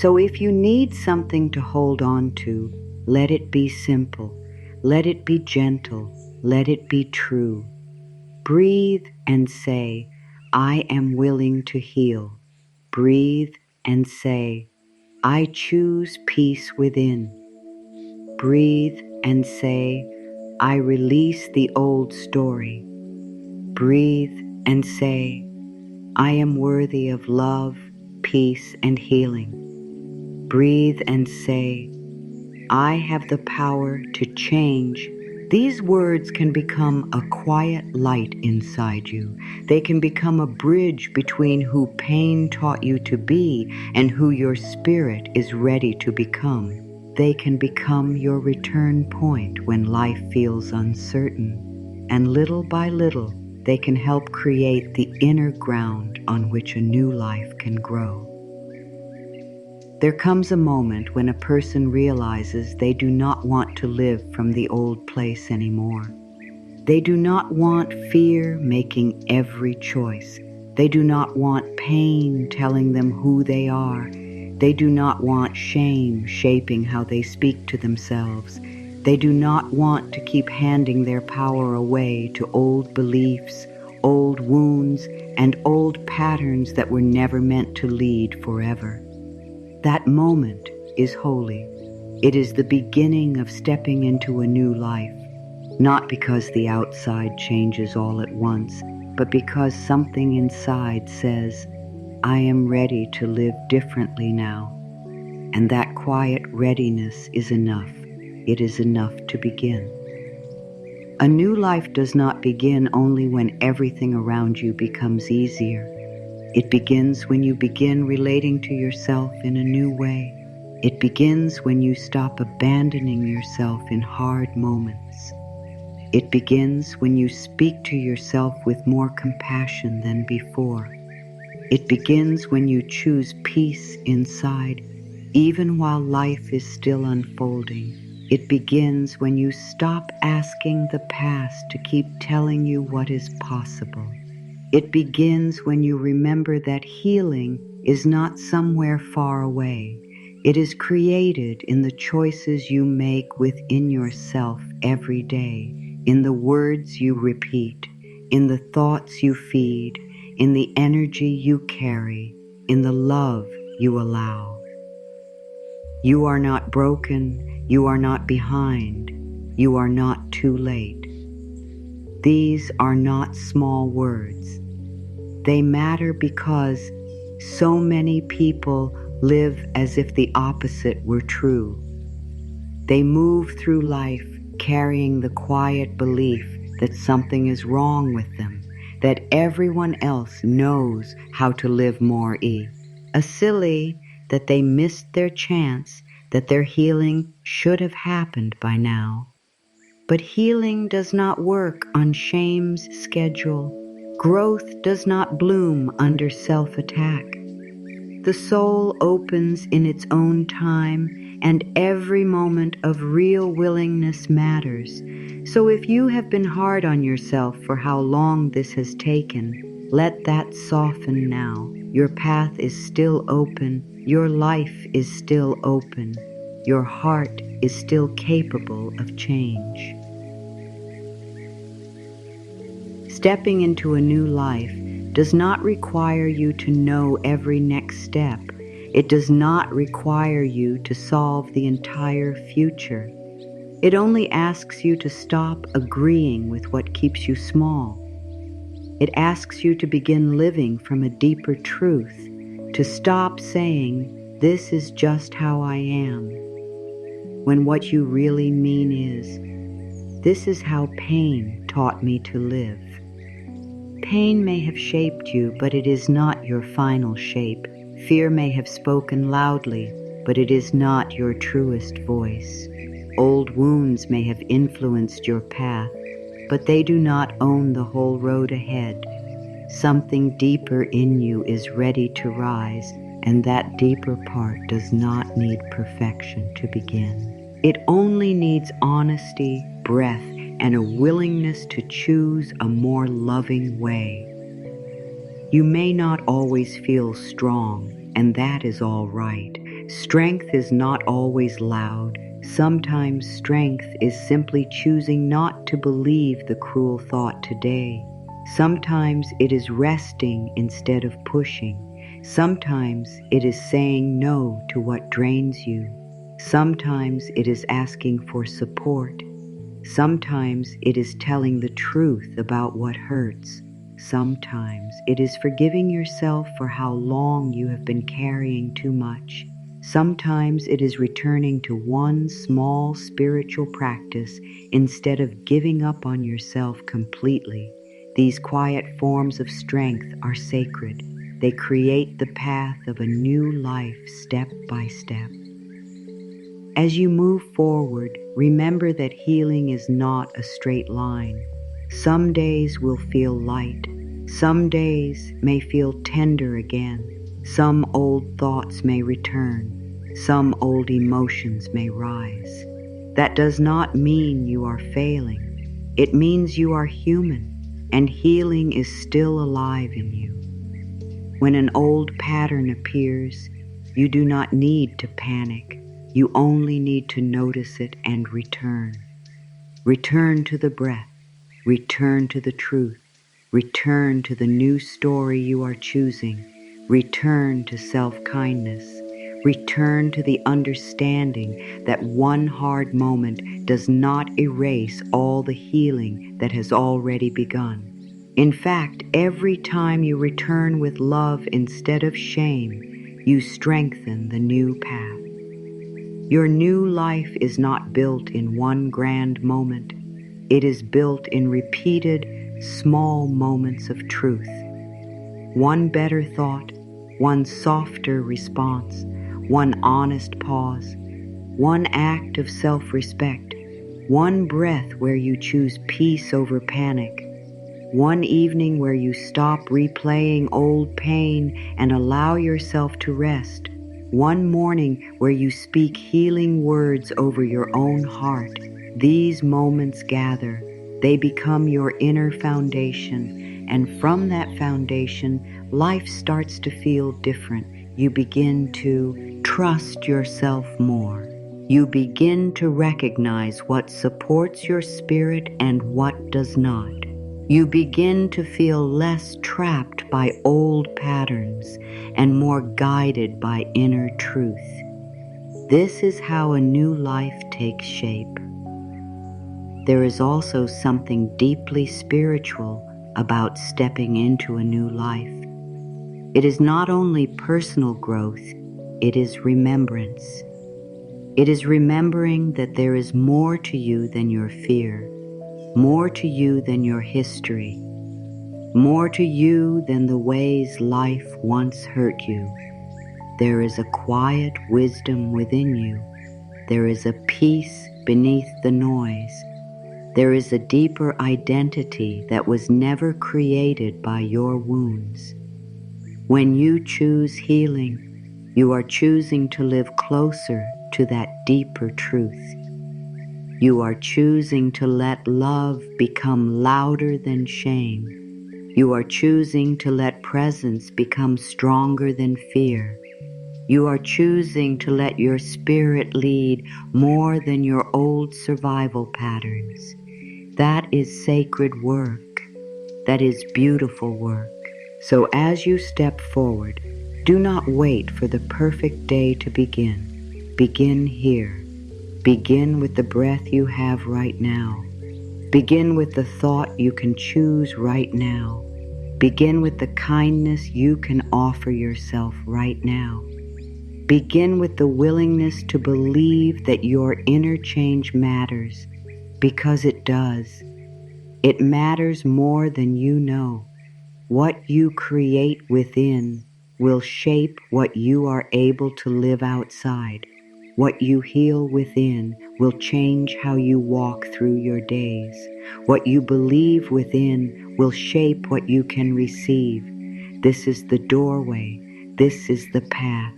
So if you need something to hold on to, let it be simple. Let it be gentle. Let it be true. Breathe and say, I am willing to heal. Breathe and say, I choose peace within. Breathe and say, I release the old story. Breathe and say, I am worthy of love, peace, and healing. Breathe and say, I have the power to change. These words can become a quiet light inside you. They can become a bridge between who pain taught you to be and who your spirit is ready to become. They can become your return point when life feels uncertain. And little by little, they can help create the inner ground on which a new life can grow. There comes a moment when a person realizes they do not want to live from the old place anymore. They do not want fear making every choice. They do not want pain telling them who they are. They do not want shame shaping how they speak to themselves. They do not want to keep handing their power away to old beliefs, old wounds, and old patterns that were never meant to lead forever. That moment is holy. It is the beginning of stepping into a new life, not because the outside changes all at once, but because something inside says, I am ready to live differently now. And that quiet readiness is enough. It is enough to begin. A new life does not begin only when everything around you becomes easier. It begins when you begin relating to yourself in a new way. It begins when you stop abandoning yourself in hard moments. It begins when you speak to yourself with more compassion than before. It begins when you choose peace inside, even while life is still unfolding. It begins when you stop asking the past to keep telling you what is possible. It begins when you remember that healing is not somewhere far away. It is created in the choices you make within yourself every day, in the words you repeat, in the thoughts you feed, in the energy you carry, in the love you allow. You are not broken. You are not behind. You are not too late. These are not small words. They matter because so many people live as if the opposite were true. They move through life carrying the quiet belief that something is wrong with them, that everyone else knows how to live more a silly that they missed their chance, that their healing should have happened by now. But healing does not work on shame's schedule. Growth does not bloom under self-attack. The soul opens in its own time, and every moment of real willingness matters. So if you have been hard on yourself for how long this has taken, let that soften now. Your path is still open. Your life is still open. Your heart is still capable of change. Stepping into a new life does not require you to know every next step. It does not require you to solve the entire future. It only asks you to stop agreeing with what keeps you small. It asks you to begin living from a deeper truth, to stop saying, "This is just how I am," when what you really mean is, "This is how pain taught me to live." Pain may have shaped you, but it is not your final shape. Fear may have spoken loudly, but it is not your truest voice. Old wounds may have influenced your path, but they do not own the whole road ahead. Something deeper in you is ready to rise, and that deeper part does not need perfection to begin. It only needs honesty, breath, and a willingness to choose a more loving way. You may not always feel strong, and that is all right. Strength is not always loud. Sometimes strength is simply choosing not to believe the cruel thought today. Sometimes it is resting instead of pushing. Sometimes it is saying no to what drains you. Sometimes it is asking for support. Sometimes it is telling the truth about what hurts. Sometimes it is forgiving yourself for how long you have been carrying too much. Sometimes it is returning to one small spiritual practice instead of giving up on yourself completely. These quiet forms of strength are sacred. They create the path of a new life step by step. As you move forward, remember that healing is not a straight line. Some days will feel light. Some days may feel tender again. Some old thoughts may return. Some old emotions may rise. That does not mean you are failing. It means you are human, and healing is still alive in you. When an old pattern appears, you do not need to panic. You only need to notice it and return. Return to the breath. Return to the truth. Return to the new story you are choosing. Return to self-kindness. Return to the understanding that one hard moment does not erase all the healing that has already begun. In fact, every time you return with love instead of shame, you strengthen the new path. Your new life is not built in one grand moment. It is built in repeated, small moments of truth. One better thought, one softer response, one honest pause, one act of self-respect, one breath where you choose peace over panic, one evening where you stop replaying old pain and allow yourself to rest, one morning where you speak healing words over your own heart. These moments gather. They become your inner foundation, and from that foundation, life starts to feel different. You begin to trust yourself more. You begin to recognize what supports your spirit and what does not. You begin to feel less trapped by old patterns and more guided by inner truth. This is how a new life takes shape. There is also something deeply spiritual about stepping into a new life. It is not only personal growth, it is remembrance. It is remembering that there is more to you than your fear, more to you than your history, more to you than the ways life once hurt you. There is a quiet wisdom within you. There is a peace beneath the noise. There is a deeper identity that was never created by your wounds. When you choose healing, you are choosing to live closer to that deeper truth. You are choosing to let love become louder than shame. You are choosing to let presence become stronger than fear. You are choosing to let your spirit lead more than your old survival patterns. That is sacred work. That is beautiful work. So as you step forward, do not wait for the perfect day to begin. Begin here. Begin with the breath you have right now. Begin with the thought you can choose right now. Begin with the kindness you can offer yourself right now. Begin with the willingness to believe that your inner change matters, because it does. It matters more than you know. What you create within will shape what you are able to live outside. What you heal within will change how you walk through your days. What you believe within will shape what you can receive. This is the doorway. This is the path.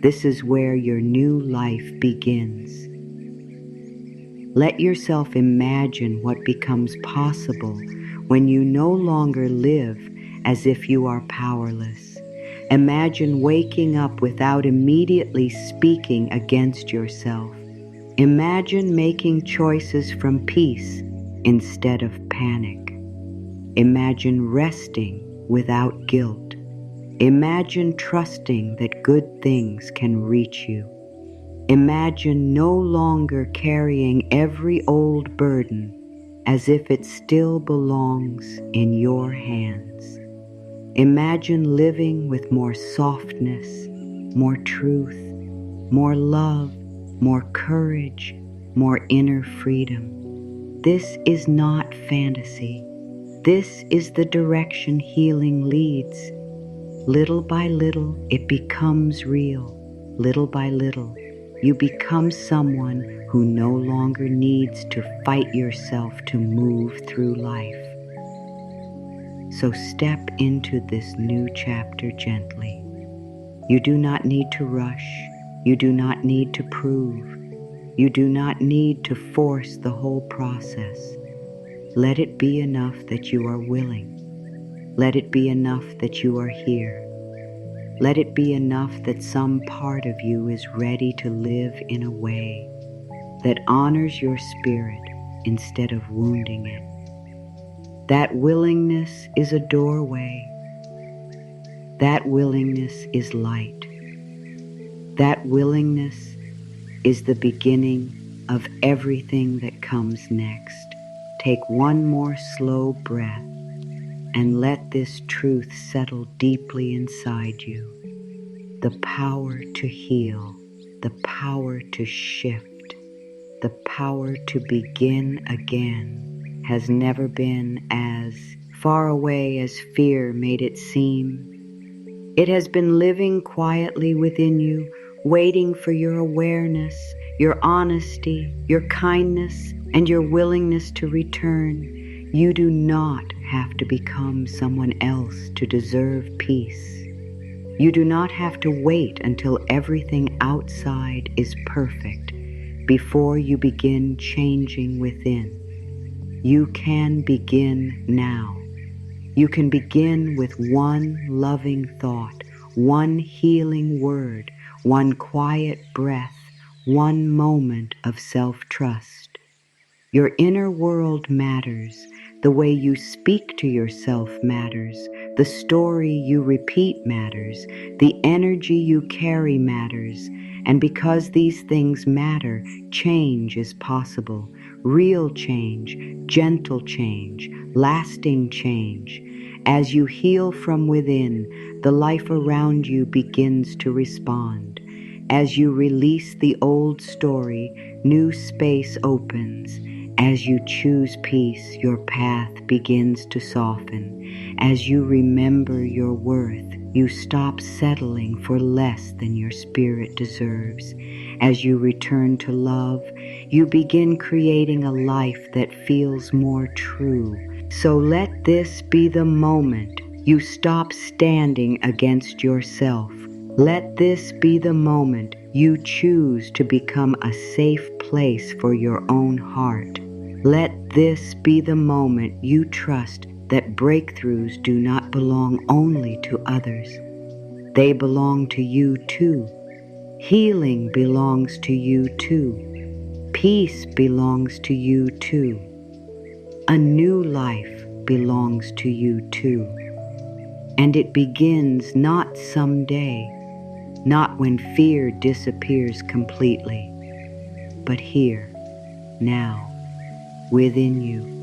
This is where your new life begins. Let yourself imagine what becomes possible when you no longer live as if you are powerless. Imagine waking up without immediately speaking against yourself. Imagine making choices from peace instead of panic. Imagine resting without guilt. Imagine trusting that good things can reach you. Imagine no longer carrying every old burden as if it still belongs in your hands. Imagine living with more softness, more truth, more love, more courage, more inner freedom. This is not fantasy. This is the direction healing leads. Little by little, it becomes real. Little by little, you become someone who no longer needs to fight yourself to move through life. So step into this new chapter gently. You do not need to rush. You do not need to prove. You do not need to force the whole process. Let it be enough that you are willing. Let it be enough that you are here. Let it be enough that some part of you is ready to live in a way that honors your spirit instead of wounding it. That willingness is a doorway. That willingness is light. That willingness is the beginning of everything that comes next. Take one more slow breath and let this truth settle deeply inside you. The power to heal, the power to shift, the power to begin again has never been as far away as fear made it seem. It has been living quietly within you, waiting for your awareness, your honesty, your kindness, and your willingness to return. You do not have to become someone else to deserve peace. You do not have to wait until everything outside is perfect before you begin changing within. You can begin now. You can begin with one loving thought, one healing word, one quiet breath, one moment of self-trust. Your inner world matters. The way you speak to yourself matters. The story you repeat matters. The energy you carry matters. And because these things matter, change is possible. Real change, gentle change, lasting change. As you heal from within, the life around you begins to respond. As you release the old story, new space opens. As you choose peace, your path begins to soften. As you remember your worth, you stop settling for less than your spirit deserves. As you return to love, you begin creating a life that feels more true. So let this be the moment you stop standing against yourself. Let this be the moment you choose to become a safe place for your own heart. Let this be the moment you trust that breakthroughs do not belong only to others. They belong to you too. Healing belongs to you too. Peace belongs to you too. A new life belongs to you too. And it begins not someday, not when fear disappears completely, but here, now, within you.